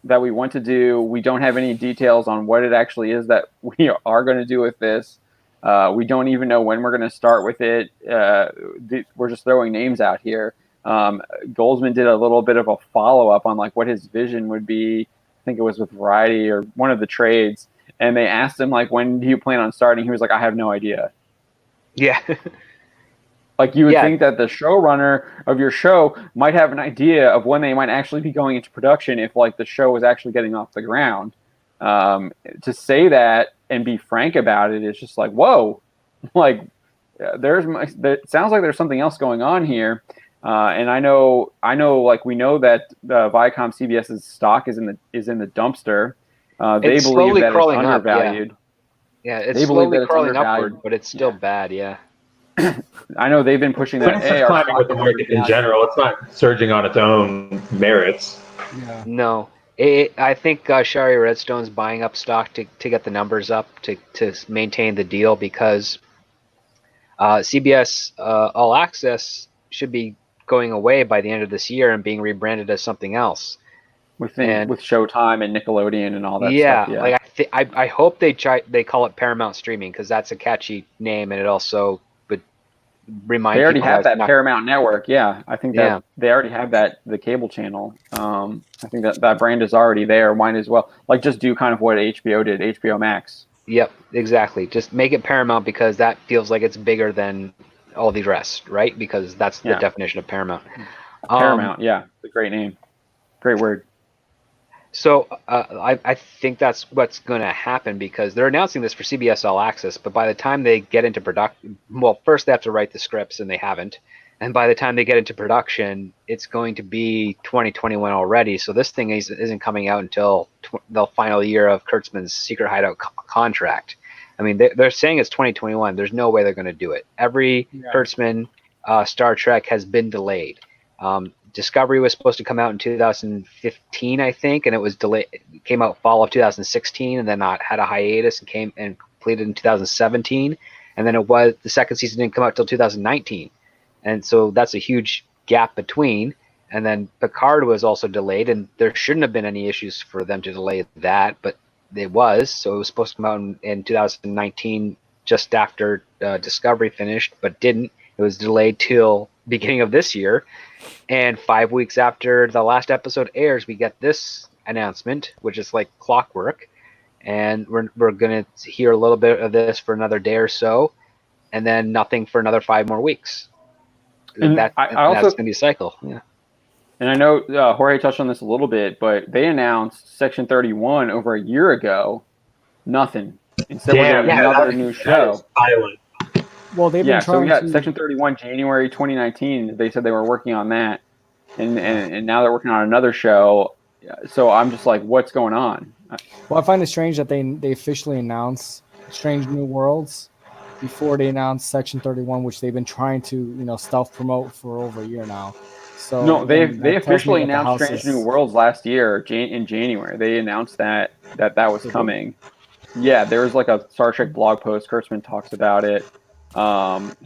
that we want to do. We don't have any details on what it actually is that we are going to do with this. We don't even know when we're going to start with it. We're just throwing names out here. Goldsman did a little bit of a follow-up on like what his vision would be. I think it was with Variety or one of the trades. And they asked him, like, when do you plan on starting? He was like, I have no idea. Yeah. Like, you would think that the showrunner of your show might have an idea of when they might actually be going into production if, like, the show was actually getting off the ground. To say that and be frank about it is just like, whoa. Like, it sounds like there's something else going on here. And I know, like, we know that Viacom CBS's stock is in the dumpster. They believe that it's undervalued. Yeah, it's slowly crawling upward, but it's still bad. Yeah. I know they've been pushing that. But it's just climbing with the market in general. It's not surging on its own merits. Yeah. No. I think Shari Redstone's buying up stock to get the numbers up to maintain the deal, because CBS All Access should be going away by the end of this year and being rebranded as something else. With Showtime and Nickelodeon and all that stuff. Yeah, like I hope they call it Paramount Streaming, because that's a catchy name, and it also would remind people. They already have that Paramount Network. Yeah, I think that they already have the cable channel. I think that brand is already there. Might as well just do kind of what HBO did, HBO Max. Yep, exactly. Just make it Paramount, because that feels like it's bigger than all the rest, right? Because that's the definition of Paramount. Paramount, yeah, it's a great name, great word. So I think that's what's going to happen, because they're announcing this for CBS All Access, but by the time they get into production, well, first they have to write the scripts, and they haven't. And by the time they get into production, it's going to be 2021 already. So this thing isn't coming out until the final year of Kurtzman's Secret Hideout contract. I mean, they're saying it's 2021. There's no way they're going to do it. Every Kurtzman Star Trek has been delayed. Discovery was supposed to come out in 2015, I think, and it was delayed. It came out fall of 2016, and then had a hiatus and came and completed in 2017. And then the second season didn't come out till 2019, and so that's a huge gap between. And then Picard was also delayed, and there shouldn't have been any issues for them to delay that, but it was. So it was supposed to come out in 2019, just after Discovery finished, but didn't. It was delayed till beginning of this year. And 5 weeks after the last episode airs, we get this announcement, which is like clockwork. And we're going to hear a little bit of this for another day or so, and then nothing for another 5 more weeks. And that's going to be a cycle. Yeah. And I know Jorge touched on this a little bit, but they announced Section 31 over a year ago. Nothing. Instead, we're getting another new show. Well, they've been trying to... Section 31, January 2019. They said they were working on that, and now they're working on another show. So I'm just like, what's going on? Well, I find it strange that they officially announced Strange New Worlds before they announced Section 31, which they've been trying to stealth promote for over a year now. So no, they officially announced Strange New Worlds last year in January. They announced that was coming. Yeah, there was like a Star Trek blog post. Kurtzman talks about it.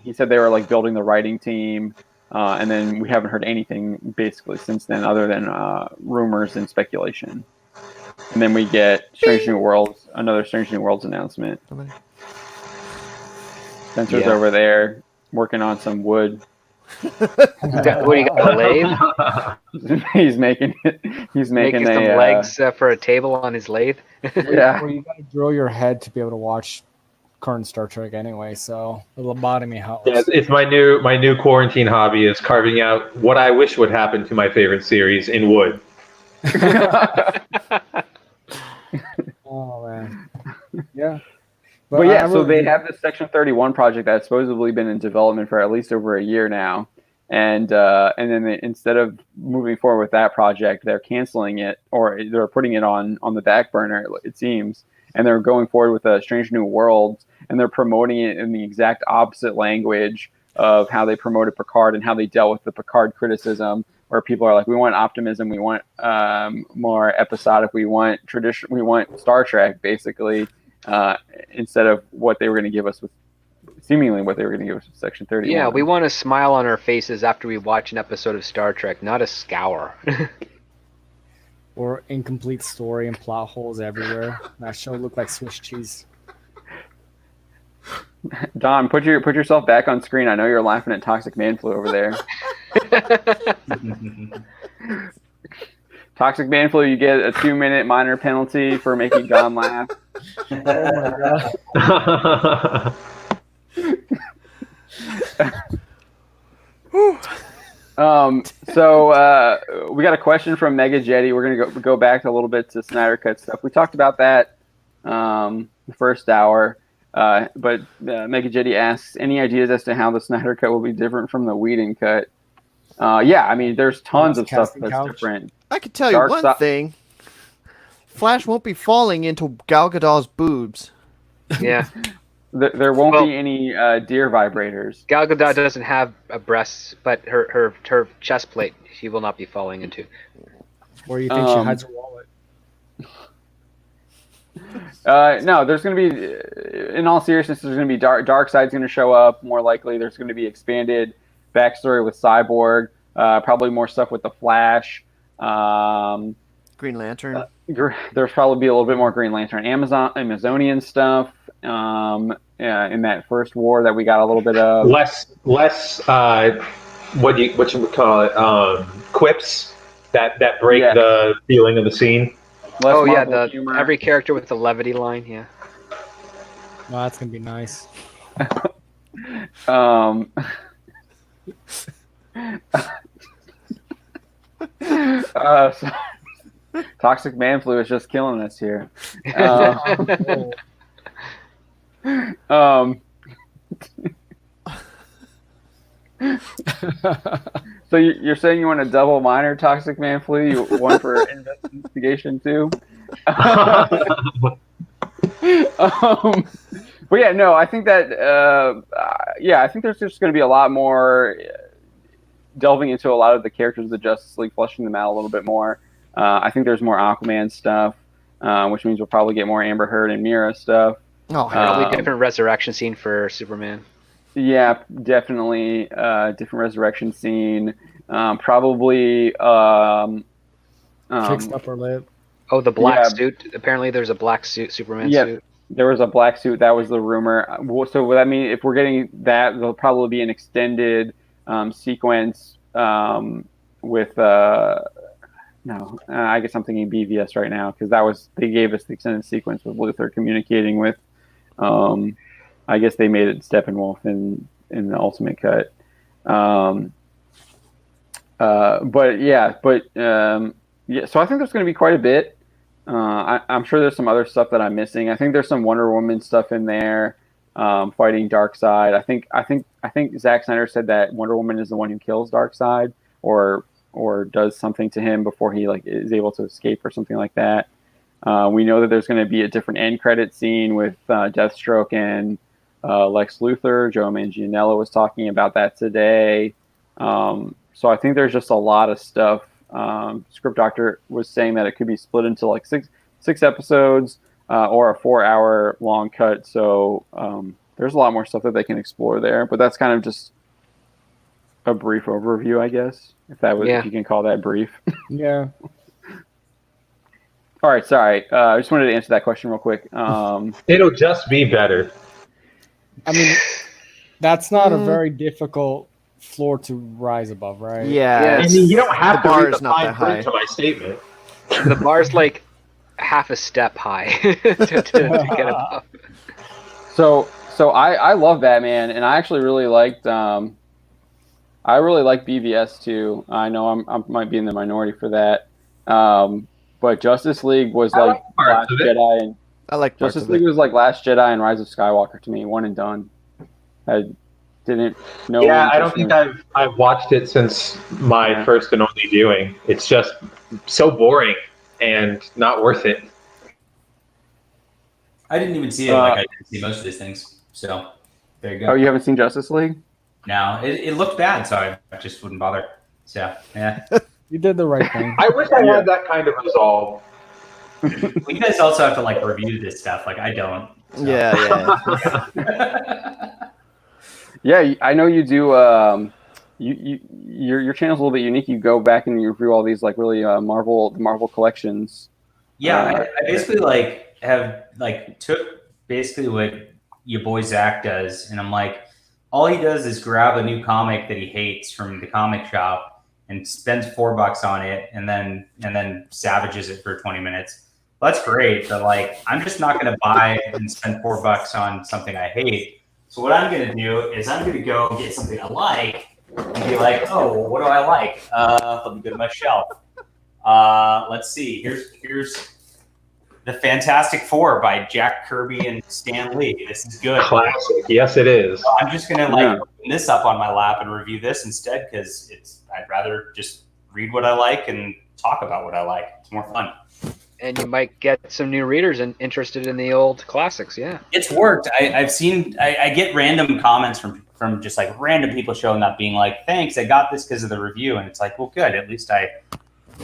He said they were building the writing team, and then we haven't heard anything basically since then, other than rumors and speculation. And then we get another Strange New Worlds announcement. Spencer's over there working on some wood. What do you got, a lathe? He's making it. He's making Some a legs for a table on his lathe. Yeah. Well, you got to drill your head to be able to watch current Star Trek anyway. So the lobotomy helps. Yeah, it's my new quarantine hobby is carving out what I wish would happen to my favorite series in wood. Oh man, yeah. But yeah, I so really- they have this Section 31 project that's supposedly been in development for at least over a year now, and then instead of moving forward with that project, they're canceling it, or they're putting it on the back burner, it seems, and they're going forward with a Strange New Worlds, and they're promoting it in the exact opposite language of how they promoted Picard and how they dealt with the Picard criticism, where people are like, we want optimism, we want more episodic, we want tradition, we want Star Trek, basically. Instead of what they were going to give us with seemingly what they were going to give us with Section 31. Yeah, we want a smile on our faces after we watch an episode of Star Trek, not a scour. or incomplete story and plot holes everywhere. That show looked like Swiss cheese. Don, put yourself back on screen. I know you're laughing at Toxic Man Flu over there. Toxic Man Flu, you get a 2-minute minor penalty for making Don laugh. Oh my god. So we got a question from Mega Jetty. We're gonna go back a little bit to Snyder Cut stuff. We talked about that the first hour, but Mega Jetty asks, any ideas as to how the Snyder Cut will be different from the Whedon Cut? Yeah, I mean, there's tons of stuff that's different. I can tell you one thing. Flash won't be falling into Gal Gadot's boobs. Yeah. There won't be any deer vibrators. Gal Gadot doesn't have a breast, but her chest plate she will not be falling into. Or you think she hides her wallet? No, there's going to be, in all seriousness, there's going to be Darkseid's going to show up. More likely, there's going to be expanded backstory with Cyborg. Probably more stuff with the Flash. Green Lantern. There's probably be a little bit more Green Lantern, Amazonian stuff. In that first war that we got a little bit of less what you would call it, quips that break the feeling of the scene. Oh yeah, every character with the levity line. Yeah. No, that's gonna be nice. Toxic Man Flu is just killing us here. So you're saying you want a double minor Toxic Man Flu? You one for investigation too? But yeah, no, I think that I think there's just going to be a lot more delving into a lot of the characters of the Justice League, fleshing them out a little bit more. I think there's more Aquaman stuff, which means we'll probably get more Amber Heard and Mira stuff. Oh, probably different resurrection scene for Superman. Yeah, definitely different resurrection scene. Probably fixed upper lip. Oh, the black suit. Apparently, there's a black suit, Superman suit. There was a black suit. That was the rumor. So what that mean, if we're getting that, there'll probably be an extended sequence with. I guess I'm thinking BVS right now because they gave us the extended sequence with Luthor communicating with. I guess they made it Steppenwolf in the Ultimate Cut. So I think there's going to be quite a bit. I'm sure there's some other stuff that I'm missing. I think there's some Wonder Woman stuff in there, fighting Darkseid. I think Zack Snyder said that Wonder Woman is the one who kills Darkseid, or does something to him before he is able to escape or something like that. We know that there's going to be a different end credit scene with Deathstroke and Lex Luthor. Joe Manganiello was talking about that today. So I think there's just a lot of stuff. Script Doctor was saying that it could be split into six episodes or a 4-hour long cut. So there's a lot more stuff that they can explore there. But that's kind of just a brief overview, I guess, if you can call that brief. Yeah. All right, sorry. I just wanted to answer that question real quick. It'll just be better. I mean, that's not a very difficult floor to rise above, right? Yeah, Yeah. I it's- mean, you don't have the to bar read is the not fine that print high. to my statement. The bar's like half a step high to get above. So I love Batman, and I actually really liked I really like BVS too. I know I might be in the minority for that, but Justice League was I like like parts Last of it. Jedi, and I like parts Justice of League it. was like Last Jedi and Rise of Skywalker to me, one and done. I didn't know. Yeah, I don't think I've watched it since my Yeah. first and only viewing. It's just so boring and not worth it. I didn't even see it. Like I didn't see most of these things. So there you go. Oh, you haven't seen Justice League? No, it looked bad, so I just wouldn't bother. So yeah. You did the right thing. I wish I had that kind of resolve. Well, you guys also have to like review this stuff. Like I don't. So. Yeah. Yeah, I know you do. Your channel's a little bit unique. You go back and you review all these like really the Marvel collections. Yeah, I basically like have like took basically what your boy Zach does, and I'm like, all he does is grab a new comic that he hates from the comic shop and spends $4 on it, and then savages it for 20 minutes. Well, that's great, but like I'm just not going to buy and spend $4 on something I hate. So what I'm going to do is I'm going to go and get something I like and be like, oh, well, what do I like? Let me go to my shelf. Let's see. Here's the Fantastic Four by Jack Kirby and Stan Lee. This is good. Classic. Yes, it is. So I'm just gonna like open this up on my lap and review this instead because I'd rather just read what I like and talk about what I like. It's more fun. And you might get some new readers and interested in the old classics. Yeah. It's worked. I've seen. I get random comments from just like random people showing up, being like, "Thanks, I got this because of the review," and it's like, well, good. At least I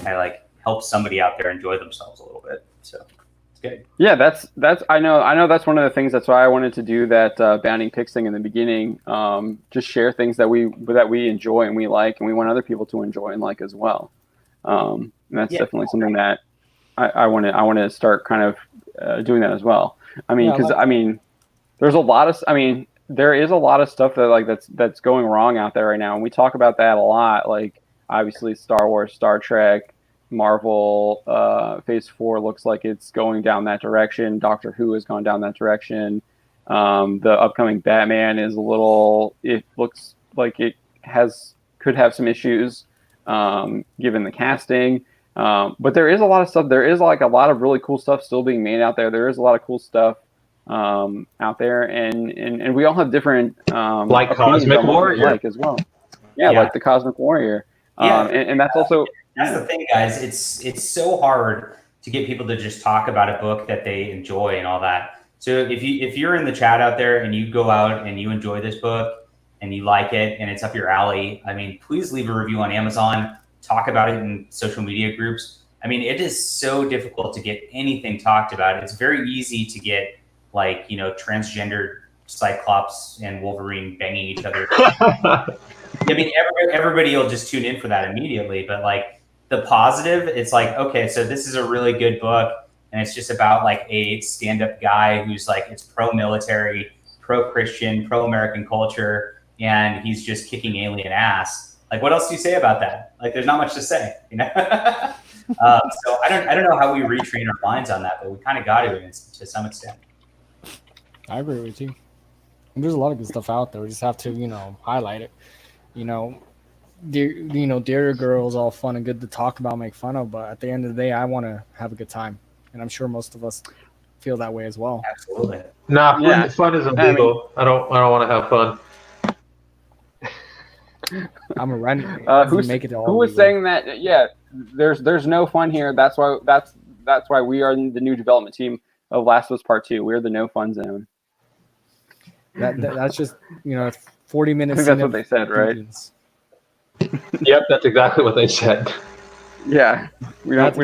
like help somebody out there enjoy themselves a little bit. So. Good. Yeah, that's I know that's one of the things. That's why I wanted to do that bounding picks thing in the beginning. Just share things that we enjoy and we like, and we want other people to enjoy and like as well. And that's definitely something that I want to start kind of doing that as well. I mean, because there's a lot of there is a lot of stuff that like that's going wrong out there right now, and we talk about that a lot. Like obviously, Star Wars, Star Trek. Marvel Phase 4 looks like it's going down that direction. Doctor Who has gone down that direction. The upcoming Batman is it looks like it could have some issues given the casting. But there is a lot of stuff. There is like a lot of really cool stuff still being made out there. There is a lot of cool stuff out there, and we all have different like Cosmic Warrior like as well. Yeah, like the Cosmic Warrior. And that's also. That's the thing, guys. It's so hard to get people to just talk about a book that they enjoy and all that. So if you're in the chat out there and you go out and you enjoy this book and you like it and it's up your alley, I mean, please leave a review on Amazon. Talk about it in social media groups. I mean, it is so difficult to get anything talked about. It's very easy to get like transgender Cyclops and Wolverine banging each other. I mean, everybody will just tune in for that immediately, but like. The positive, it's like, okay, so this is a really good book, and it's just about like a stand-up guy who's like, it's pro-military, pro-Christian, pro-American culture, and he's just kicking alien ass. Like, what else do you say about that? Like, there's not much to say, So I don't know how we retrain our minds on that, but we kind of got to some extent. I agree with you. And there's a lot of good stuff out there. We just have to, highlight it. Dear girls, all fun and good to talk about, make fun of, but at the end of the day, I want to have a good time, and I'm sure most of us feel that way as well. Absolutely. Nah, fun is illegal. I don't want to have fun. I'm a run. Who was saying that? Yeah, there's no fun here. That's why we are the new development team of Last of Us Part 2. We're the no fun zone. That's just 40 minutes. I think that's what they said, right? Yep, that's exactly what they said. Yeah, we don't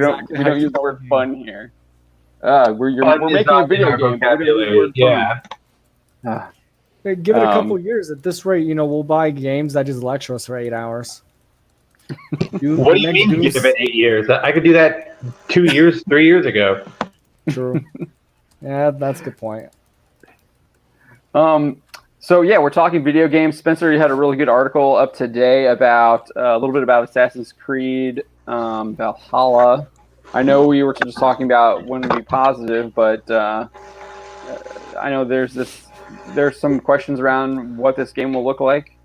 use the word fun here. We're making a video game. Yeah. Hey, give it a couple years. At this rate, we'll buy games that just lecture us for 8 hours. What do you mean give it 8 years? I could do that 2 years, 3 years ago. True. Yeah, that's a good point. So yeah, we're talking video games. Spencer, you had a really good article up today about a little bit about Assassin's Creed Valhalla. I know we were just talking about when to be positive, but I know there's some questions around what this game will look like.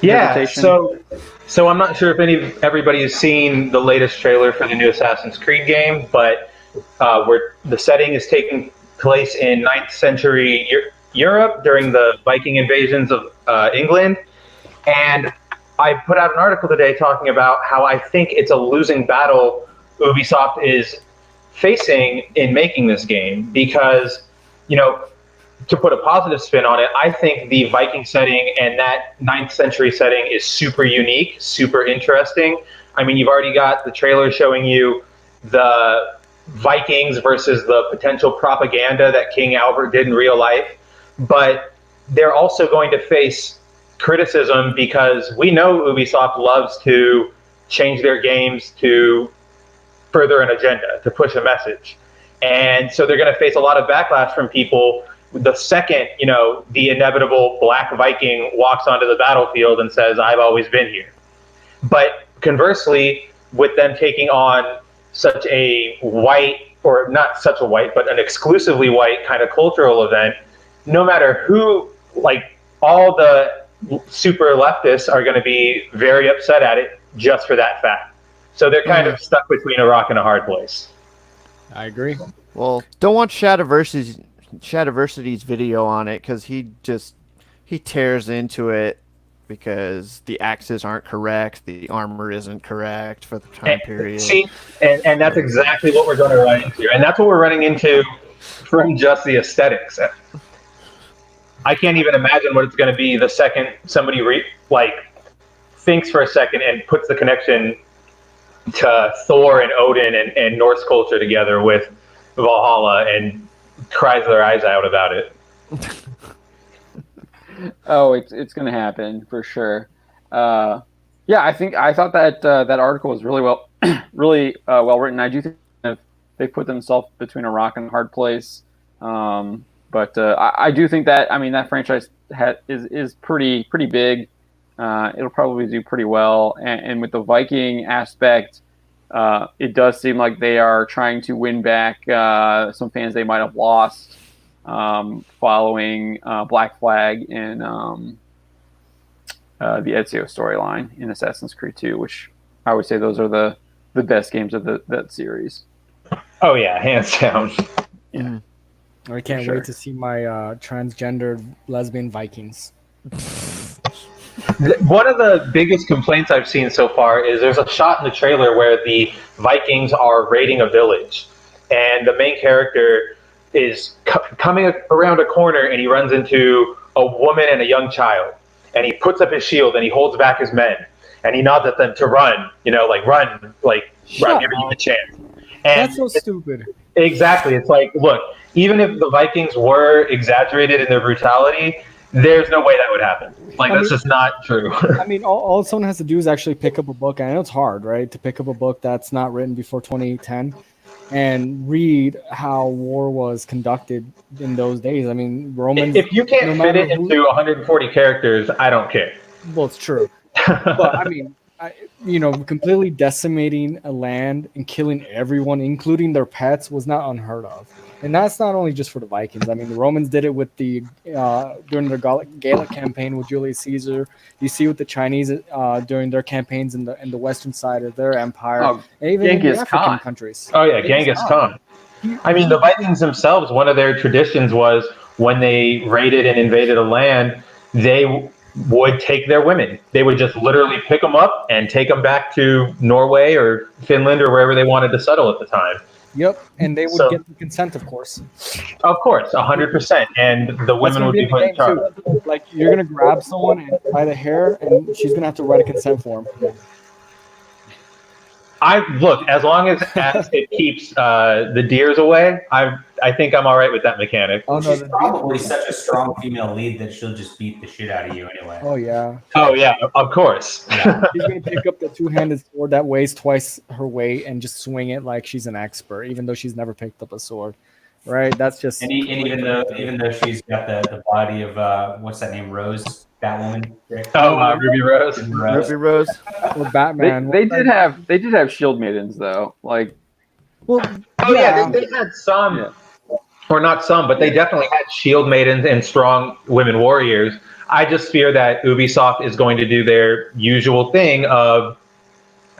Yeah, Hesitation. so I'm not sure if everybody has seen the latest trailer for the new Assassin's Creed game, but where the setting is taking place in 9th century Europe during the Viking invasions of England. And I put out an article today talking about how I think it's a losing battle Ubisoft is facing in making this game because, you know, to put a positive spin on it, I think the Viking setting and that 9th century setting is super unique, super interesting. I mean, you've already got the trailer showing you the Vikings versus the potential propaganda that King Albert did in real life. But they're also going to face criticism because we know Ubisoft loves to change their games to further an agenda, to push a message. And so they're going to face a lot of backlash from people the second, you know, the inevitable Black Viking walks onto the battlefield and says, I've always been here. But conversely, with them taking on such a white, or not such a white, but an exclusively white kind of cultural event, no matter who, like, all the super leftists are going to be very upset at it just for that fact. So they're kind of stuck between a rock and a hard place. I agree. Well, don't watch Shadowversity's video on it because he tears into it because the axes aren't correct, the armor isn't correct for the time period. See, and that's exactly what we're going to run into, and that's what we're running into from just the aesthetics. I can't even imagine what it's going to be the second somebody thinks for a second and puts the connection to Thor and Odin and Norse culture together with Valhalla and cries their eyes out about it. Oh, it's going to happen for sure. Yeah, I thought that that article was really well written. I do think they put themselves between a rock and a hard place. But I do think that that franchise is pretty big. It'll probably do pretty well, and with the Viking aspect, it does seem like they are trying to win back some fans they might have lost following Black Flag and the Ezio storyline in Assassin's Creed 2, which I would say those are the best games of that series. Oh yeah, hands down. Yeah. I can't wait to see my transgendered lesbian Vikings. One of the biggest complaints I've seen so far is there's a shot in the trailer where the Vikings are raiding a village, and the main character is coming around a corner, and he runs into a woman and a young child, and he puts up his shield and he holds back his men, and he nods at them to run, run, giving you a chance. And that's so stupid. Exactly. It's like, look, even if the Vikings were exaggerated in their brutality, there's no way that would happen. That's just not true. All someone has to do is actually pick up a book. I know it's hard, right, to pick up a book that's not written before 2010 and read how war was conducted in those days. Romans. If you can't fit it into 140 characters, I don't care. Well, it's true. But completely decimating a land and killing everyone, including their pets, was not unheard of. And that's not only just for the Vikings. The Romans did it with the during their Gallic campaign with Julius Caesar. You see with the Chinese during their campaigns in the western side of their empire, and even in the African countries. Oh yeah, Genghis Khan. The Vikings themselves, one of their traditions was when they raided and invaded a land, they would take their women. They would just literally pick them up and take them back to Norway or Finland or wherever they wanted to settle at the time. Yep, and they would get the consent, of course. Of course, 100%, and the women would be put in charge. You're gonna grab someone and by the hair, and she's gonna have to write a consent form. As long as it keeps the deers away, I think I'm all right with that mechanic. Oh no, she's probably such a strong female lead that she'll just beat the shit out of you anyway. Oh yeah. Oh yeah, of course. Yeah. She's gonna pick up the two-handed sword that weighs twice her weight and just swing it like she's an expert, even though she's never picked up a sword. right? That's just And even though she's got the body of what's that name, Rose, Batwoman. Right? Oh, Ruby Rose. Ruby Rose. or Batman. They did have shield maidens though. Like, well, Oh yeah, they had some, Yeah. or not some, but they definitely had shield maidens and strong women warriors. I just fear that Ubisoft is going to do their usual thing of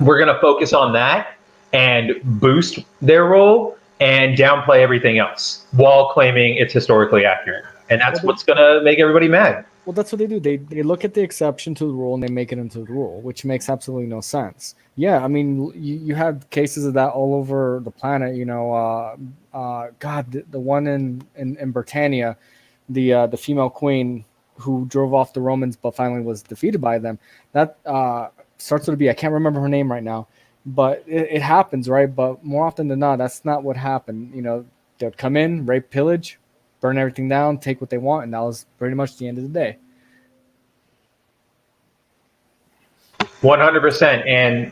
we're going to focus on that and boost their role and downplay everything else while claiming it's historically accurate. And that's what's going to make everybody mad. Well, that's what they do. They look at the exception to the rule and they make it into the rule, which makes absolutely no sense. Yeah, I mean, you have cases of that all over the planet. You know, God, the one in Britannia, the female queen who drove off the Romans but finally was defeated by them. That starts with a B. I can't remember her name right now, but it happens, right? But more often than not, that's not what happened. You know, they'll come in, rape, pillage, burn everything down, take what they want, and that was pretty much the end of the day. 100%. And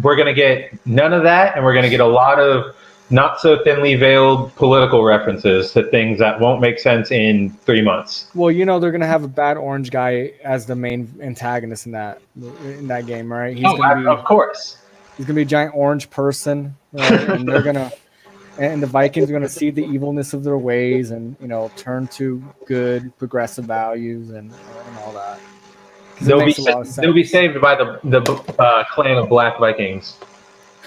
we're going to get none of that, and we're going to get a lot of not so thinly veiled political references to things that won't make sense in 3 months. Well, you know they're gonna have a bad orange guy as the main antagonist in that game, right? Of course. He's gonna be a giant orange person, right? And they're gonna, and the Vikings are gonna see the evilness of their ways, and turn to good progressive values and all that. They'll be saved by the clan of Black Vikings.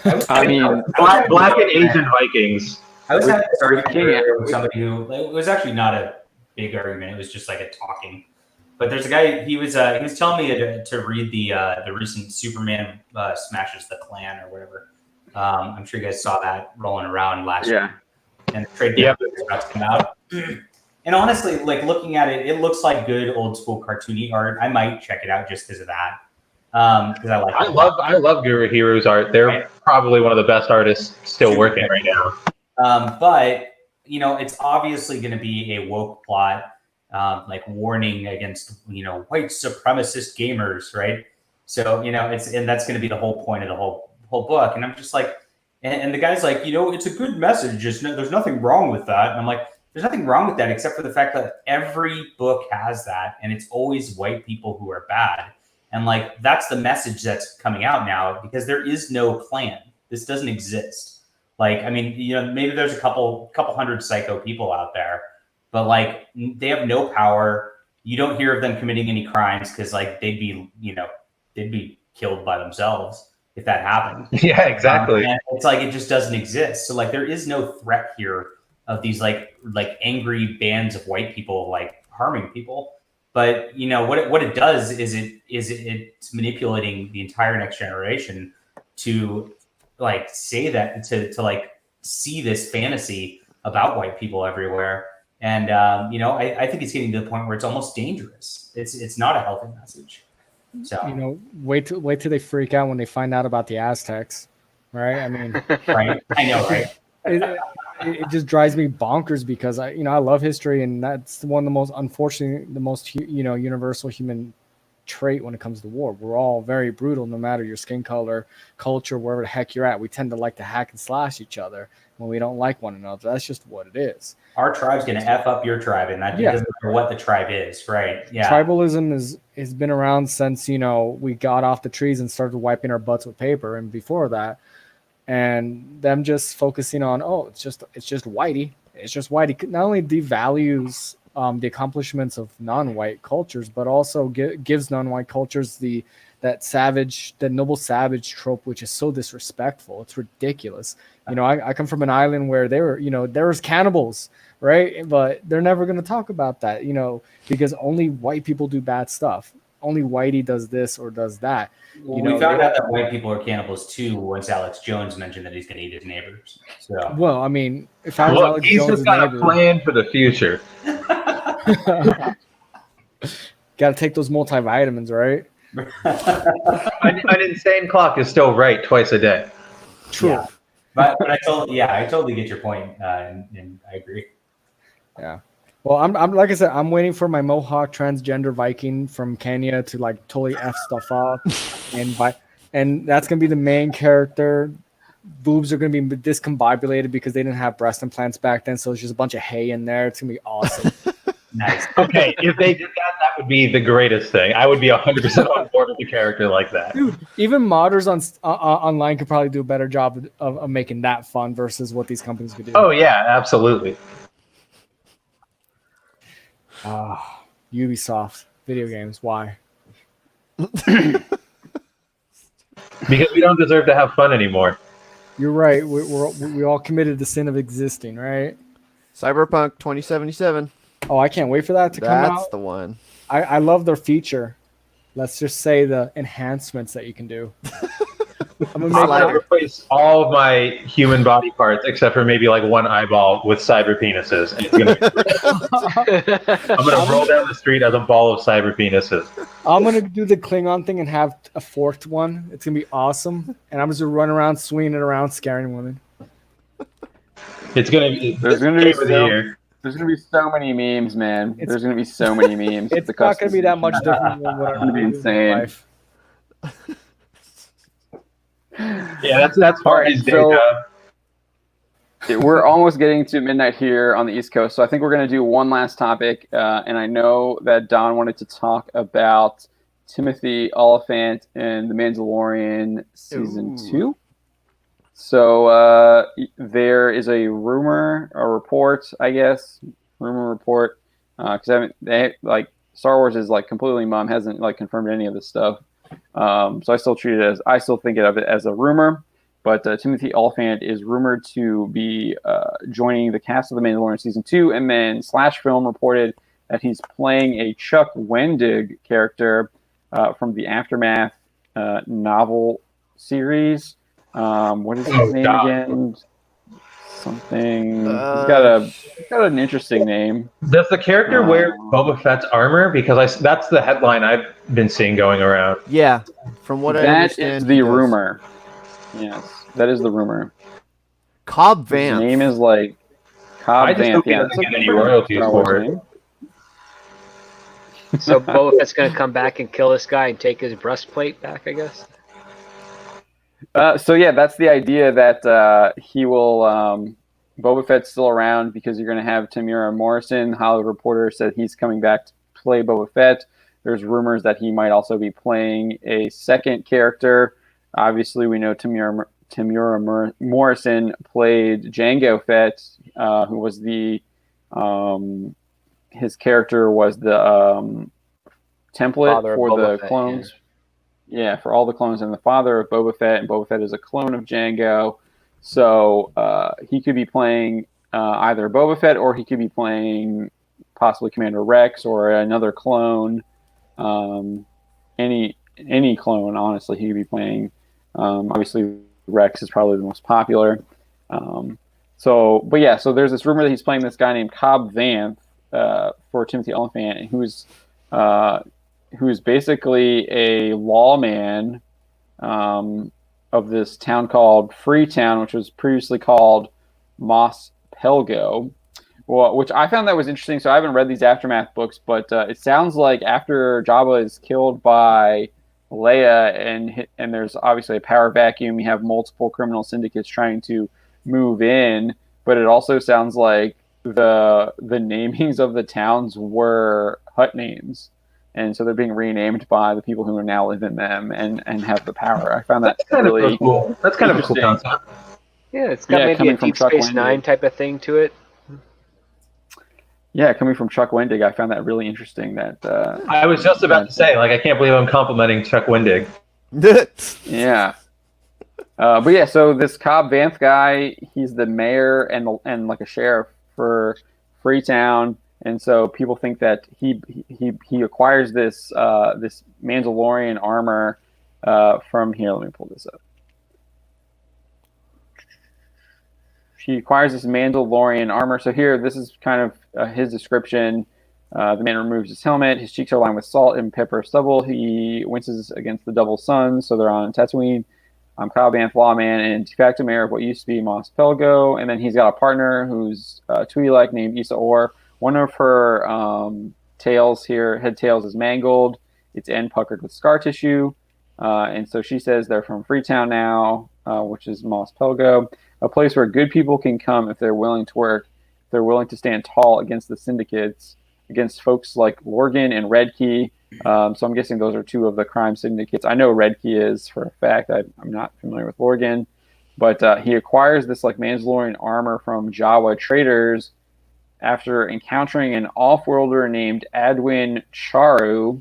I mean, Black and Asian Vikings. I was having this argument with somebody who it was actually not a big argument. It was just like a talking. But there's a guy. He was telling me to read the recent Superman smashes the Klan or whatever. I'm sure you guys saw that rolling around last year. And the trade was about to come out. And honestly, like looking at it, it looks like good old school cartoony art. I might check it out just because of that. Because I love Guru Heroes art. They're probably one of the best artists still working right now. But it's obviously going to be a woke plot, like warning against white supremacist gamers, right? So and that's going to be the whole point of the whole book. And I'm just like, and the guy's like, it's a good message. There's nothing wrong with that. And I'm like, there's nothing wrong with that except for the fact that every book has that, and it's always white people who are bad. And like that's the message that's coming out now because there is no Klan. This doesn't exist. Like, I mean, maybe there's a couple hundred psycho people out there, but like they have no power. You don't hear of them committing any crimes because like they'd be killed by themselves if that happened. Yeah, exactly. And it's like it just doesn't exist. So like there is no threat here of these like angry bands of white people like harming people. But what it does is it's manipulating the entire next generation to like say that to like see this fantasy about white people everywhere, and I think it's getting to the point where it's almost dangerous. It's not a healthy message. So wait till they freak out when they find out about the Aztecs, right? I mean, right? I know, right? It just drives me bonkers because I love history, and that's one of the most unfortunate, the most universal human trait when it comes to war. We're all very brutal, no matter your skin color, culture, wherever the heck you're at. We tend to like to hack and slash each other when we don't like one another. That's just what it is. Our tribe's gonna F up your tribe, and that doesn't matter what the tribe is, right? Yeah. Tribalism has been around since we got off the trees and started wiping our butts with paper, and before that. And them just focusing on, it's just whitey. It's just whitey. Not only devalues the accomplishments of non-white cultures, but also gives non-white cultures the noble savage trope, which is so disrespectful. It's ridiculous. I come from an island where there was cannibals, right? But they're never going to talk about that, because only white people do bad stuff. Only whitey does this or does that. Well, we found out that white people are cannibals too once Alex Jones mentioned that he's going to eat his neighbors. So, well, I mean, if I was Alex he's Jones' just got neighbor, a plan for the future. got to take those multivitamins, right? An insane clock is still right twice a day. True. Yeah. But I totally get your point, and I agree. Yeah. Well, I'm like I said, I'm waiting for my Mohawk transgender Viking from Kenya to like totally F stuff up, and that's gonna be the main character. boobs are going to be discombobulated because they didn't have breast implants back then. So it's just a bunch of hay in there. It's going to be awesome. Nice. Okay, if they did that, that would be the greatest thing. I would be 100% on board with a character like that. Dude, even modders online could probably do a better job of making that fun versus what these companies could do. Oh yeah, absolutely. Ubisoft video games. Why? Because we don't deserve to have fun anymore. You're right. We all committed the sin of existing, right? Cyberpunk 2077. Oh, I can't wait for that to come out. That's the one. I love their feature. Let's just say the enhancements that you can do. I'm gonna I'm make gonna replace all of my human body parts except for maybe like one eyeball with cyber penises. And it's I'm gonna roll down the street as a ball of cyber penises. I'm gonna do the Klingon thing and have a forked one. It's gonna be awesome, and I'm just gonna run around swinging it around, scaring women. It's gonna be There's gonna be the year. There's going to be so many memes, man. There's going to be so many memes. It's not going to be that much different than what I'm It's gonna be doing in my life. Yeah, that's hard. His day so- job. We're almost getting to midnight here on the East Coast, so I think we're going to do one last topic. And I know that Don wanted to talk about Timothy Oliphant and The Mandalorian Season 2. So there is a report, because Star Wars is like completely mum, hasn't like confirmed any of this stuff. So I still think of it as a rumor. But Timothy Oliphant is rumored to be joining the cast of The Mandalorian Season 2, and then Slash Film reported that he's playing a Chuck Wendig character from the Aftermath novel series. What is his name again? Something. He's got an interesting name. Does the character wear Boba Fett's armor? Because that's the headline I've been seeing going around. Yeah, from what I understand, that is the rumor. Yes, that is the rumor. Cobb His Vanth. name is like Cobb I just Vanth. hope he Yeah, doesn't get any royalties for it. So Boba Fett's going to come back and kill this guy and take his breastplate back, I guess? So yeah, that's the idea that he will. Boba Fett's still around because you're going to have Temuera Morrison. Hollywood Reporter said he's coming back to play Boba Fett. There's rumors that he might also be playing a second character. Obviously, we know Temuera Morrison played Jango Fett, who was his character was the template Father of for Boba the Fett, clones. Yeah, for all the clones, and the father of Boba Fett, and Boba Fett is a clone of Jango. So he could be playing either Boba Fett, or he could be playing possibly Commander Rex or another clone. Any clone, honestly, he could be playing. Obviously, Rex is probably the most popular. So there's this rumor that he's playing this guy named Cobb Vanth for Timothy Oliphant, who's basically a lawman of this town called Freetown, which was previously called Mos Pelgo, which I found that was interesting. So I haven't read these Aftermath books, but it sounds like after Jabba is killed by Leia and there's obviously a power vacuum, you have multiple criminal syndicates trying to move in, but it also sounds like the namings of the towns were hut names. And so they're being renamed by the people who now live in them and have the power. I found that really cool. That's kind of a cool concept. Yeah, it's got maybe a Deep Space Nine type of thing to it. Yeah, coming from Chuck Wendig, I found that really interesting. That I was just about to say, I can't believe I'm complimenting Chuck Wendig. Yeah. But yeah, so this Cobb Vanth guy, he's the mayor and like a sheriff for Freetown. And so people think that he acquires this this Mandalorian armor from here. Let me pull this up. He acquires this Mandalorian armor. So here, this is kind of his description. The man removes his helmet. His cheeks are lined with salt and pepper stubble. He winces against the double sun. So they're on Tatooine. I'm Cobb Vanth, lawman and de facto mayor of what used to be Mos Pelgo. And then he's got a partner who's Twi'lek named Issa Orr. One of her head tails is mangled. Its end puckered with scar tissue. And so she says they're from Freetown now. which is Mos Pelgo, a place where good people can come if they're willing to work, if they're willing to stand tall against the syndicates, against folks like Lorgan and Red Key. So I'm guessing those are two of the crime syndicates. I know Red Key is for a fact. I'm not familiar with Lorgan. But he acquires this like Mandalorian armor from Jawa traders after encountering an off-worlder named Adwin Charu.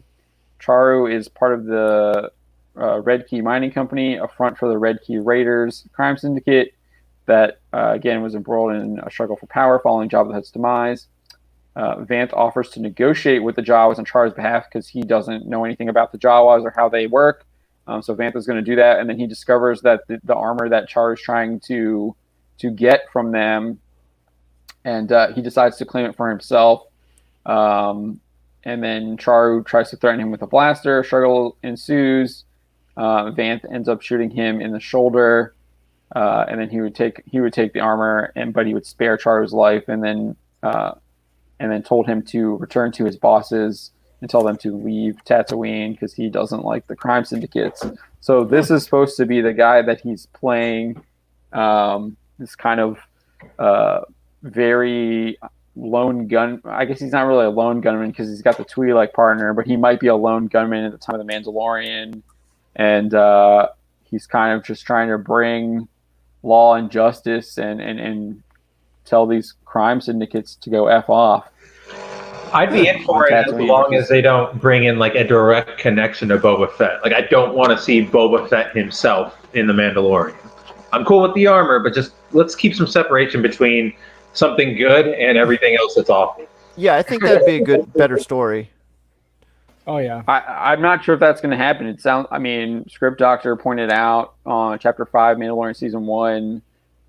Charu is part of the Red Key Mining Company, a front for the Red Key Raiders crime syndicate that, again, was embroiled in a struggle for power following Jabba the Hutt's demise. Vanth offers to negotiate with the Jawas on Charu's behalf because he doesn't know anything about the Jawas or how they work. So Vanth is going to do that, and then he discovers that the armor that Charu is trying to get from them, and he decides to claim it for himself. And then Charu tries to threaten him with a blaster. Struggle ensues. Vanth ends up shooting him in the shoulder, and then he would take the armor, but he would spare Charu's life, and then told him to return to his bosses and tell them to leave Tatooine because he doesn't like the crime syndicates. So this is supposed to be the guy that he's playing, this kind of very lone gun. I guess he's not really a lone gunman because he's got the Twi'lek partner, but he might be a lone gunman at the time of the Mandalorian. And he's kind of just trying to bring law and justice and tell these crime syndicates to go F off. I'd be in for it as long as they don't bring in like a direct connection to Boba Fett. Like I don't want to see Boba Fett himself in The Mandalorian. I'm cool with the armor, but just let's keep some separation between something good and everything else that's awful. Yeah, I think that'd be a better story. Oh yeah. I'm not sure if that's going to happen. Script Doctor pointed out on Chapter 5, Mandalorian Season 1,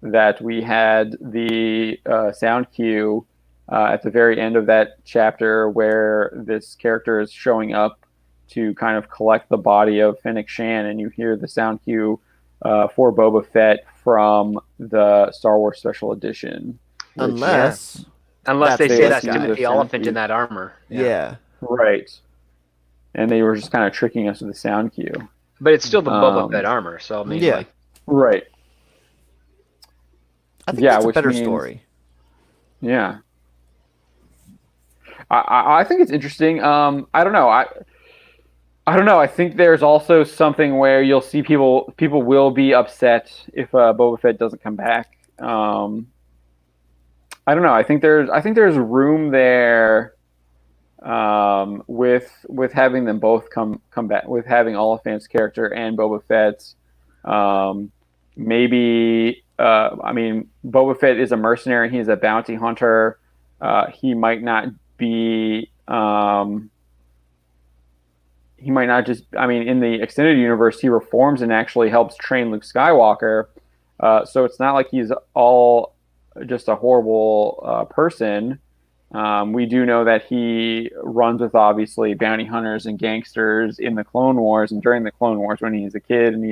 that we had the sound cue at the very end of that chapter where this character is showing up to kind of collect the body of Fennec Shan, and you hear the sound cue for Boba Fett from the Star Wars Special Edition. Unless they say that's guy. Timothy Oliphant in that armor. Yeah. Right. And they were just kind of tricking us with the sound cue. But it's still the Boba Fett armor, so I mean, yeah. Right. I think that's a better story. Yeah. I think it's interesting. I don't know. I don't know. I think there's also something where you'll see people will be upset if Boba Fett doesn't come back. I don't know. I think there's room there with having them both come back, with having Oliphant's character and Boba Fett's. Maybe Boba Fett is a mercenary. He's a bounty hunter. He might not be. He might not just. In the extended universe, he reforms and actually helps train Luke Skywalker. So it's not like he's all just a horrible person. We do know that he runs with obviously bounty hunters and gangsters in the Clone Wars and during the Clone Wars when he's a kid, and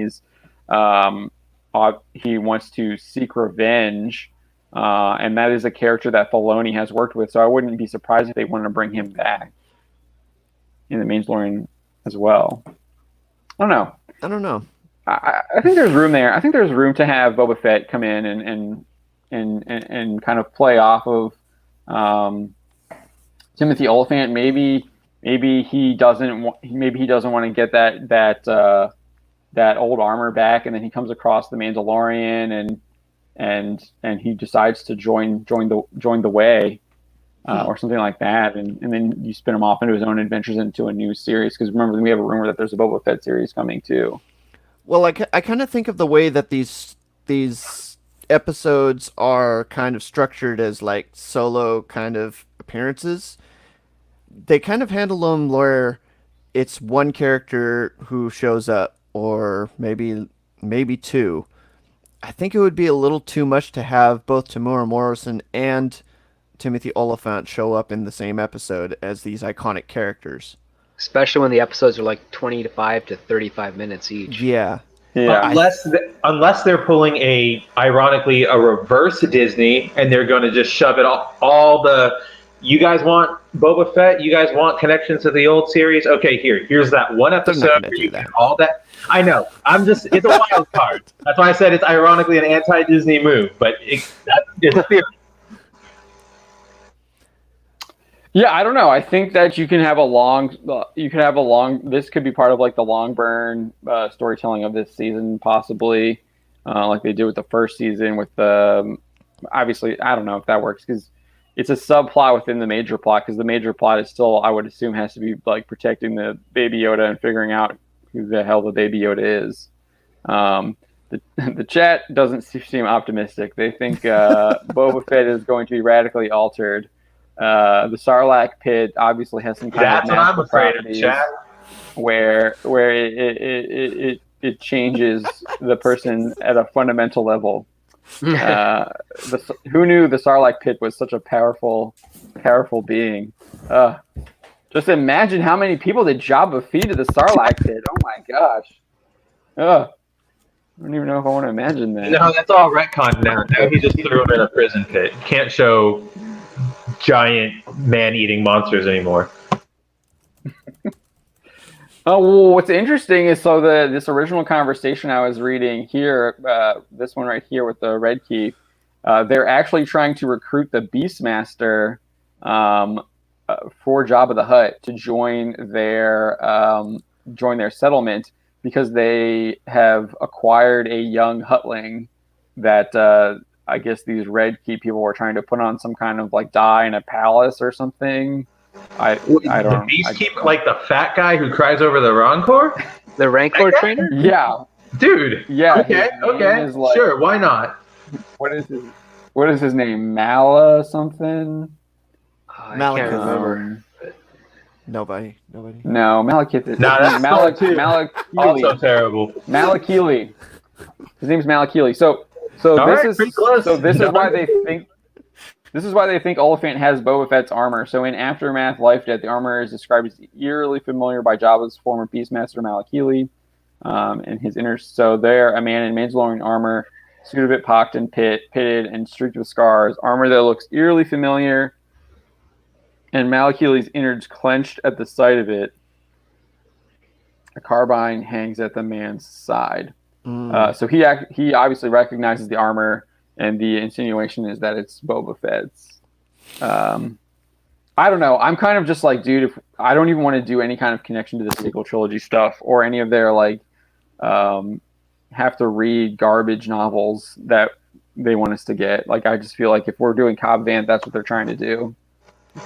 he wants to seek revenge. And that is a character that Filoni has worked with, so I wouldn't be surprised if they wanted to bring him back in the Mandalorian as well. I don't know. I think there's room there. I think there's room to have Boba Fett come in and kind of play off of Timothy Oliphant. Maybe he doesn't want to get that old armor back, and then he comes across the Mandalorian and he decides to join the way, or something like that, and then you spin him off into his own adventures into a new series. Because remember, we have a rumor that there's a Boba Fett series coming too. Well, I kind of think of the way that these episodes are kind of structured as like solo kind of appearances. They kind of handle them where it's one character who shows up, or maybe two. I think it would be a little too much to have both Tamura Morrison and Timothy Oliphant show up in the same episode as these iconic characters. Especially when the episodes are like 25 to 35 minutes each. Yeah. Unless they're pulling ironically a reverse Disney, and they're going to just shove it all the. You guys want Boba Fett? You guys want connections to the old series? Okay, here's that one episode where you get all that I know. It's a wild card. That's why I said it's ironically an anti-Disney move, but it's theory. Yeah, I don't know. I think that you can have a long. This could be part of like the long burn storytelling of this season, possibly, like they did with the first season. With the obviously, I don't know if that works because it's a subplot within the major plot. Because the major plot is still, I would assume, has to be like protecting the Baby Yoda and figuring out who the hell the Baby Yoda is. The chat doesn't seem optimistic. They think Boba Fett is going to be radically altered. The Sarlacc pit obviously has some kind of magical properties where it changes the person at a fundamental level. Who knew the Sarlacc pit was such a powerful being? Just imagine how many people did Jabba feed to the Sarlacc pit. Oh my gosh! I don't even know if I want to imagine that. No, that's all retconned now. Now he just threw him in a prison pit. Can't show giant man-eating monsters anymore. Oh, well, what's interesting is this original conversation I was reading here, this one right here with the red key, they're actually trying to recruit the Beastmaster for Jabba the Hutt to join their settlement because they have acquired a young Huttling that I guess these red key people were trying to put on some kind of like dye in a palace or something. I don't. The Beastkeeper, like the fat guy who cries over the Rancor? The Rancor trainer? Yeah, dude. Yeah. Okay. Like, sure. Why not? What is his name? Mala something? I can't remember. Nobody. No, Malakith. No, that's Malakili. Also terrible. Malakili. His name's Malakili. So this is why they think. This is why they think Oliphant has Boba Fett's armor. So in Aftermath Life Debt, the armor is described as eerily familiar by Jabba's former Beastmaster Malakili, and his inner. So they're a man in Mandalorian armor, suit a bit pocked and pitted and streaked with scars, armor that looks eerily familiar, and Malakili's innards clenched at the sight of it. A carbine hangs at the man's side. So he obviously recognizes the armor. And the insinuation is that it's Boba Fett's. I don't know. I'm kind of just like, dude, I don't even want to do any kind of connection to the sequel trilogy stuff or any of their like have to read garbage novels that they want us to get. Like, I just feel like if we're doing Cobb Vanth, that's what they're trying to do.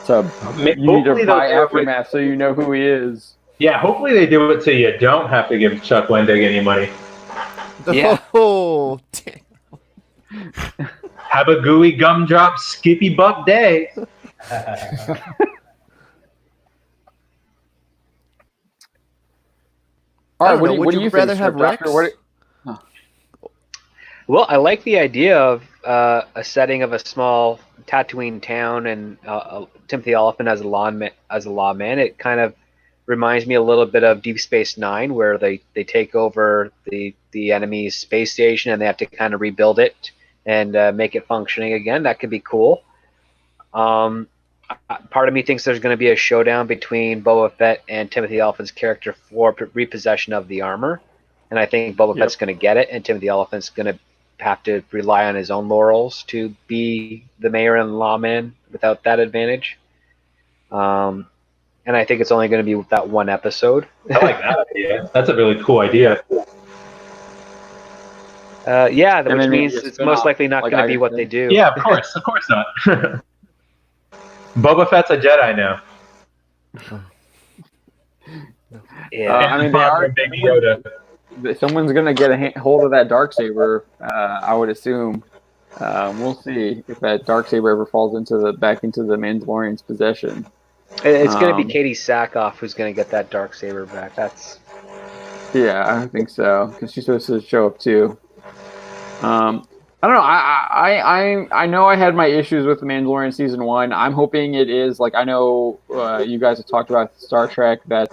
So you need to buy Aftermath so you know who he is. Yeah, hopefully they do it so you don't have to give Chuck Wendig any money. Yeah. Oh, damn. Have a gooey gumdrop skippy buck day. All right, what do you rather think, have Rex? Well, I like the idea of a setting of a small Tatooine town and Timothy Olyphant as a lawman. It kind of reminds me a little bit of Deep Space Nine, where they take over the enemy's space station and they have to kind of rebuild it and make it functioning again. That could be cool. Part of me thinks there's going to be a showdown between Boba Fett and Timothy Olyphant's character for repossession of the armor, and I think Boba Fett's going to get it, and Timothy Olyphant's going to have to rely on his own laurels to be the mayor and lawman without that advantage. And I think it's only going to be that one episode. I like that idea. That's a really cool idea. Which means it's most likely not going to be what they do. Yeah, of course not. Boba Fett's a Jedi now. Yeah, I mean, they are. Baby Yoda. Someone's gonna get a hold of that Darksaber. I would assume. We'll see if that Darksaber ever falls back into the Mandalorian's possession. It's going to be Katie Sackhoff who's going to get that Darksaber back. Yeah, I think so because she's supposed to show up too. I don't know. I know I had my issues with The Mandalorian season 1. I'm hoping it is like I know you guys have talked about Star Trek that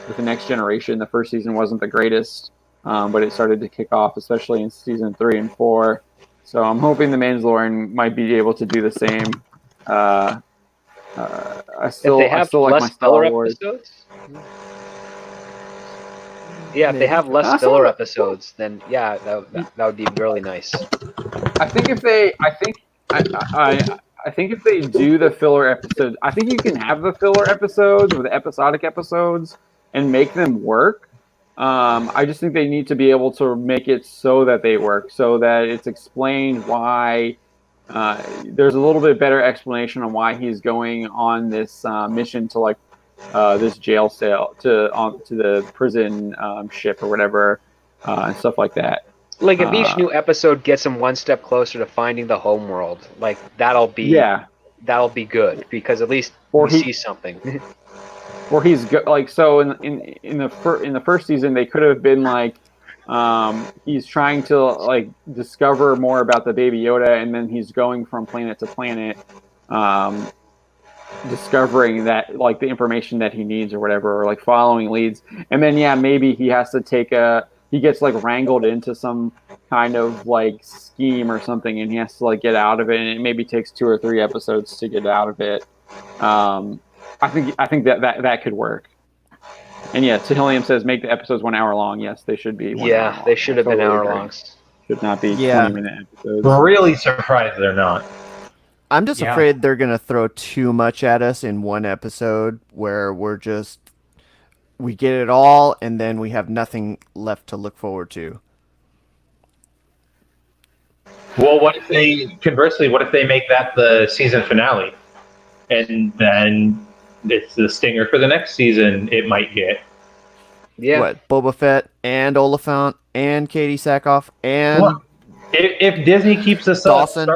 with the Next Generation, the first season wasn't the greatest, but it started to kick off, especially in season 3 and 4. So I'm hoping The Mandalorian might be able to do the same. I still like my Star Wars. Episodes? Yeah, if they have less Awesome. filler episodes, then yeah, that would be really nice. I think if they, I think if they do the filler episodes, I think you can have the filler episodes or the episodic episodes and make them work. I just think they need to be able to make it so that they work, so that it's explained why. There's a little bit better explanation on why he's going on this mission to like this jail cell to the prison ship or whatever and stuff like that. Like if each new episode gets him one step closer to finding the homeworld, like that'll be good because at least we see something. Or he's like so in the first season they could have been like he's trying to like discover more about the Baby Yoda, and then he's going from planet to planet, discovering that like the information that he needs or whatever, or like following leads, and then maybe he has to he gets like wrangled into some kind of like scheme or something, and he has to like get out of it, and it maybe takes 2 or 3 episodes to get out of it. I think that could work. And yeah, Sahilium says make the episodes 1 hour long. Yes, they should be. Yeah, they should have been hour long. Should not be 20-minute episodes. I'm really surprised they're not. I'm just afraid they're gonna throw too much at us in one episode where we get it all and then we have nothing left to look forward to. Well, what if they make that the season finale, and then it's the stinger for the next season? It might get What, Boba Fett and Oliphant and Katie Sackhoff and if Disney keeps this up, Dawson.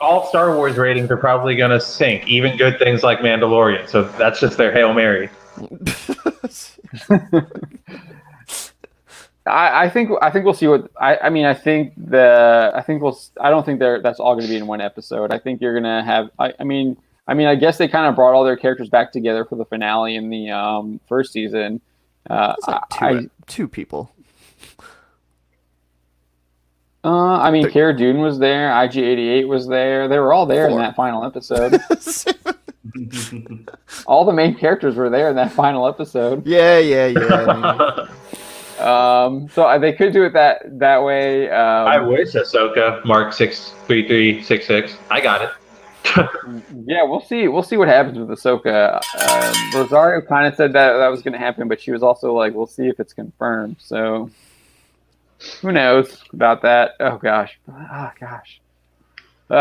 all Star Wars ratings are probably going to sink. Even good things like Mandalorian. So that's just their Hail Mary. I think we'll see what I don't think that's all going to be in one episode. I think you're going to have I guess they kind of brought all their characters back together for the finale in the first season. Like two people. Cara Dune was there. IG-88 was there. They were all there in that final episode. All the main characters were there in that final episode. Yeah. So they could do it that way. I wish Ahsoka, Mark 63366. I got it. Yeah, we'll see. We'll see what happens with Ahsoka. Rosario kind of said that was going to happen, but she was also like, "We'll see if it's confirmed." So who knows about that? Oh gosh. We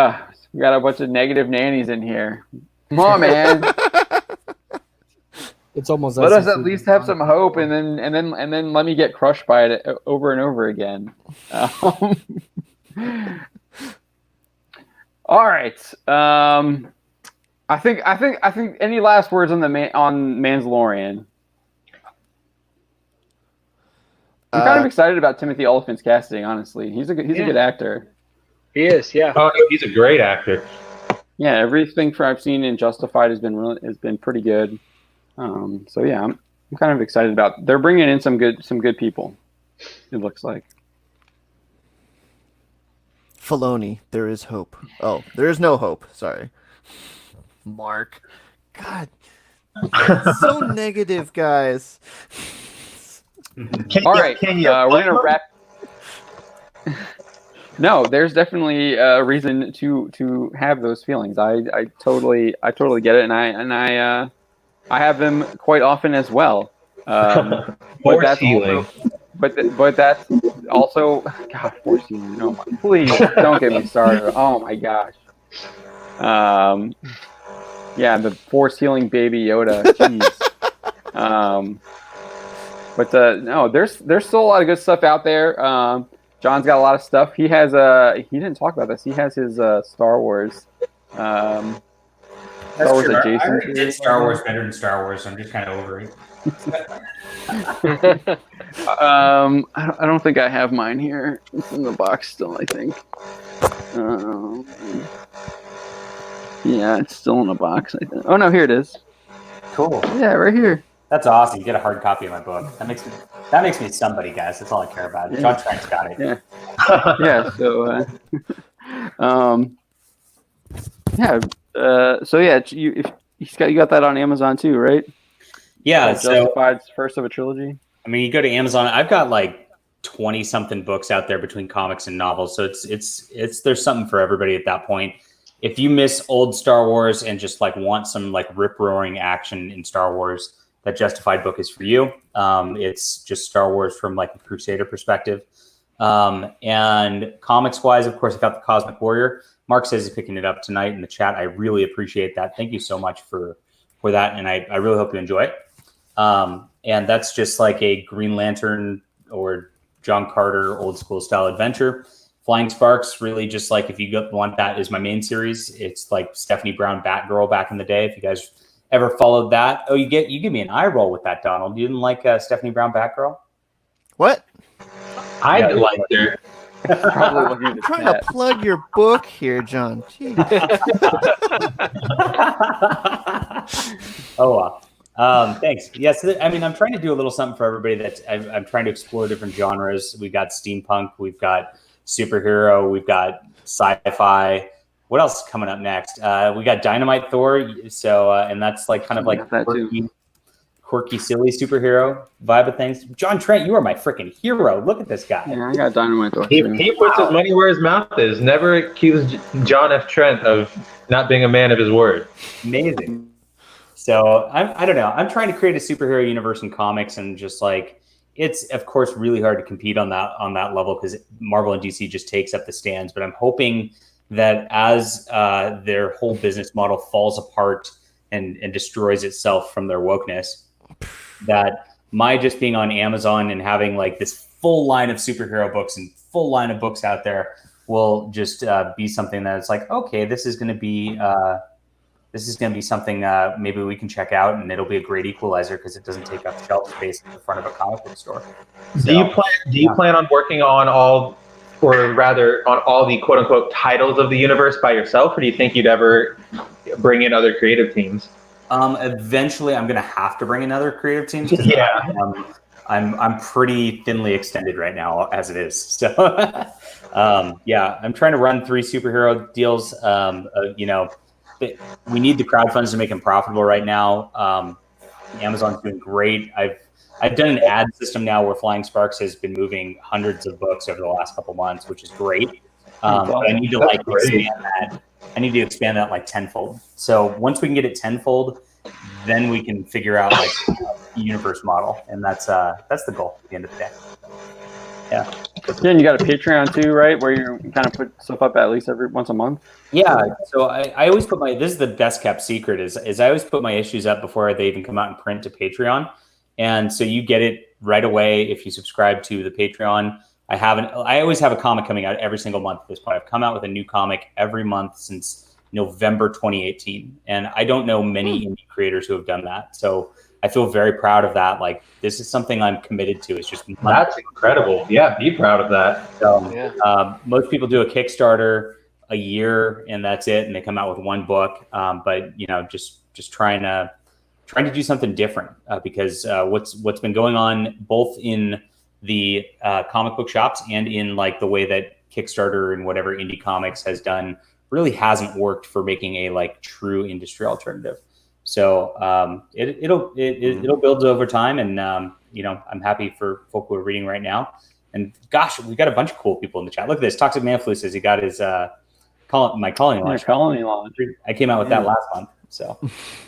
got a bunch of negative nannies in here. Come on, man. It's almost. Let us at least have some hope, and then let me get crushed by it over and over again. All right. I think any last words on Mandalorian? I'm kind of excited about Timothy Olyphant's casting. Honestly, he's a good actor. He is, yeah. Oh, he's a great actor. Yeah, everything I've seen in Justified has been pretty good. So yeah, I'm kind of excited about. They're bringing in some good people. It looks like. Filoni, there is hope. Oh, there is no hope. Sorry, Mark. God, so negative, guys. All right, we're gonna wrap. No, there's definitely a reason to have those feelings. I totally get it, and I have them quite often as well. But that's also, but that's also God, force healing. No, please don't get me started. Oh my gosh. Yeah, the force healing Baby Yoda. Jeez. But no, there's still a lot of good stuff out there. John's got a lot of stuff. He has he didn't talk about this. He has his Star Wars. Star Wars adjacent. I already did Star Wars better than Star Wars. So I'm just kind of over it. I don't think I have mine here. It's in the box still, I think. Yeah, it's still in the box, I think. Oh no, here it is. Cool. Yeah, right here. That's awesome. You get a hard copy of my book. That makes me somebody, guys. That's all I care about. Yeah. John Frank's got it. Yeah. Yeah. So, yeah. So yeah, you got that on Amazon too, right? Yeah. So Justified's first of a trilogy. I mean, you go to Amazon. I've got like 20 something books out there between comics and novels, so it's there's something for everybody at that point. If you miss old Star Wars and just like want some like rip roaring action in Star Wars, that Justified book is for you. It's just Star Wars from like a Crusader perspective. And comics wise, of course, I got the Cosmic Warrior. Mark says he's picking it up tonight in the chat. I really appreciate that. Thank you so much for that, and I really hope you enjoy it. And that's just like a Green Lantern or John Carter old school style adventure. Flying Sparks, really just like if you want that is my main series. It's like Stephanie Brown Batgirl back in the day. If you guys ever followed that, you give me an eye roll with that, Donald. You didn't like Stephanie Brown Batgirl? What? I liked her. I'm trying to plug your book here, John. Thanks. Yes, I mean, I'm trying to do a little something for everybody. I'm trying to explore different genres. We've got steampunk, we've got superhero, we've got sci-fi. What else is coming up next? We got Dynamite Thor. So, and that's like kind of like quirky, silly superhero vibe of things. John Trent, you are my freaking hero. Look at this guy. Yeah, I got Dynamite Thor. He puts his money where his mouth is. Never accuse John F. Trent of not being a man of his word. Amazing. So I don't know. I'm trying to create a superhero universe in comics, and just like it's of course really hard to compete on that level because Marvel and DC just takes up the stands. But I'm hoping that as their whole business model falls apart and destroys itself from their wokeness, that my just being on Amazon and having like this full line of superhero books and full line of books out there will just be something that it's like, okay, this is going to be something maybe we can check out, and it'll be a great equalizer because it doesn't take up shelf space in the front of a comic book store. So, do you plan on working on all the quote unquote titles of the universe by yourself, or do you think you'd ever bring in other creative teams? Eventually, I'm going to have to bring in other creative teams. Yeah. I'm pretty thinly extended right now as it is. So, I'm trying to run 3 superhero deals. We need the crowdfunds to make them profitable right now. Amazon's doing great. I've done an ad system now where Flying Sparks has been moving hundreds of books over the last couple months, which is great. But I need to expand that. I need to expand that like tenfold. So once we can get it tenfold, then we can figure out like universe model, and that's the goal at the end of the day. Yeah. Yeah, and you got a Patreon too, right? Where you kind of put stuff up at least every once a month. Yeah. So I always put this is the best kept secret is I always put my issues up before they even come out in print to Patreon. And so you get it right away if you subscribe to the Patreon. I always have a comic coming out every single month at this point. I've come out with a new comic every month since November 2018. And I don't know many indie creators who have done that. So I feel very proud of that. Like, this is something I'm committed to. It's just that's incredible. Yeah, be proud of that. So, most people do a Kickstarter a year and that's it, and they come out with one book. But just trying to do something different because what's been going on both in the comic book shops and in like the way that Kickstarter and whatever indie comics has done really hasn't worked for making a like true industry alternative. So it'll build over time, and I'm happy for folk who are reading right now. And gosh, we've got a bunch of cool people in the chat. Look at this. Toxic Manflu says he got his my colony launch. Colony launch. I came out with that last month. So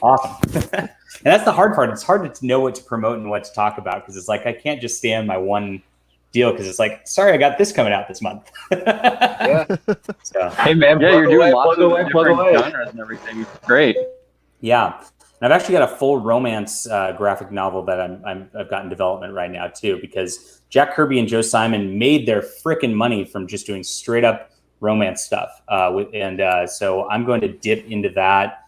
awesome. And that's the hard part. It's hard to know what to promote and what to talk about because it's like I can't just stay on my one deal because it's like, sorry, I got this coming out this month. Yeah. So, hey man, you're doing lots of plug away. genres and everything. Great. Yeah. And I've actually got a full romance graphic novel that I've got in development right now too, because Jack Kirby and Joe Simon made their frickin' money from just doing straight up romance stuff. So I'm going to dip into that.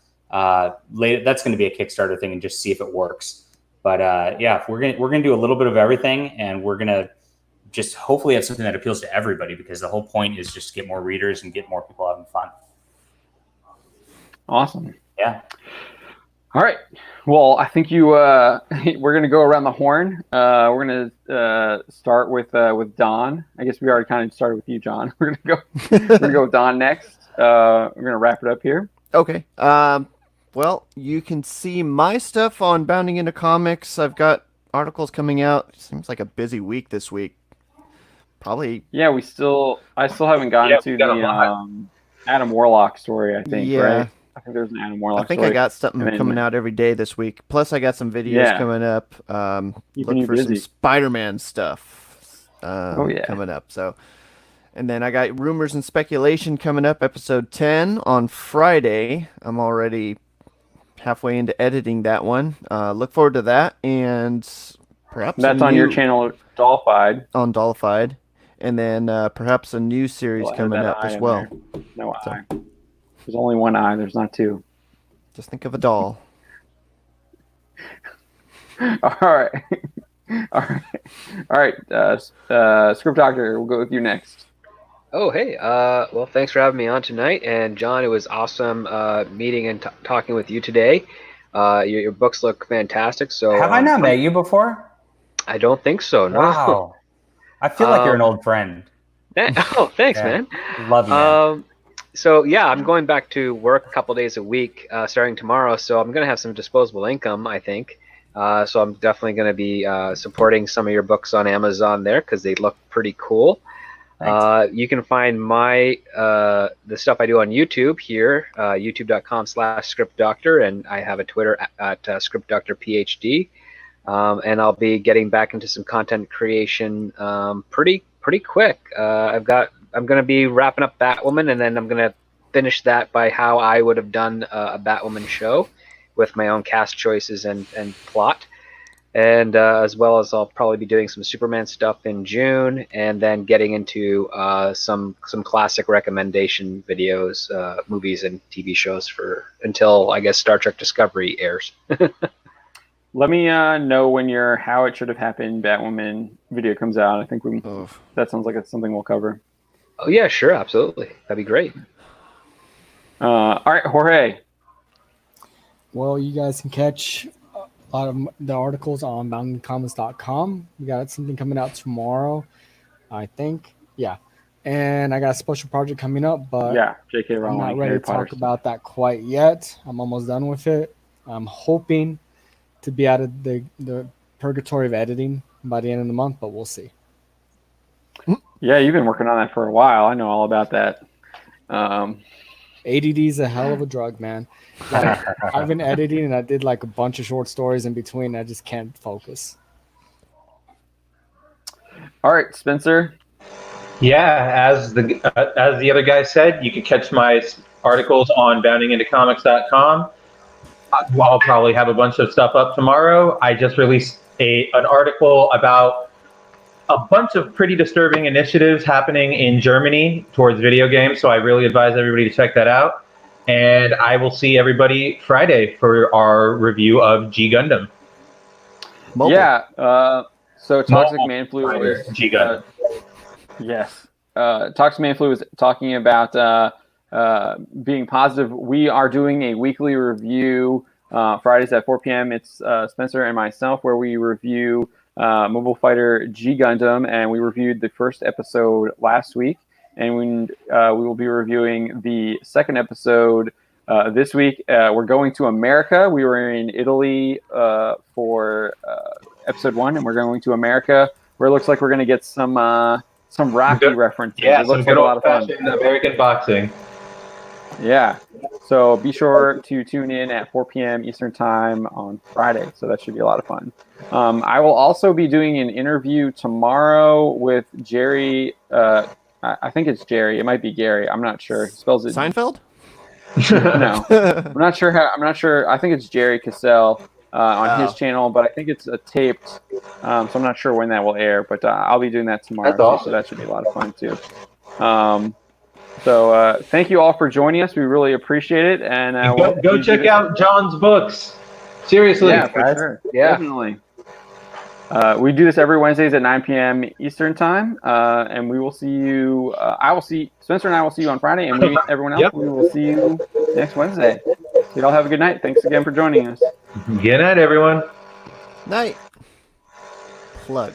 Later, that's going to be a Kickstarter thing and just see if it works. But we're gonna do a little bit of everything, and we're gonna just hopefully have something that appeals to everybody, because the whole point is just to get more readers and get more people having fun. Awesome. Yeah. All right. Well, I think we're gonna go around the horn. We're gonna start with Don. I guess we already kind of started with you, John. We're gonna go with Don next. We're gonna wrap it up here. Okay. Well, you can see my stuff on Bounding Into Comics. I've got articles coming out. Seems like a busy week this week. Probably. Yeah, I still haven't gotten to the Adam Warlock story, I think, Yeah. right? I think there's an Adam Warlock I think story. I got something coming out every day this week. Plus, I got some videos coming up. Look for some Spider-Man stuff coming up. So, and then I got rumors and speculation coming up, episode 10 on Friday. I'm already halfway into editing that one. Look forward to that, and perhaps that's on your channel, Dolphied. On Dolphied, and then perhaps a new series coming up as well. No eye. There's only one eye. There's not two. Just think of a doll. All right. All right. Script Doctor, we'll go with you next. Oh, hey. Well, thanks for having me on tonight. And John, it was awesome meeting and talking with you today. Your books look fantastic. So have I not met you before? I don't think so. No. Wow. I feel like you're an old friend. Thanks, man. Love you. Man. So yeah, I'm going back to work a couple days a week starting tomorrow. So I'm gonna have some disposable income, I think. So I'm definitely gonna be supporting some of your books on Amazon there because they look pretty cool. You can find the stuff I do on YouTube here, youtube.com/scriptdoctor, and I have a Twitter at scriptdoctorphd. And I'll be getting back into some content creation pretty quick. I'm going to be wrapping up Batwoman, and then I'm going to finish that by how I would have done a Batwoman show with my own cast choices and plot. And as well as I'll probably be doing some Superman stuff in June, and then getting into some classic recommendation videos, movies and TV shows until I guess Star Trek Discovery airs. Let me know when your How It Should Have Happened Batwoman video comes out. I think that sounds like it's something we'll cover. Oh yeah, sure, absolutely. That'd be great. All right, Jorge. Well, you guys can catch a lot of the articles on mountaincommons.com. We got something coming out tomorrow, I think. Yeah. And I got a special project coming up, but J.K. Rowling, I'm not ready to talk about that quite yet. I'm almost done with it. I'm hoping to be out of the purgatory of editing by the end of the month, but we'll see. Yeah, you've been working on that for a while. I know all about that. ADD is a hell of a drug, man. Like, I've been editing, and I did like a bunch of short stories in between. And I just can't focus. All right, Spencer. Yeah, as the other guy said, you can catch my articles on boundingintocomics.com. I'll probably have a bunch of stuff up tomorrow. I just released an article about a bunch of pretty disturbing initiatives happening in Germany towards video games, so I really advise everybody to check that out. And I will see everybody Friday for our review of G Gundam. Mobile. Yeah, so Toxic Man Flu was G Gundam. Yes. Toxic Man Flu was talking about being positive. We are doing a weekly review Fridays at 4 p.m. It's Spencer and myself, where we review Mobile Fighter G Gundam, and we reviewed the first episode last week, and we will be reviewing the second episode this week. We're going to America. We were in Italy for episode 1, and we're going to America, where it looks like we're going to get some Rocky references. Yeah, it looks some good like a lot of fun. American boxing. Yeah, so be sure to tune in at 4 p.m. Eastern Time on Friday. So that should be a lot of fun. I will also be doing an interview tomorrow with Jerry. I think it's Jerry. It might be Gary. I'm not sure. He spells it Seinfeld? No, I'm not sure how. I'm not sure. I think it's Jerry Cassell on his channel, but I think it's taped. So I'm not sure when that will air. But I'll be doing that tomorrow. That's awesome. So that should be a lot of fun too. So thank you all for joining us. We really appreciate it. And go check out John's books. Seriously, yeah, for sure. Yeah, definitely. We do this every Wednesdays at 9 p.m. Eastern Time, and we will see you. Spencer and I will see you on Friday, and everyone else, we will see you next Wednesday. You all have a good night. Thanks again for joining us. Good night, everyone. Night. Plug.